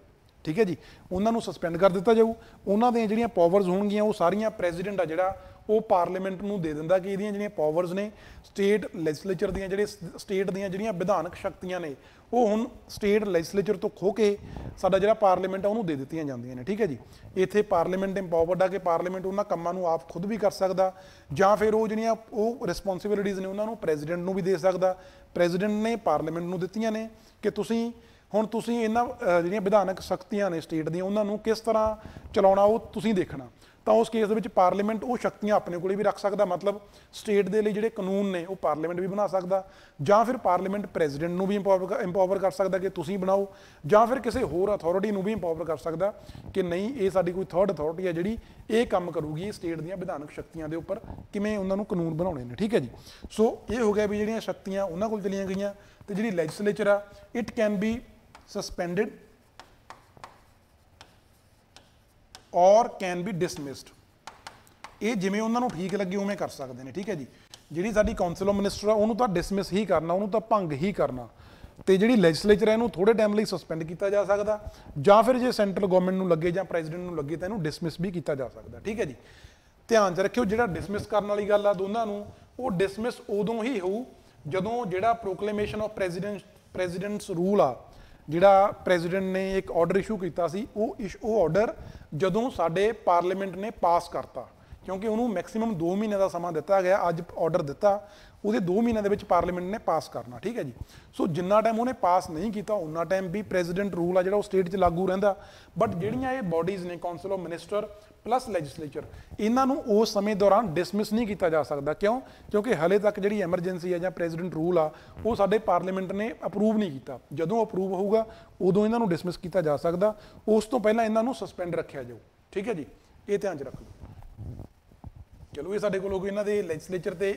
ਠੀਕ ਹੈ ਜੀ, ਉਹਨਾਂ ਨੂੰ ਸਸਪੈਂਡ ਕਰ ਦਿੱਤਾ ਜਾਊ। ਉਹਨਾਂ ਦੀਆਂ ਜਿਹੜੀਆਂ ਪਾਵਰਸ ਹੋਣਗੀਆਂ ਉਹ ਸਾਰੀਆਂ ਪ੍ਰੈਜ਼ੀਡੈਂਟ ਆ ਜਿਹੜਾ ਉਹ ਪਾਰਲੀਮੈਂਟ ਨੂੰ ਦੇ ਦਿੰਦਾ ਕਿ ਇਹਦੀਆਂ ਜਿਹੜੀਆਂ ਪਾਵਰਸ ਨੇ ਸਟੇਟ ਲੈਜਿਸਲੇਚਰ ਦੀਆਂ, ਜਿਹੜੇ ਸਟੇਟ ਦੀਆਂ ਜਿਹੜੀਆਂ ਵਿਧਾਨਕ ਸ਼ਕਤੀਆਂ ਨੇ ਉਹ ਹੁਣ ਸਟੇਟ ਲੈਜਿਸਲੇਚਰ ਤੋਂ ਖੋਹ ਕੇ ਸਾਡਾ ਜਿਹੜਾ ਪਾਰਲੀਮੈਂਟ ਆ ਉਹਨੂੰ ਦੇ ਦਿੱਤੀਆਂ ਜਾਂਦੀਆਂ ਨੇ। ਠੀਕ ਹੈ ਜੀ, ਇੱਥੇ ਪਾਰਲੀਮੈਂਟ ਇੰਪਾਵਰਡ ਆ ਕਿ ਪਾਰਲੀਮੈਂਟ ਉਹਨਾਂ ਕੰਮਾਂ ਨੂੰ ਆਪ ਖੁਦ ਵੀ ਕਰ ਸਕਦਾ, ਜਾਂ ਫਿਰ ਉਹ ਜਿਹੜੀਆਂ ਉਹ ਰਿਸਪੌਂਸਿਬਿਲਿਟੀਜ਼ ਨੇ ਉਹਨਾਂ ਨੂੰ ਪ੍ਰੈਜ਼ੀਡੈਂਟ ਨੂੰ ਵੀ ਦੇ ਸਕਦਾ। ਪ੍ਰੈਜ਼ੀਡੈਂਟ ਨੇ ਪਾਰਲੀਮੈਂਟ ਨੂੰ ਦਿੱਤੀਆਂ ਨੇ ਕਿ ਤੁਸੀਂ ਇਹਨਾਂ ਜਿਹੜੀਆਂ ਵਿਧਾਨਕ ਸ਼ਕਤੀਆਂ ਨੇ ਸਟੇਟ ਦੀਆਂ ਉਹਨਾਂ ਨੂੰ ਕਿਸ ਤਰ੍ਹਾਂ ਚਲਾਉਣਾ ਉਹ ਤੁਸੀਂ ਦੇਖਣਾ। ਤਾਂ ਉਸ ਕੇਸ ਦੇ ਵਿੱਚ ਪਾਰਲੀਮੈਂਟ ਉਹ ਸ਼ਕਤੀਆਂ ਆਪਣੇ ਕੋਲੇ ਵੀ ਰੱਖ ਸਕਦਾ, ਮਤਲਬ ਸਟੇਟ ਦੇ ਲਈ ਜਿਹੜੇ ਕਾਨੂੰਨ ਨੇ ਉਹ ਪਾਰਲੀਮੈਂਟ ਵੀ ਬਣਾ ਸਕਦਾ, ਜਾਂ ਫਿਰ ਪਾਰਲੀਮੈਂਟ ਪ੍ਰੈਜ਼ੀਡੈਂਟ ਨੂੰ ਵੀ ਇੰਪਾਵਰ ਕਰ ਸਕਦਾ ਕਿ ਤੁਸੀਂ ਬਣਾਓ, ਜਾਂ ਫਿਰ ਕਿਸੇ ਹੋਰ ਅਥਾਰਟੀ ਨੂੰ ਵੀ ਇੰਪਾਵਰ ਕਰ ਸਕਦਾ ਕਿ ਨਹੀਂ ਇਹ ਸਾਡੀ ਕੋਈ ਥਰਡ ਅਥਾਰਟੀ ਹੈ ਜਿਹੜੀ ਇਹ ਕੰਮ ਕਰੂਗੀ ਸਟੇਟ ਦੀਆਂ ਵਿਧਾਨਕ ਸ਼ਕਤੀਆਂ ਦੇ ਉੱਪਰ ਕਿਵੇਂ ਉਹਨਾਂ ਨੂੰ ਕਾਨੂੰਨ ਬਣਾਉਣੇ ਨੇ। ਠੀਕ ਹੈ ਜੀ, ਸੋ ਇਹ ਹੋ ਗਿਆ ਵੀ ਜਿਹੜੀਆਂ ਸ਼ਕਤੀਆਂ ਉਹਨਾਂ ਕੋਲ ਚਲੀਆਂ ਗਈਆਂ। ਤੇ ਜਿਹੜੀ ਲੈਜਿਸਲੇਚਰ ਆ ਇਟ ਕੈਨ ਬੀ ਸਸਪੈਂਡਡ ਔਰ ਕੈਨ ਬੀ ਡਿਸਮਿਸਡ, ਇਹ ਜਿਵੇਂ ਉਹਨਾਂ ਨੂੰ ਠੀਕ ਲੱਗੇ ਉਵੇਂ ਕਰ ਸਕਦੇ ਨੇ। ਠੀਕ ਹੈ ਜੀ, ਜਿਹੜੀ ਸਾਡੀ ਕਾਉਂਸਲ ਆਫ ਮਿਨਿਸਟਰ ਆ ਉਹਨੂੰ ਤਾਂ ਡਿਸਮਿਸ ਹੀ ਕਰਨਾ, ਉਹਨੂੰ ਤਾਂ ਭੰਗ ਹੀ ਕਰਨਾ, ਤੇ ਜਿਹੜੀ ਲੈਜਿਸਲੇਚਰ ਹੈ ਇਹਨੂੰ ਥੋੜੇ ਟਾਈਮ ਲਈ ਸਸਪੈਂਡ ਕੀਤਾ ਜਾ ਸਕਦਾ, ਜਾਂ ਫਿਰ ਜੇ ਸੈਂਟਰਲ ਗਵਰਨਮੈਂਟ ਨੂੰ ਲੱਗੇ ਜਾਂ ਪ੍ਰੈਜ਼ੀਡੈਂਟ ਨੂੰ ਲੱਗੇ ਤਾਂ ਇਹਨੂੰ ਡਿਸਮਿਸ ਵੀ ਕੀਤਾ ਜਾ ਸਕਦਾ। ਠੀਕ ਹੈ ਜੀ, ਧਿਆਨ 'ਚ ਰੱਖਿਓ ਜਿਹੜਾ ਡਿਸਮਿਸ ਕਰਨ ਵਾਲੀ ਗੱਲ ਆ ਦੋਨਾਂ ਨੂੰ, ਉਹ ਡਿਸਮਿਸ ਉਦੋਂ ਹੀ ਹੋਊ ਜਦੋਂ ਜਿਹੜਾ ਪ੍ਰੋਕਲੇਮੇਸ਼ਨ ਆਫ ਪ੍ਰੈਜ਼ੀਡੈਂਟਸ ਰੂਲ ਆ, ਜਿਹੜਾ ਪ੍ਰੈਜ਼ੀਡੈਂਟ ਨੇ ਇੱਕ ਆਰਡਰ ਇਸ਼ੂ ਕੀਤਾ ਸੀ, ਉਹ ਆਰਡਰ ਜਦੋਂ ਸਾਡੇ ਪਾਰਲੀਮੈਂਟ ਨੇ ਪਾਸ ਕਰਤਾ, ਕਿਉਂਕਿ ਉਹਨੂੰ ਮੈਕਸਿਮਮ 2 ਮਹੀਨੇ ਦਾ ਸਮਾਂ ਦਿੱਤਾ ਗਿਆ। ਅੱਜ ਆਰਡਰ ਦਿੱਤਾ, ਉਹਦੇ 2 ਮਹੀਨਿਆਂ ਦੇ ਵਿੱਚ ਪਾਰਲੀਮੈਂਟ ਨੇ ਪਾਸ ਕਰਨਾ। ਠੀਕ ਹੈ ਜੀ, ਸੋ ਜਿੰਨਾ ਟਾਈਮ ਉਹਨੇ ਪਾਸ ਨਹੀਂ ਕੀਤਾ ਉਹਨਾਂ ਟਾਈਮ ਵੀ ਪ੍ਰੈਜ਼ੀਡੈਂਟ ਰੂਲ ਆ ਜਿਹੜਾ ਉਹ ਸਟੇਟ 'ਚ ਲਾਗੂ ਰਹਿੰਦਾ। ਬਟ ਜਿਹੜੀਆਂ ਇਹ ਬਾਡੀਜ਼ ਨੇ council of minister plus legislature, ਇਹਨਾਂ ਨੂੰ ਉਸ ਸਮੇਂ ਦੌਰਾਨ ਡਿਸਮਿਸ ਨਹੀਂ ਕੀਤਾ ਜਾ ਸਕਦਾ। ਕਿਉਂਕਿ ਹਲੇ ਤੱਕ ਜਿਹੜੀ ਐਮਰਜੈਂਸੀ ਹੈ ਜਾਂ ਪ੍ਰੈਜ਼ੀਡੈਂਟ ਰੂਲ ਆ ਉਹ ਸਾਡੇ ਪਾਰਲੀਮੈਂਟ ਨੇ ਅਪਰੂਵ ਨਹੀਂ ਕੀਤਾ। ਜਦੋਂ ਅਪਰੂਵ ਹੋਊਗਾ ਉਦੋਂ ਇਹਨਾਂ ਨੂੰ ਡਿਸਮਿਸ ਕੀਤਾ ਜਾ ਸਕਦਾ, ਉਸ ਤੋਂ ਪਹਿਲਾਂ ਇਹਨਾਂ ਨੂੰ ਸਸਪੈਂਡ ਰੱਖਿਆ ਜਾਊ। ਠੀਕ ਹੈ ਜੀ, ਇਹ ਧਿਆਨ 'ਚ ਰੱਖ ਲਓ। ਚਲੋ ਇਹ ਸਾਡੇ ਕੋਲ ਹੋ ਗਏ ਇਹਨਾਂ ਦੇ ਲੈਜਿਸਲੇਚਰ ਤੇ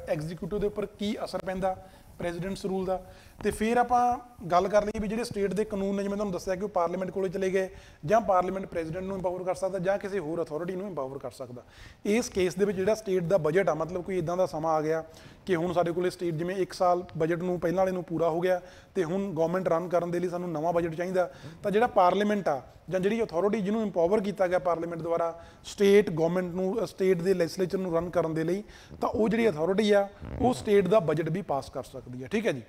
ਐਗਜ਼ੀਕਿਊਟਿਵ ਦੇ ਉੱਪਰ ਕੀ ਅਸਰ ਪੈਂਦਾ ਪ੍ਰੈਜ਼ੀਡੈਂਟਸ ਰੂਲ ਦਾ। ਤੇ ਫਿਰ ਆਪਾਂ ਗੱਲ ਕਰ ਲਈਏ ਵੀ ਜਿਹੜੇ ਸਟੇਟ ਦੇ ਕਾਨੂੰਨ ਨੇ, ਜਿਵੇਂ ਤੁਹਾਨੂੰ ਦੱਸਿਆ ਕਿ ਉਹ ਪਾਰਲੀਮੈਂਟ ਕੋਲੇ ਚਲੇ ਗਏ, ਜਾਂ ਪਾਰਲੀਮੈਂਟ ਪ੍ਰੈਜ਼ੀਡੈਂਟ ਨੂੰ ਇੰਪਾਵਰ ਕਰ ਸਕਦਾ ਜਾਂ ਕਿਸੇ ਹੋਰ ਅਥਾਰਟੀ ਨੂੰ ਇੰਪਾਵਰ ਕਰ ਸਕਦਾ। ਇਸ ਕੇਸ ਦੇ ਵਿੱਚ ਜਿਹੜਾ ਸਟੇਟ ਦਾ ਬਜਟ ਆ, ਮਤਲਬ ਕੋਈ ਇਦਾਂ ਦਾ ਸਮਾਂ ਆ ਗਿਆ ਕਿ ਹੁਣ ਸਾਡੇ ਕੋਲੇ ਸਟੇਟ ਜਿਵੇਂ 1 ਸਾਲ ਬਜਟ ਨੂੰ ਪਹਿਲਾਂ ਵਾਲੇ ਨੂੰ ਪੂਰਾ ਹੋ ਗਿਆ ਤੇ ਹੁਣ ਗਵਰਨਮੈਂਟ ਰਨ ਕਰਨ ਦੇ ਲਈ ਸਾਨੂੰ ਨਵਾਂ ਬਜਟ ਚਾਹੀਦਾ, ਤਾਂ ਜਿਹੜਾ ਪਾਰਲੀਮੈਂਟ ਆ ਜਾਂ ਜਿਹੜੀ ਅਥਾਰਟੀ ਜਿਹਨੂੰ ਇੰਪਾਵਰ ਕੀਤਾ ਗਿਆ ਪਾਰਲੀਮੈਂਟ ਦੁਆਰਾ ਸਟੇਟ ਗਵਰਨਮੈਂਟ ਨੂੰ, ਸਟੇਟ ਦੇ ਲੈਜਿਸਲੇਚਰ ਨੂੰ ਰਨ ਕਰਨ ਦੇ ਲਈ, ਤਾਂ ਉਹ ਜਿਹੜੀ ਅਥਾਰਟੀ ਆ ਉਹ ਸਟੇਟ ਦਾ ਬਜਟ ਵੀ ਪਾਸ ਕਰ ਸਕਦੀ ਹੈ। ਠੀਕ ਹੈ ਜੀ,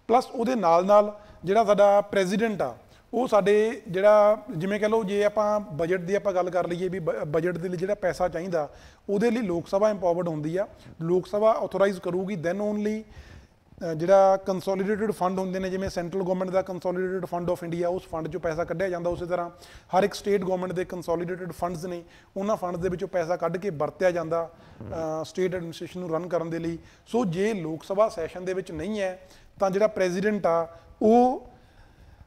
ਪਲੱਸ ਉਹਦੇ ਨਾਲ ਜਿਹੜਾ ਸਾਡਾ ਪ੍ਰੈਜ਼ੀਡੈਂਟ ਆ ਉਹ ਸਾਡੇ ਜਿਹੜਾ ਜਿਵੇਂ ਕਹ ਲਓ ਜੇ ਆਪਾਂ ਬਜਟ ਦੀ ਆਪਾਂ ਗੱਲ ਕਰ ਲਈਏ ਵੀ ਬਜਟ ਦੇ ਲਈ ਜਿਹੜਾ ਪੈਸਾ ਚਾਹੀਦਾ ਉਹਦੇ ਲਈ ਲੋਕ ਸਭਾ ਇੰਪਾਵਰਡ ਹੁੰਦੀ ਆ, ਲੋਕ ਸਭਾ ਆਥੋਰਾਈਜ਼ ਕਰੂਗੀ ਦੈਨ ਓਨਲੀ ਜਿਹੜਾ ਕੰਸੋਲੀਡੇਟਡ ਫੰਡ ਹੁੰਦੇ ਨੇ, ਜਿਵੇਂ central government the consolidated fund of India, ਉਸ ਫੰਡ 'ਚੋਂ ਪੈਸਾ ਕੱਢਿਆ ਜਾਂਦਾ। ਉਸੇ ਤਰ੍ਹਾਂ ਹਰ ਇੱਕ ਸਟੇਟ ਗਵਰਨਮੈਂਟ ਦੇ ਕੰਸੋਲੀਡੇਟਡ ਫੰਡਸ ਨੇ, ਉਹਨਾਂ ਫੰਡ ਦੇ ਵਿੱਚੋਂ ਪੈਸਾ ਕੱਢ ਕੇ ਵਰਤਿਆ ਜਾਂਦਾ ਸਟੇਟ ਐਡਮਿਨਿਸਟ੍ਰੇਸ਼ਨ ਨੂੰ ਰਨ ਕਰਨ ਦੇ ਲਈ। ਸੋ ਜੇ ਲੋਕ ਸਭਾ ਸੈਸ਼ਨ ਦੇ ਵਿੱਚ ਨਹੀਂ ਹੈ ਤਾਂ ਜਿਹੜਾ ਪ੍ਰੈਜ਼ੀਡੈਂਟ ਆ ਉਹ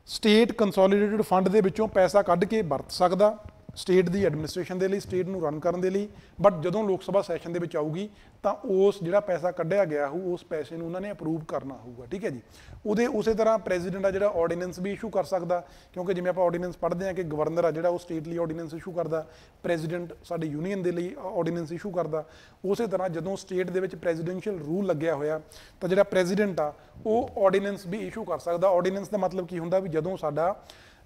ਸਟੇਟ ਕੰਸੋਲੀਡੇਟਡ ਫੰਡ ਦੇ ਵਿੱਚੋਂ ਪੈਸਾ ਕੱਢ ਕੇ ਵਰਤ ਸਕਦਾ ਸਟੇਟ ਦੀ ਐਡਮਿਨਿਸਟ੍ਰੇਸ਼ਨ ਦੇ ਲਈ, ਸਟੇਟ ਨੂੰ ਰਨ ਕਰਨ ਦੇ ਲਈ। ਬਟ ਜਦੋਂ ਲੋਕ ਸਭਾ ਸੈਸ਼ਨ ਦੇ ਵਿੱਚ ਆਊਗੀ ਤਾਂ ਉਸ ਜਿਹੜਾ ਪੈਸਾ ਕੱਢਿਆ ਗਿਆ ਹੋਊ ਉਸ ਪੈਸੇ ਨੂੰ ਉਹਨਾਂ ਨੇ ਅਪਰੂਵ ਕਰਨਾ ਹੋਊਗਾ। ਠੀਕ ਹੈ ਜੀ, ਉਸੇ ਤਰ੍ਹਾਂ ਪ੍ਰੈਜ਼ੀਡੈਂਟ ਆ ਜਿਹੜਾ ਆਰਡੀਨੈਂਸ ਵੀ ਇਸ਼ੂ ਕਰ ਸਕਦਾ, ਕਿਉਂਕਿ ਜਿਵੇਂ ਆਪਾਂ ਆਰਡੀਨੈਂਸ ਪੜ੍ਹਦੇ ਹਾਂ ਕਿ ਗਵਰਨਰ ਆ ਜਿਹੜਾ ਉਹ ਸਟੇਟ ਲਈ ਆਰਡੀਨੈਂਸ ਇਸ਼ੂ ਕਰਦਾ, ਪ੍ਰੈਜ਼ੀਡੈਂਟ ਸਾਡੀ ਯੂਨੀਅਨ ਦੇ ਲਈ ਆਰਡੀਨੈਂਸ ਇਸ਼ੂ ਕਰਦਾ। ਉਸੇ ਤਰ੍ਹਾਂ ਜਦੋਂ ਸਟੇਟ ਦੇ ਵਿੱਚ ਪ੍ਰੈਜ਼ੀਡੈਂਸ਼ੀਅਲ ਰੂਲ ਲੱਗਿਆ ਹੋਇਆ ਤਾਂ ਜਿਹੜਾ ਪ੍ਰੈਜ਼ੀਡੈਂਟ ਆ ਉਹ ਆਰਡੀਨੈਂਸ ਵੀ ਇਸ਼ੂ ਕਰ ਸਕਦਾ। ਆਰਡੀਨੈਂਸ ਦਾ ਮਤਲਬ ਕੀ ਹੁੰਦਾ ਵੀ ਜਦੋਂ ਸਾਡਾ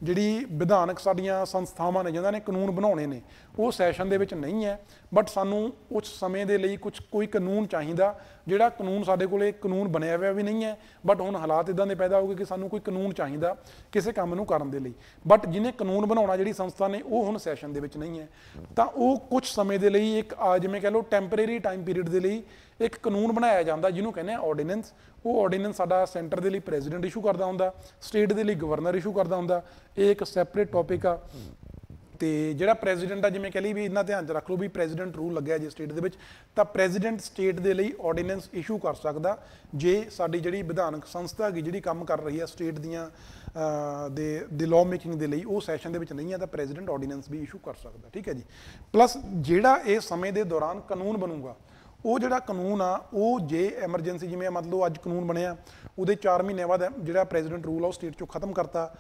ਜਿਹੜੀ ਵਿਧਾਨਕ ਸਾਡੀਆਂ ਸੰਸਥਾਵਾਂ ਨੇ ਜਿਨ੍ਹਾਂ ਨੇ ਕਾਨੂੰਨ ਬਣਾਉਣੇ ਨੇ ਉਹ ਸੈਸ਼ਨ ਦੇ ਵਿੱਚ ਨਹੀਂ ਹੈ, ਬਟ ਸਾਨੂੰ ਉਸ ਸਮੇਂ ਦੇ ਲਈ ਕੋਈ ਕਾਨੂੰਨ ਚਾਹੀਦਾ, ਜਿਹੜਾ ਕਾਨੂੰਨ ਸਾਡੇ ਕੋਲੇ ਕਾਨੂੰਨ ਬਣਿਆ ਹੋਇਆ ਵੀ ਨਹੀਂ ਹੈ, ਬਟ ਹੁਣ ਹਾਲਾਤ ਇਦਾਂ ਦੇ ਪੈਦਾ ਹੋ ਗਏ ਕਿ ਸਾਨੂੰ ਕੋਈ ਕਾਨੂੰਨ ਚਾਹੀਦਾ ਕਿਸੇ ਕੰਮ ਨੂੰ ਕਰਨ ਦੇ ਲਈ, ਬਟ ਜਿਹਨੇ ਕਾਨੂੰਨ ਬਣਾਉਣਾ ਜਿਹੜੀ ਸੰਸਥਾ ਨੇ ਉਹ ਹੁਣ ਸੈਸ਼ਨ ਦੇ ਵਿੱਚ ਨਹੀਂ ਹੈ, ਤਾਂ ਉਹ ਕੁਝ ਸਮੇਂ ਦੇ ਲਈ ਇੱਕ ਜਿਵੇਂ ਕਹਿ ਲਓ ਟੈਂਪਰੇਰੀ ਟਾਈਮ ਪੀਰੀਅਡ ਦੇ ਲਈ ਇੱਕ ਕਾਨੂੰਨ ਬਣਾਇਆ ਜਾਂਦਾ ਜਿਹਨੂੰ ਕਹਿੰਦੇ ਆ ਆਰਡੀਨੈਂਸ। ਉਹ ਆਰਡੀਨੈਂਸ ਸਾਡਾ ਸੈਂਟਰ ਦੇ ਲਈ ਪ੍ਰੈਜ਼ੀਡੈਂਟ ਇਸ਼ੂ ਕਰਦਾ ਹੁੰਦਾ, ਸਟੇਟ ਦੇ ਲਈ ਗਵਰਨਰ ਇਸ਼ੂ ਕਰਦਾ ਹੁੰਦਾ। ਇਹ ਇੱਕ ਸੈਪਰੇਟ ਟੌਪਿਕ ਆ। ਤੇ ਜਿਹੜਾ ਪ੍ਰੈਜ਼ੀਡੈਂਟ ਆ ਜਿਵੇਂ ਕਹ ਲਈ ਵੀ ਇਹਨਾਂ ਧਿਆਨ 'ਚ ਰੱਖ ਲਓ ਵੀ ਪ੍ਰੈਜ਼ੀਡੈਂਟ ਰੂਲ ਲੱਗਿਆ ਜੇ ਸਟੇਟ ਦੇ ਵਿੱਚ ਤਾਂ ਪ੍ਰੈਜ਼ੀਡੈਂਟ ਸਟੇਟ ਦੇ ਲਈ ਆਰਡੀਨੈਂਸ ਇਸ਼ੂ ਕਰ ਸਕਦਾ ਜੇ ਸਾਡੀ ਜਿਹੜੀ ਵਿਧਾਨਕ ਸੰਸਥਾ ਹੈਗੀ ਜਿਹੜੀ ਕੰਮ ਕਰ ਰਹੀ ਆ ਸਟੇਟ ਦੀਆਂ ਦੇ ਲਾਅ ਮੇਕਿੰਗ ਦੇ ਲਈ ਉਹ ਸੈਸ਼ਨ ਦੇ ਵਿੱਚ ਨਹੀਂ ਹੈ ਤਾਂ ਪ੍ਰੈਜ਼ੀਡੈਂਟ ਆਰਡੀਨੈਂਸ ਵੀ ਇਸ਼ੂ ਕਰ ਸਕਦਾ। ਠੀਕ ਹੈ ਜੀ, ਪਲੱਸ ਜਿਹੜਾ ਇਹ ਸਮੇਂ ਦੇ ਦੌਰਾਨ ਕਾਨੂੰਨ ਬਣੂਗਾ ਉਹ ਜਿਹੜਾ ਕਾਨੂੰਨ ਆ ਉਹ ਜੇ ਐਮਰਜੈਂਸੀ ਜਿਵੇਂ ਮੰਨ ਲਓ ਅੱਜ ਕਾਨੂੰਨ ਬਣਿਆ ਉਹਦੇ 4 ਮਹੀਨਿਆਂ ਬਾਅਦ ਜਿਹੜਾ ਪ੍ਰੈਜ਼ੀਡੈਂਟ ਰੂਲ ਆ ਉਹ ਸਟੇਟ ਚੋਂ ਖਤਮ ਕਰਤਾ।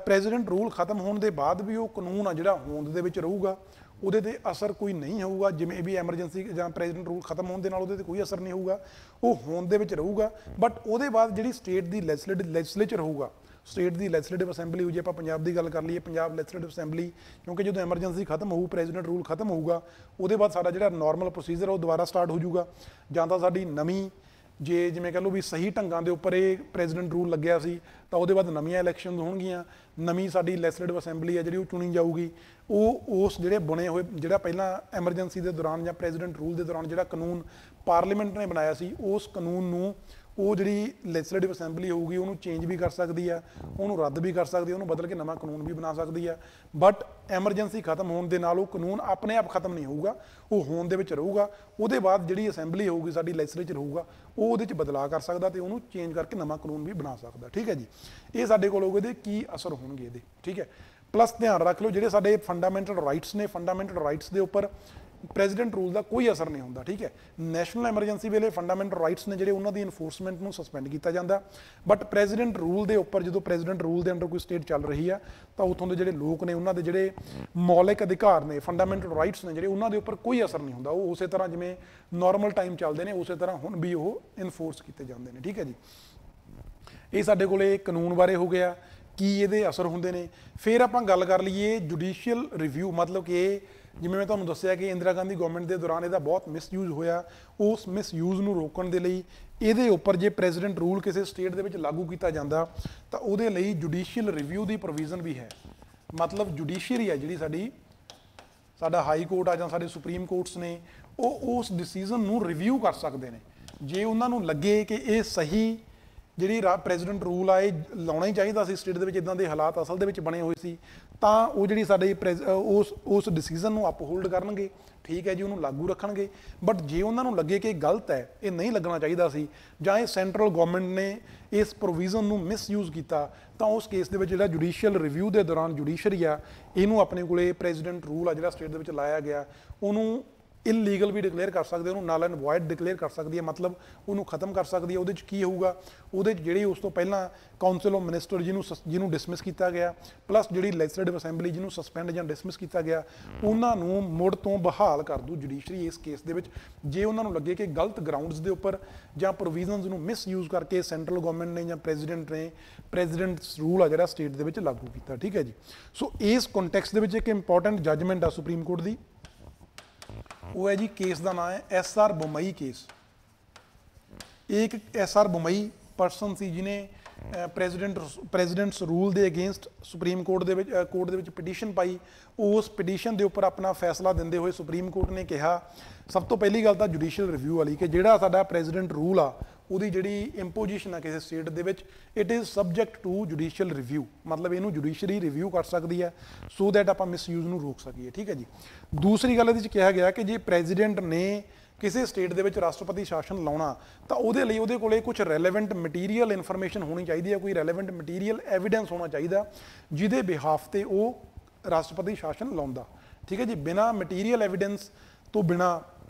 ਪ੍ਰੈਜ਼ੀਡੈਂਟ ਰੂਲ ਖਤਮ ਹੋਣ ਦੇ ਬਾਅਦ ਵੀ ਉਹ ਕਾਨੂੰਨ ਆ ਜਿਹੜਾ ਹੋਂਦ ਦੇ ਵਿੱਚ ਰਹੂਗਾ, ਉਹਦੇ ਤੇ ਅਸਰ ਕੋਈ ਨਹੀਂ ਹੋਊਗਾ। ਜਿਵੇਂ ਵੀ ਐਮਰਜੈਂਸੀ ਜਾਂ ਪ੍ਰੈਜ਼ੀਡੈਂਟ ਰੂਲ ਖਤਮ ਹੋਣ ਦੇ ਨਾਲ ਉਹਦੇ ਤੇ ਕੋਈ ਅਸਰ ਨਹੀਂ ਹੋਊਗਾ, ਉਹ ਹੋਂਦ ਦੇ ਵਿੱਚ ਰਹੂਗਾ। ਬਟ ਉਹਦੇ ਬਾਅਦ ਜਿਹੜੀ ਸਟੇਟ ਦੀ ਲੈਜਿਸਲੇਚਰ ਹੋਊਗਾ, ਸਟੇਟ ਦੀ ਲੈਜਿਸਲੇਟਿਵ ਅਸੈਂਬਲੀ, ਜੇ ਆਪਾਂ ਪੰਜਾਬ ਦੀ ਗੱਲ ਕਰ ਲਈਏ ਪੰਜਾਬ ਲੈਜਿਸਲੇਟਿਵ ਅਸੈਂਬਲੀ, ਕਿਉਂਕਿ ਜਦੋਂ ਐਮਰਜੈਂਸੀ ਖਤਮ ਹੋਊ ਪ੍ਰੈਜ਼ੀਡੈਂਟ ਰੂਲ ਖਤਮ ਹੋਊਗਾ ਉਹਦੇ ਬਾਅਦ ਸਾਡਾ ਜਿਹੜਾ ਨਾਰਮਲ ਪ੍ਰੋਸੀਜਰ ਉਹ ਦੁਬਾਰਾ ਸਟਾਰਟ ਹੋ ਜਾਊਗਾ। ਜਾਂ ਤਾਂ ਸਾਡੀ ਨਵੀਂ ਜੇ ਜਿਵੇਂ ਕਹ ਲਓ ਵੀ ਸਹੀ ਢੰਗਾਂ ਦੇ ਉੱਪਰ ਇਹ ਪ੍ਰੈਜ਼ੀਡੈਂਟ ਰੂਲ ਲੱਗਿਆ ਸੀ ਤਾਂ ਉਹਦੇ ਬਾਅਦ ਨਵੀਆਂ ਇਲੈਕਸ਼ਨ ਹੋਣਗੀਆਂ, ਨਵੀਂ ਸਾਡੀ ਲੈਜਿਸਲੇਟਿਵ ਅਸੈਂਬਲੀ ਹੈ ਜਿਹੜੀ ਉਹ ਚੁਣੀ ਜਾਊਗੀ। ਉਹ ਉਸ ਜਿਹੜੇ ਬਣੇ ਹੋਏ ਜਿਹੜਾ ਪਹਿਲਾਂ ਐਮਰਜੈਂਸੀ ਦੇ ਦੌਰਾਨ ਜਾਂ ਪ੍ਰੈਜ਼ੀਡੈਂਟ ਰੂਲ ਦੇ ਦੌਰਾਨ ਜਿਹੜਾ ਕਾਨੂੰਨ ਪਾਰਲੀਮੈਂਟ ਨੇ ਬਣਾਇਆ ਸੀ ਉਸ ਕਾਨੂੰਨ ਨੂੰ ਉਹ ਜਿਹੜੀ ਲੈਜਿਸਲੇਟਿਵ ਅਸੈਂਬਲੀ ਹੋਊਗੀ ਉਹਨੂੰ ਚੇਂਜ ਵੀ ਕਰ ਸਕਦੀ ਆ, ਉਹਨੂੰ ਰੱਦ ਵੀ ਕਰ ਸਕਦੀ ਆ, ਉਹਨੂੰ ਬਦਲ ਕੇ ਨਵਾਂ ਕਾਨੂੰਨ ਵੀ ਬਣਾ ਸਕਦੀ ਆ। ਬਟ ਐਮਰਜੈਂਸੀ ਖਤਮ ਹੋਣ ਦੇ ਨਾਲ ਉਹ ਕਾਨੂੰਨ ਆਪਣੇ ਆਪ ਖਤਮ ਨਹੀਂ ਹੋਊਗਾ, ਉਹ ਹੋਂਦ ਦੇ ਵਿੱਚ ਰਹੂਗਾ। ਉਹਦੇ ਬਾਅਦ ਜਿਹੜੀ ਅਸੈਂਬਲੀ ਹੋਊਗੀ ਸਾਡੀ ਲੈਜਿਸਲੇਚਰ ਹੋਊਗਾ ਉਹ ਉਹਦੇ 'ਚ ਬਦਲਾਅ ਕਰ ਸਕਦਾ ਤੇ ਉਹਨੂੰ ਚੇਂਜ ਕਰਕੇ ਨਵਾਂ ਕਾਨੂੰਨ ਵੀ ਬਣਾ ਸਕਦਾ। ਠੀਕ ਹੈ ਜੀ, ਇਹ ਸਾਡੇ ਕੋਲ ਹੋਊਗੇ ਇਹਦੇ ਕੀ ਅਸਰ ਹੋਣਗੇ ਇਹਦੇ। ਠੀਕ ਹੈ, ਪਲੱਸ ਧਿਆਨ ਰੱਖ ਲਓ ਜਿਹੜੇ ਸਾਡੇ ਫੰਡਾਮੈਂਟਲ ਰਾਈਟਸ ਨੇ, ਫੰਡਾਮੈਂਟਲ ਰਾਈਟਸ ਦੇ ਉੱਪਰ ਪ੍ਰੈਜ਼ੀਡੈਂਟ ਰੂਲ ਦਾ ਕੋਈ ਅਸਰ ਨਹੀਂ ਹੁੰਦਾ। ਠੀਕ ਹੈ, ਨੈਸ਼ਨਲ ਐਮਰਜੈਂਸੀ ਵੇਲੇ ਫੰਡਾਮੈਂਟਲ ਰਾਈਟਸ ਨੇ ਜਿਹੜੇ ਉਹਨਾਂ ਦੀ ਇਨਫੋਰਸਮੈਂਟ ਨੂੰ ਸਸਪੈਂਡ ਕੀਤਾ ਜਾਂਦਾ, ਬਟ ਪ੍ਰੈਜ਼ੀਡੈਂਟ ਰੂਲ ਦੇ ਉੱਪਰ ਜਦੋਂ ਪ੍ਰੈਜ਼ੀਡੈਂਟ ਰੂਲ ਦੇ ਅੰਡਰ ਕੋਈ ਸਟੇਟ ਚੱਲ ਰਹੀ ਆ ਤਾਂ ਉੱਥੋਂ ਦੇ ਜਿਹੜੇ ਲੋਕ ਨੇ ਉਹਨਾਂ ਦੇ ਜਿਹੜੇ ਮੌਲਿਕ ਅਧਿਕਾਰ ਨੇ, ਫੰਡਾਮੈਂਟਲ ਰਾਈਟਸ ਨੇ ਜਿਹੜੇ, ਉਹਨਾਂ ਦੇ ਉੱਪਰ ਕੋਈ ਅਸਰ ਨਹੀਂ ਹੁੰਦਾ। ਉਹ ਉਸੇ ਤਰ੍ਹਾਂ ਜਿਵੇਂ ਨਾਰਮਲ ਟਾਈਮ ਚੱਲਦੇ ਨੇ ਉਸੇ ਤਰ੍ਹਾਂ ਹੁਣ ਵੀ ਉਹ ਇਨਫੋਰਸ ਕੀਤੇ ਜਾਂਦੇ ਨੇ। ਠੀਕ ਹੈ ਜੀ, ਇਹ ਸਾਡੇ ਕੋਲੇ ਕਾਨੂੰਨ ਬਾਰੇ ਹੋ ਗਿਆ, ਕੀ ਇਹਦੇ ਅਸਰ ਹੁੰਦੇ ਨੇ। ਫਿਰ ਆਪਾਂ ਗੱਲ ਕਰ ਲਈਏ ਜੁਡੀਸ਼ੀਅਲ ਰਿਵਿਊ, ਮਤਲਬ ਕਿ ਜਿਵੇਂ ਮੈਂ ਤੁਹਾਨੂੰ ਦੱਸਿਆ ਕਿ ਇੰਦਰਾ ਗਾਂਧੀ ਗਵਰਨਮੈਂਟ ਦੇ ਦੌਰਾਨ ਇਹਦਾ ਬਹੁਤ ਮਿਸਯੂਜ਼ ਹੋਇਆ। ਉਸ ਮਿਸਯੂਜ਼ ਨੂੰ ਰੋਕਣ ਦੇ ਲਈ ਇਹਦੇ ਉੱਪਰ ਜੇ ਪ੍ਰੈਜ਼ੀਡੈਂਟ ਰੂਲ ਕਿਸੇ ਸਟੇਟ ਦੇ ਵਿੱਚ ਲਾਗੂ ਕੀਤਾ ਜਾਂਦਾ ਤਾਂ ਉਹਦੇ ਲਈ ਜੁਡੀਸ਼ੀਅਲ ਰਿਵਿਊ ਦੀ ਪ੍ਰੋਵੀਜ਼ਨ ਵੀ ਹੈ। ਮਤਲਬ ਜੁਡੀਸ਼ੀਅਰੀ ਹੈ ਜਿਹੜੀ ਸਾਡਾ ਹਾਈ ਕੋਰਟ ਆ ਜਾਂ ਸਾਡੇ ਸੁਪਰੀਮ ਕੋਰਟਸ ਨੇ, ਉਹ ਉਸ ਡਿਸੀਜ਼ਨ ਨੂੰ ਰਿਵਿਊ ਕਰ ਸਕਦੇ ਨੇ। ਜੇ ਉਹਨਾਂ ਨੂੰ ਲੱਗੇ ਕਿ ਇਹ ਸਹੀ ਜਿਹੜੀ ਪ੍ਰੈਜ਼ੀਡੈਂਟ ਰੂਲ ਆ ਇਹ ਲਾਉਣਾ ਹੀ ਚਾਹੀਦਾ ਸੀ ਸਟੇਟ ਦੇ ਵਿੱਚ, ਇਦਾਂ ਦੇ ਹਾਲਾਤ ਅਸਲ ਦੇ ਵਿੱਚ ਬਣੇ ਹੋਏ ਸੀ, ਤਾਂ ਉਹ ਜਿਹੜੀ ਸਾਡੇ ਉਸ ਡਿਸੀਜ਼ਨ ਨੂੰ ਅਪਹੋਲਡ ਕਰਨਗੇ। ਠੀਕ ਹੈ ਜੀ, ਉਹਨੂੰ ਲਾਗੂ ਰੱਖਣਗੇ। ਬਟ ਜੇ ਉਹਨਾਂ ਨੂੰ ਲੱਗੇ ਕਿ ਇਹ ਗਲਤ ਹੈ, ਇਹ ਨਹੀਂ ਲੱਗਣਾ ਚਾਹੀਦਾ ਸੀ, ਜਾਂ ਇਹ ਸੈਂਟਰਲ ਗਵਰਨਮੈਂਟ ਨੇ ਇਸ ਪ੍ਰੋਵੀਜ਼ਨ ਨੂੰ ਮਿਸਯੂਜ਼ ਕੀਤਾ, ਤਾਂ ਉਸ ਕੇਸ ਦੇ ਵਿੱਚ ਜਿਹੜਾ ਜੁਡੀਸ਼ੀਅਲ ਰਿਵਿਊ ਦੇ ਦੌਰਾਨ ਜੁਡੀਸ਼ਰੀ ਆ ਇਹਨੂੰ ਆਪਣੇ ਕੋਲੇ ਪ੍ਰੈਜ਼ੀਡੈਂਟ ਰੂਲ ਆ ਜਿਹੜਾ ਸਟੇਟ ਦੇ ਵਿੱਚ ਲਾਇਆ ਗਿਆ ਉਹਨੂੰ ਇਲੀਗਲ ਵੀ ਡਿਕਲੇਅਰ ਕਰ ਸਕਦੇ, ਉਹਨੂੰ ਨਲ ਐਂਡ ਵੋਇਡ ਡਿਕਲੇਅਰ ਕਰ ਸਕਦੀ ਹੈ, ਮਤਲਬ ਉਹਨੂੰ ਖਤਮ ਕਰ ਸਕਦੀ ਹੈ। ਉਹਦੇ 'ਚ ਕੀ ਹੋਊਗਾ, ਉਹਦੇ 'ਚ ਜਿਹੜੀ ਉਸ ਤੋਂ ਪਹਿਲਾਂ ਕਾਉਂਸਲ ਆਫ ਮਿਨਿਸਟਰ ਜਿਹਨੂੰ ਡਿਸਮਿਸ ਕੀਤਾ ਗਿਆ, ਪਲੱਸ ਜਿਹੜੀ ਲੈਜਿਸਲੇਟਿਵ ਅਸੈਂਬਲੀ ਜਿਹਨੂੰ ਸਸਪੈਂਡ ਜਾਂ ਡਿਸਮਿਸ ਕੀਤਾ ਗਿਆ, ਉਹਨਾਂ ਨੂੰ ਮੁੜ ਤੋਂ ਬਹਾਲ ਕਰ ਦੂ ਜੁਡੀਸ਼ਰੀ ਇਸ ਕੇਸ ਦੇ ਵਿੱਚ। ਜੇ ਉਹਨਾਂ ਨੂੰ ਲੱਗੇ ਕਿ ਗਲਤ ਗਰਾਊਂਡਸ ਦੇ ਉੱਪਰ ਜਾਂ ਪ੍ਰੋਵੀਜ਼ਨਸ ਨੂੰ ਮਿਸਯੂਜ਼ ਕਰਕੇ ਸੈਂਟਰਲ ਗਵਰਨਮੈਂਟ ਨੇ ਜਾਂ ਪ੍ਰੈਜ਼ੀਡੈਂਟਸ ਰੂਲ ਆ ਜਿਹੜਾ ਸਟੇਟ ਦੇ ਵਿੱਚ ਲਾਗੂ ਕੀਤਾ। ਠੀਕ ਹੈ ਜੀ, ਸੋ ਇਸ ਕੰਟੈਕਸਟ ਦੇ ਵਿੱਚ ਇੱਕ ਇੰਪੋਰਟੈਂਟ ਜੱਜਮੈਂਟ ਆ ਸੁਪਰੀਮ ਕੋਰਟ ਦੀ, ਉਹ ਹੈ ਜੀ ਕੇਸ ਦਾ ਨਾਮ ਹੈ SR ਬੰਬਈ ਕੇਸ। ਇਹ ਇੱਕ SR ਬੰਬਈ ਪਰਸਨ ਸੀ ਜਿਹਨੇ ਪ੍ਰੈਜ਼ੀਡੈਂਟਸ ਰੂਲ ਦੇ ਅਗੇਂਸਟ ਸੁਪਰੀਮ ਕੋਰਟ ਦੇ ਵਿੱਚ ਪਟੀਸ਼ਨ ਪਾਈ। ਉਸ ਪਟੀਸ਼ਨ ਦੇ ਉੱਪਰ ਆਪਣਾ ਫੈਸਲਾ ਦਿੰਦੇ ਹੋਏ ਸੁਪਰੀਮ ਕੋਰਟ ਨੇ ਕਿਹਾ, ਸਭ ਤੋਂ ਪਹਿਲੀ ਗੱਲ ਤਾਂ ਜੁਡੀਸ਼ੀਅਲ ਰਿਵਿਊ ਵਾਲੀ, ਕਿ ਜਿਹੜਾ ਸਾਡਾ ਪ੍ਰੈਜ਼ੀਡੈਂਟ ਰੂਲ ਆ ਉਹਦੀ ਜਿਹੜੀ ਇੰਪੋਜੀਸ਼ਨ ਆ ਕਿਸੇ ਸਟੇਟ ਦੇ ਵਿੱਚ, it is subject to judicial review, ਮਤਲਬ ਇਹਨੂੰ ਜੁਡੀਸ਼ਰੀ ਰਿਵਿਊ ਕਰ ਸਕਦੀ ਹੈ ਸੋ ਦੈਟ ਆਪਾਂ ਮਿਸਯੂਜ਼ ਨੂੰ ਰੋਕ ਸਕੀਏ। ਠੀਕ ਹੈ ਜੀ, ਦੂਸਰੀ ਗੱਲ ਇਹਦੇ 'ਚ ਕਿਹਾ ਗਿਆ ਕਿ ਜੇ ਪ੍ਰੈਜ਼ੀਡੈਂਟ ਨੇ ਕਿਸੇ ਸਟੇਟ ਦੇ ਵਿੱਚ ਰਾਸ਼ਟਰਪਤੀ ਸ਼ਾਸਨ ਲਾਉਣਾ ਤਾਂ ਉਹਦੇ ਲਈ ਉਹਦੇ ਕੋਲੇ ਕੁਝ ਰੈਲੇਵੈਂਟ ਮਟੀਰੀਅਲ ਇਨਫੋਰਮੇਸ਼ਨ ਹੋਣੀ ਚਾਹੀਦੀ ਹੈ, ਕੋਈ ਰੈਲੇਵੈਂਟ ਮਟੀਰੀਅਲ ਐਵੀਡੈਂਸ ਹੋਣਾ ਚਾਹੀਦਾ ਜਿਹਦੇ ਬਿਹਾਫ ਤੇ ਉਹ ਰਾਸ਼ਟਰਪਤੀ ਸ਼ਾਸਨ ਲਾਉਂਦਾ। ਠੀਕ ਹੈ ਜੀ, ਬਿਨਾਂ ਮਟੀਰੀਅਲ ਐਵੀਡੈਂਸ ਤੋਂ ਬਿਨਾਂ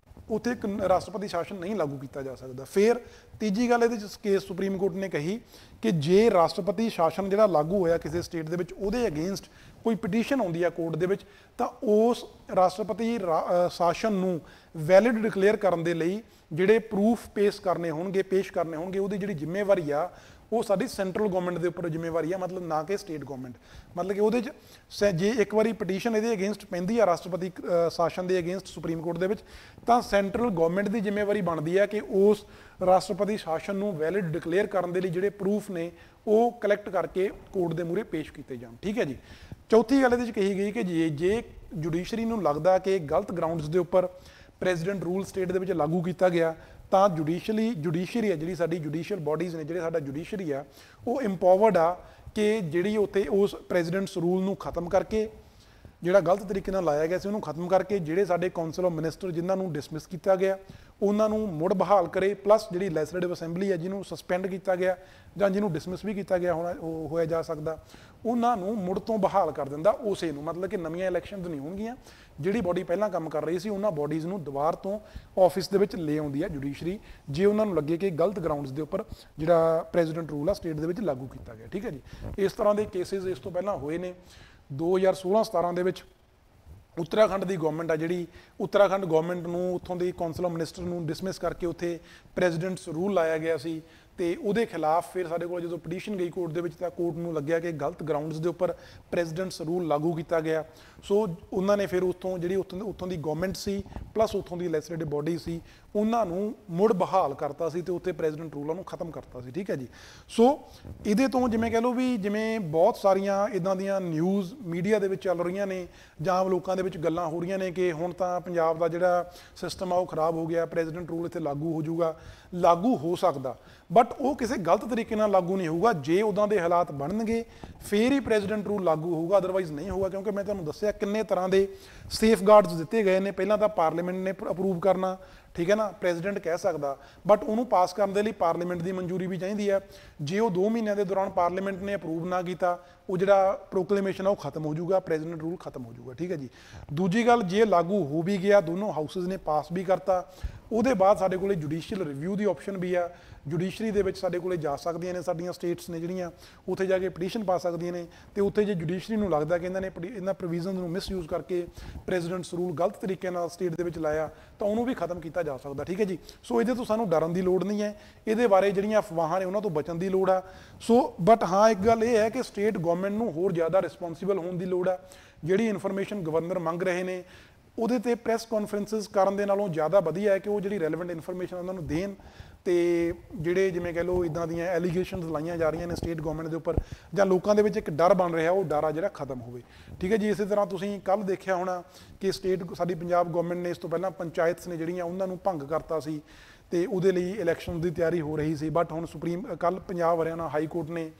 ਉੱਥੇ ਇੱਕ ਰਾਸ਼ਟਰਪਤੀ ਸ਼ਾਸਨ ਨਹੀਂ ਲਾਗੂ ਕੀਤਾ ਜਾ ਸਕਦਾ। ਫਿਰ ਤੀਜੀ ਗੱਲ ਇਹਦੇ 'ਚ ਕੇਸ ਸੁਪਰੀਮ ਕੋਰਟ ਨੇ ਕਹੀ ਕਿ ਜੇ ਰਾਸ਼ਟਰਪਤੀ ਸ਼ਾਸਨ ਜਿਹੜਾ ਲਾਗੂ ਹੋਇਆ ਕਿਸੇ ਸਟੇਟ ਦੇ ਵਿੱਚ ਉਹਦੇ ਅਗੇਂਸਟ ਕੋਈ ਪਟੀਸ਼ਨ ਆਉਂਦੀ ਆ ਕੋਰਟ ਦੇ ਵਿੱਚ, ਤਾਂ ਉਸ ਰਾਸ਼ਟਰਪਤੀ ਸ਼ਾਸਨ ਨੂੰ ਵੈਲਿਡ ਡਿਕਲੇਅਰ ਕਰਨ ਦੇ ਲਈ ਜਿਹੜੇ ਪ੍ਰੂਫ ਪੇਸ਼ ਕਰਨੇ ਹੋਣਗੇ ਉਹਦੀ ਜਿਹੜੀ ਜ਼ਿੰਮੇਵਾਰੀ ਆ ਉਹ ਸਾਡੀ ਸੈਂਟਰਲ ਗਵਰਨਮੈਂਟ ਦੇ ਉੱਪਰ ਜ਼ਿੰਮੇਵਾਰੀ ਆ, ਮਤਲਬ ਨਾ ਕਿ ਸਟੇਟ ਗਵਰਨਮੈਂਟ। ਮਤਲਬ ਕਿ ਉਹਦੇ 'ਚ ਜੇ ਇੱਕ ਵਾਰੀ ਪਟੀਸ਼ਨ ਇਹਦੇ ਅਗੇਂਸਟ ਪੈਂਦੀ ਆ ਰਾਸ਼ਟਰਪਤੀ ਸ਼ਾਸਨ ਦੇ ਅਗੇਂਸਟ ਸੁਪਰੀਮ ਕੋਰਟ ਦੇ ਵਿੱਚ, ਤਾਂ ਸੈਂਟਰਲ ਗਵਰਨਮੈਂਟ ਦੀ ਜ਼ਿੰਮੇਵਾਰੀ ਬਣਦੀ ਆ ਕਿ ਉਸ ਰਾਸ਼ਟਰਪਤੀ ਸ਼ਾਸਨ ਨੂੰ ਵੈਲਿਡ ਡਿਕਲੇਅਰ ਕਰਨ ਦੇ ਲਈ ਜਿਹੜੇ ਪ੍ਰੂਫ ਨੇ ਉਹ ਕਲੈਕਟ ਕਰਕੇ ਕੋਰਟ ਦੇ ਮੂਹਰੇ ਪੇਸ਼ ਕੀਤੇ ਜਾਣ। ਠੀਕ ਹੈ ਜੀ, ਚੌਥੀ ਗੱਲ ਇਹਦੇ 'ਚ ਕਹੀ ਗਈ ਕਿ ਜੇ ਜੁਡੀਸ਼ਰੀ ਨੂੰ ਲੱਗਦਾ ਕਿ ਗਲਤ ਗਰਾਊਂਡਸ ਦੇ ਉੱਪਰ ਪ੍ਰੈਜ਼ੀਡੈਂਟ ਰੂਲ ਸਟੇਟ ਦੇ ਵਿੱਚ ਲਾਗੂ ਕੀਤਾ ਗਿਆ, ਤਾਂ ਜੁਡੀਸ਼ਰੀ ਹੈ ਜਿਹੜੀ ਸਾਡੀ ਜੁਡੀਸ਼ੀਅਲ ਬਾਡੀਜ਼ ਨੇ, ਜਿਹੜੇ ਸਾਡਾ ਜੁਡੀਸ਼ਰੀ ਆ ਉਹ ਇੰਪਾਵਰਡ ਆ ਕਿ ਜਿਹੜੀ ਉੱਥੇ ਉਸ ਪ੍ਰੈਜ਼ੀਡੈਂਟਸ ਰੂਲ ਨੂੰ ਖਤਮ ਕਰਕੇ, ਜਿਹੜਾ ਗਲਤ ਤਰੀਕੇ ਨਾਲ ਲਾਇਆ ਗਿਆ ਸੀ ਉਹਨੂੰ ਖਤਮ ਕਰਕੇ, ਜਿਹੜੇ ਸਾਡੇ ਕਾਉਂਸਲ ਆਫ ਮਿਨਿਸਟਰ ਜਿਨ੍ਹਾਂ ਨੂੰ ਡਿਸਮਿਸ ਕੀਤਾ ਗਿਆ ਉਹਨਾਂ ਨੂੰ ਮੁੜ ਬਹਾਲ ਕਰੇ, ਪਲੱਸ ਜਿਹੜੀ ਲੈਜਿਸਲੇਟਿਵ ਅਸੈਂਬਲੀ ਹੈ ਜਿਹਨੂੰ ਸਸਪੈਂਡ ਕੀਤਾ ਗਿਆ ਜਾਂ ਜਿਹਨੂੰ ਡਿਸਮਿਸ ਵੀ ਕੀਤਾ ਗਿਆ ਹੋਇਆ ਜਾ ਸਕਦਾ, ਉਹਨਾਂ ਨੂੰ ਮੁੜ ਤੋਂ ਬਹਾਲ ਕਰ ਦਿੰਦਾ ਉਸੇ ਨੂੰ। ਮਤਲਬ ਕਿ ਨਵੀਆਂ ਇਲੈਕਸ਼ਨਸ ਨਹੀਂ ਹੋਣਗੀਆਂ, ਜਿਹੜੀ ਬੋਡੀ ਪਹਿਲਾਂ ਕੰਮ ਕਰ ਰਹੀ ਸੀ ਉਹਨਾਂ ਬੋਡੀਜ਼ ਨੂੰ ਦੁਬਾਰ ਤੋਂ ਆਫਿਸ ਦੇ ਵਿੱਚ ਲੈ ਆਉਂਦੀ ਹੈ ਜੁਡੀਸ਼ਰੀ, ਜੇ ਉਹਨਾਂ ਨੂੰ ਲੱਗੇ ਕਿ ਗਲਤ ਗਰਾਊਂਡਸ ਦੇ ਉੱਪਰ ਜਿਹੜਾ ਪ੍ਰੈਜ਼ੀਡੈਂਟ ਰੂਲ ਆ ਸਟੇਟ ਦੇ ਵਿੱਚ ਲਾਗੂ ਕੀਤਾ ਗਿਆ। ਠੀਕ ਹੈ ਜੀ, ਇਸ ਤਰ੍ਹਾਂ ਦੇ ਕੇਸਿਸ ਇਸ ਤੋਂ ਪਹਿਲਾਂ ਹੋਏ ਨੇ। 2016-17 ਦੇ ਵਿੱਚ ਉੱਤਰਾਖੰਡ ਦੀ ਗਵਰਨਮੈਂਟ ਆ ਜਿਹੜੀ, ਉੱਤਰਾਖੰਡ ਗਵਰਨਮੈਂਟ ਨੂੰ ਉੱਥੋਂ ਦੀ ਕੌਂਸਲ ਆਫ ਮਿਨਿਸਟਰ ਨੂੰ ਡਿਸਮਿਸ ਕਰਕੇ ਉੱਥੇ ਪ੍ਰੈਜ਼ੀਡੈਂਟਸ ਰੂਲ ਲਾਇਆ ਗਿਆ ਸੀ, ਤੇ ਉਹਦੇ ਖਿਲਾਫ ਫਿਰ ਸਾਡੇ ਕੋਲ ਜਦੋਂ ਪਟੀਸ਼ਨ ਗਈ ਕੋਰਟ ਦੇ ਵਿੱਚ ਤਾਂ ਕੋਰਟ ਨੂੰ ਲੱਗਿਆ ਕਿ ਗਲਤ ਗਰਾਊਂਡਸ ਦੇ ਉੱਪਰ ਪ੍ਰੈਜ਼ੀਡੈਂਟਸ ਰੂਲ ਲਾਗੂ ਕੀਤਾ ਗਿਆ। ਸੋ ਉਹਨਾਂ ਨੇ ਫਿਰ ਉੱਥੋਂ ਜਿਹੜੀ ਉੱਥੋਂ ਦੀ ਗਵਰਨਮੈਂਟ ਸੀ ਪਲੱਸ ਉੱਥੋਂ ਦੀ ਲੈਜਿਸਲੇਟਿਵ ਬੋਡੀ ਸੀ ਉਹਨਾਂ ਨੂੰ ਮੁੜ ਬਹਾਲ ਕਰਤਾ ਸੀ ਤੇ ਉੱਥੇ ਪ੍ਰੈਜ਼ੀਡੈਂਟ ਰੂਲਾਂ ਨੂੰ ਖਤਮ ਕਰਤਾ ਸੀ। ਠੀਕ ਹੈ ਜੀ, ਸੋ ਇਹਦੇ ਤੋਂ ਜਿਵੇਂ ਕਹਿ ਲਓ ਵੀ ਜਿਵੇਂ ਬਹੁਤ ਸਾਰੀਆਂ ਇਦਾਂ ਦੀਆਂ ਨਿਊਜ਼ ਮੀਡੀਆ ਦੇ ਵਿੱਚ ਚੱਲ ਰਹੀਆਂ ਨੇ ਜਾਂ ਆਮ ਲੋਕਾਂ ਦੇ ਵਿੱਚ ਗੱਲਾਂ ਹੋ ਰਹੀਆਂ ਨੇ ਕਿ ਹੁਣ ਤਾਂ ਪੰਜਾਬ ਦਾ ਜਿਹੜਾ ਸਿਸਟਮ ਆ ਉਹ ਖਰਾਬ ਹੋ ਗਿਆ, ਪ੍ਰੈਜ਼ੀਡੈਂਟ ਰੂਲ ਇੱਥੇ ਲਾਗੂ ਹੋ ਜਾਊਗਾ। ਲਾਗੂ ਹੋ ਸਕਦਾ, ਬਟ ਉਹ ਕਿਸੇ ਗਲਤ ਤਰੀਕੇ ਨਾਲ ਲਾਗੂ ਨਹੀਂ ਹੋਊਗਾ। ਜੇ ਉਦਾਂ ਦੇ ਹਾਲਾਤ ਬਣਨਗੇ ਫੇਰ ਹੀ ਪ੍ਰੈਜ਼ੀਡੈਂਟ ਰੂਲ ਲਾਗੂ ਹੋਊਗਾ, ਅਦਰਵਾਈਜ਼ ਨਹੀਂ ਹੋਊਗਾ। ਕਿਉਂਕਿ ਮੈਂ ਤੁਹਾਨੂੰ ਦੱਸਿਆ ਕਿੰਨੇ ਤਰ੍ਹਾਂ ਦੇ ਸੇਫਗਾਰਡਸ ਦਿੱਤੇ ਗਏ ਨੇ। ਪਹਿਲਾਂ ਤਾਂ ਪਾਰਲੀਮੈਂਟ ਨੇ ਅਪਰੂਵ ਕਰਨਾ, ਠੀਕ ਹੈ ਨਾ, ਪ੍ਰੈਜ਼ੀਡੈਂਟ ਕਹਿ ਸਕਦਾ, ਬਟ ਉਹਨੂੰ ਪਾਸ ਕਰਨ ਦੇ ਲਈ ਪਾਰਲੀਮੈਂਟ ਦੀ ਮਨਜ਼ੂਰੀ ਵੀ ਚਾਹੀਦੀ ਹੈ। ਜੇ ਉਹ 2 ਮਹੀਨਿਆਂ ਦੇ ਦੌਰਾਨ ਪਾਰਲੀਮੈਂਟ ਨੇ ਅਪਰੂਵ ਨਾ ਕੀਤਾ, ਉਹ ਜਿਹੜਾ ਪ੍ਰੋਕਲੇਮੇਸ਼ਨ ਆ ਉਹ ਖਤਮ ਹੋ ਜਾਊਗਾ, ਪ੍ਰੈਜ਼ੀਡੈਂਟ ਰੂਲ ਖਤਮ ਹੋ ਜਾਊਗਾ। ਠੀਕ ਹੈ ਜੀ, ਦੂਜੀ ਗੱਲ, ਜੇ ਲਾਗੂ ਹੋ ਵੀ ਗਿਆ, ਦੋਨੋਂ ਹਾਊਸਿਸ ਨੇ ਪਾਸ ਵੀ ਕਰਤਾ, ਉਹਦੇ ਬਾਅਦ ਸਾਡੇ ਕੋਲੇ ਜੁਡੀਸ਼ੀਅਲ ਰਿਵਿਊ ਦੀ ਆਪਸ਼ਨ ਵੀ ਆ। ਜੁਡੀਸ਼ਰੀ ਦੇ ਵਿੱਚ ਸਾਡੇ ਕੋਲੇ ਜਾ ਸਕਦੀਆਂ ਨੇ, ਸਾਡੀਆਂ ਸਟੇਟਸ ਨੇ ਜਿਹੜੀਆਂ, ਉੱਥੇ ਜਾ ਕੇ ਪਟੀਸ਼ਨ ਪਾ ਸਕਦੀਆਂ ਨੇ, ਤੇ ਉੱਥੇ ਜੇ ਜੁਡੀਸ਼ਰੀ ਨੂੰ ਲੱਗਦਾ ਕਿ ਇਹਨਾਂ ਪ੍ਰੋਵੀਜ਼ਨਸ ਨੂੰ ਮਿਸਯੂਜ਼ ਕਰਕੇ ਪ੍ਰੈਜ਼ੀਡੈਂਟਸ ਰੂਲ ਗਲਤ ਤਰੀਕੇ ਨਾਲ ਸਟੇਟ ਦੇ ਵਿੱਚ ਲਾਇਆ ਤਾਂ ਉਹਨੂੰ ਵੀ ਖਤਮ ਕੀਤਾ ਜਾ ਸਕਦਾ। ਠੀਕ ਹੈ ਜੀ, ਸੋ ਇਹਦੇ ਤੋਂ ਸਾਨੂੰ ਡਰਨ ਦੀ ਲੋੜ ਨਹੀਂ ਹੈ, ਇਹਦੇ ਬਾਰੇ ਜਿਹੜੀਆਂ ਅਫਵਾਹਾਂ ਨੇ ਉਹਨਾਂ ਤੋਂ ਬਚਣ ਦੀ ਲੋੜ ਆ। ਸੋ ਬਟ ਹਾਂ, ਇੱਕ ਗੱਲ ਇਹ ਹੈ ਕਿ ਸਟੇਟ ਗਵਰਨਮੈਂਟ ਨੂੰ ਹੋਰ ਜ਼ਿਆਦਾ ਰਿਸਪੌਂਸੀਬਲ ਹੋਣ ਦੀ ਲੋੜ ਆ। ਜਿਹੜੀ ਇਨਫੋਰਮੇਸ਼ਨ ਗਵਰਨਰ ਮੰਗ ਰਹੇ ਨੇ ਉਹਦੇ ਤੇ ਪ੍ਰੈਸ ਕਾਨਫਰੰਸਿਸ ਕਰਨ ਦੇ ਨਾਲੋਂ ਜ਼ਿਆਦਾ ਵਧੀਆ ਹੈ ਕਿ ਉਹ ਜਿਹੜੀ ਰੈਲੇਵੈਂਟ ਇਨਫੋਰਮੇਸ਼ਨ ਉਹਨਾਂ ਨੂੰ ਦੇਣ, ਤੇ ਜਿਹੜੇ ਜਿਵੇਂ ਕਹਿ ਲਓ ਇਦਾਂ ਦੀਆਂ ਐਲੀਗੇਸ਼ਨਸ ਲਾਈਆਂ ਜਾ ਰਹੀਆਂ ਨੇ ਸਟੇਟ ਗਵਰਨਮੈਂਟ ਦੇ ਉੱਪਰ ਜਾਂ ਲੋਕਾਂ ਦੇ ਵਿੱਚ ਇੱਕ ਡਰ ਬਣ ਰਿਹਾ, ਉਹ ਡਰ ਆ ਜਿਹੜਾ ਖਤਮ ਹੋਵੇ। ਠੀਕ ਹੈ ਜੀ, ਇਸੇ ਤਰ੍ਹਾਂ ਤੁਸੀਂ ਕੱਲ੍ਹ ਦੇਖਿਆ ਹੋਣਾ ਕਿ ਸਾਡੀ ਪੰਜਾਬ ਗਵਰਨਮੈਂਟ ਨੇ ਇਸ ਤੋਂ ਪਹਿਲਾਂ ਪੰਚਾਇਤਸ ਨੇ ਜਿਹੜੀਆਂ ਉਹਨਾਂ ਨੂੰ ਭੰਗ ਕਰਤਾ ਸੀ ਤੇ ਉਹਦੇ ਲਈ ਇਲੈਕਸ਼ਨ ਦੀ ਤਿਆਰੀ ਹੋ ਰਹੀ ਸੀ, ਬਟ ਹੁਣ ਕੱਲ੍ਹ ਪੰਜਾਬ ਹਰਿਆਣਾ ਹਾਈ ਕੋਰਟ ਨੇ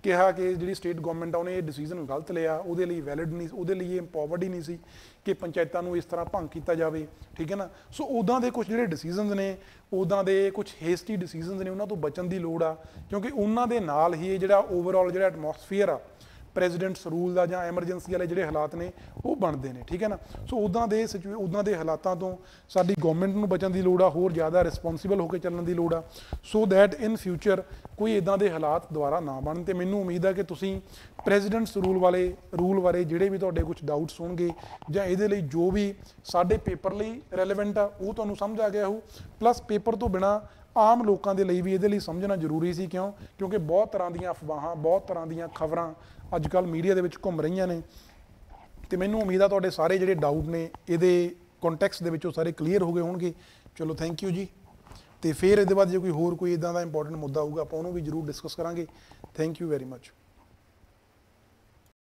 ਕਿਹਾ ਕਿ ਜਿਹੜੀ ਸਟੇਟ ਗਵਰਨਮੈਂਟ ਆ ਉਹਨੇ ਇਹ ਡਿਸੀਜਨ ਗਲਤ ਲਿਆ, ਉਹਦੇ ਲਈ ਵੈਲਿਡ ਨਹੀਂ, ਉਹਦੇ ਲਈ ਇਹ ਇੰਪਾਵਰਡ ਹੀ ਨਹੀਂ ਸੀ ਕਿ ਪੰਚਾਇਤਾਂ ਨੂੰ ਇਸ ਤਰ੍ਹਾਂ ਭੰਗ ਕੀਤਾ ਜਾਵੇ। ਠੀਕ ਹੈ ਨਾ, ਸੋ ਉੱਦਾਂ ਦੇ ਕੁਝ ਜਿਹੜੇ ਡਿਸੀਜਨਸ ਨੇ, ਉੱਦਾਂ ਦੇ ਕੁਝ ਹੇਸਟੀ ਡਿਸੀਜਨਸ ਨੇ, ਉਹਨਾਂ ਤੋਂ ਬਚਣ ਦੀ ਲੋੜ ਆ, ਕਿਉਂਕਿ ਉਹਨਾਂ ਦੇ ਨਾਲ ਹੀ ਇਹ ਜਿਹੜਾ ਓਵਰਆਲ ਜਿਹੜਾ ਐਟਮੋਸਫੀਅਰ ਆ ਪ੍ਰੈਜ਼ੀਡੈਂਟਸ ਰੂਲ ਦਾ ਜਾਂ ਐਮਰਜੈਂਸੀ ਵਾਲੇ ਜਿਹੜੇ ਹਾਲਾਤ ਨੇ ਉਹ ਬਣਦੇ ਨੇ। ਠੀਕ ਹੈ ਨਾ, ਸੋ ਉੱਦਾਂ ਦੇ ਹਾਲਾਤਾਂ ਤੋਂ ਸਾਡੀ ਗਵਰਨਮੈਂਟ ਨੂੰ ਬਚਣ ਦੀ ਲੋੜ ਆ, ਹੋਰ ਜ਼ਿਆਦਾ ਰਿਸਪੌਂਸੀਬਲ ਹੋ ਕੇ ਚੱਲਣ ਦੀ ਲੋੜ ਆ, ਸੋ ਦੈਟ ਇਨ ਫਿਊਚਰ ਕੋਈ ਇਦਾਂ ਦੇ ਹਾਲਾਤ ਦੁਬਾਰਾ ਨਾ ਬਣਨ। ਤੇ ਮੈਨੂੰ ਉਮੀਦ ਹੈ ਕਿ ਤੁਸੀਂ ਪ੍ਰੈਜ਼ੀਡੈਂਟਸ ਰੂਲ ਬਾਰੇ ਜਿਹੜੇ ਵੀ ਤੁਹਾਡੇ ਕੁਝ ਡਾਊਟਸ ਹੋਣਗੇ ਜਾਂ ਇਹਦੇ ਲਈ ਜੋ ਵੀ ਸਾਡੇ ਪੇਪਰ ਲਈ ਰੈਲੇਵੈਂਟ ਆ ਉਹ ਤੁਹਾਨੂੰ ਸਮਝ ਆ ਗਿਆ ਹੋਊ, ਪਲੱਸ ਪੇਪਰ ਤੋਂ ਬਿਨਾਂ ਆਮ ਲੋਕਾਂ ਦੇ ਲਈ ਵੀ ਇਹਦੇ ਲਈ ਸਮਝਣਾ ਜ਼ਰੂਰੀ ਸੀ। ਕਿਉਂਕਿ ਬਹੁਤ ਤਰ੍ਹਾਂ ਦੀਆਂ ਅਫਵਾਹਾਂ, ਬਹੁਤ ਤਰ੍ਹਾਂ ਦੀਆਂ ਖਬਰਾਂ ਅੱਜ ਕੱਲ੍ਹ ਮੀਡੀਆ ਦੇ ਵਿੱਚ ਘੁੰਮ ਰਹੀਆਂ ਨੇ, ਤੇ ਮੈਨੂੰ ਉਮੀਦ ਆ ਤੁਹਾਡੇ ਸਾਰੇ ਜਿਹੜੇ ਡਾਊਟ ਨੇ ਇਹਦੇ ਕੰਟੈਕਸਟ ਦੇ ਵਿੱਚ ਉਹ ਸਾਰੇ ਕਲੀਅਰ ਹੋ ਗਏ ਹੋਣਗੇ। ਚਲੋ ਥੈਂਕ ਯੂ ਜੀ, ਤੇ ਫਿਰ ਇਹਦੇ ਬਾਅਦ ਜੇ ਕੋਈ ਹੋਰ ਕੋਈ ਇਦਾਂ ਦਾ ਇੰਪੋਰਟੈਂਟ ਮੁੱਦਾ ਹੋਊਗਾ ਆਪਾਂ ਉਹਨੂੰ ਵੀ ਜ਼ਰੂਰ ਡਿਸਕਸ ਕਰਾਂਗੇ। Thank you very much.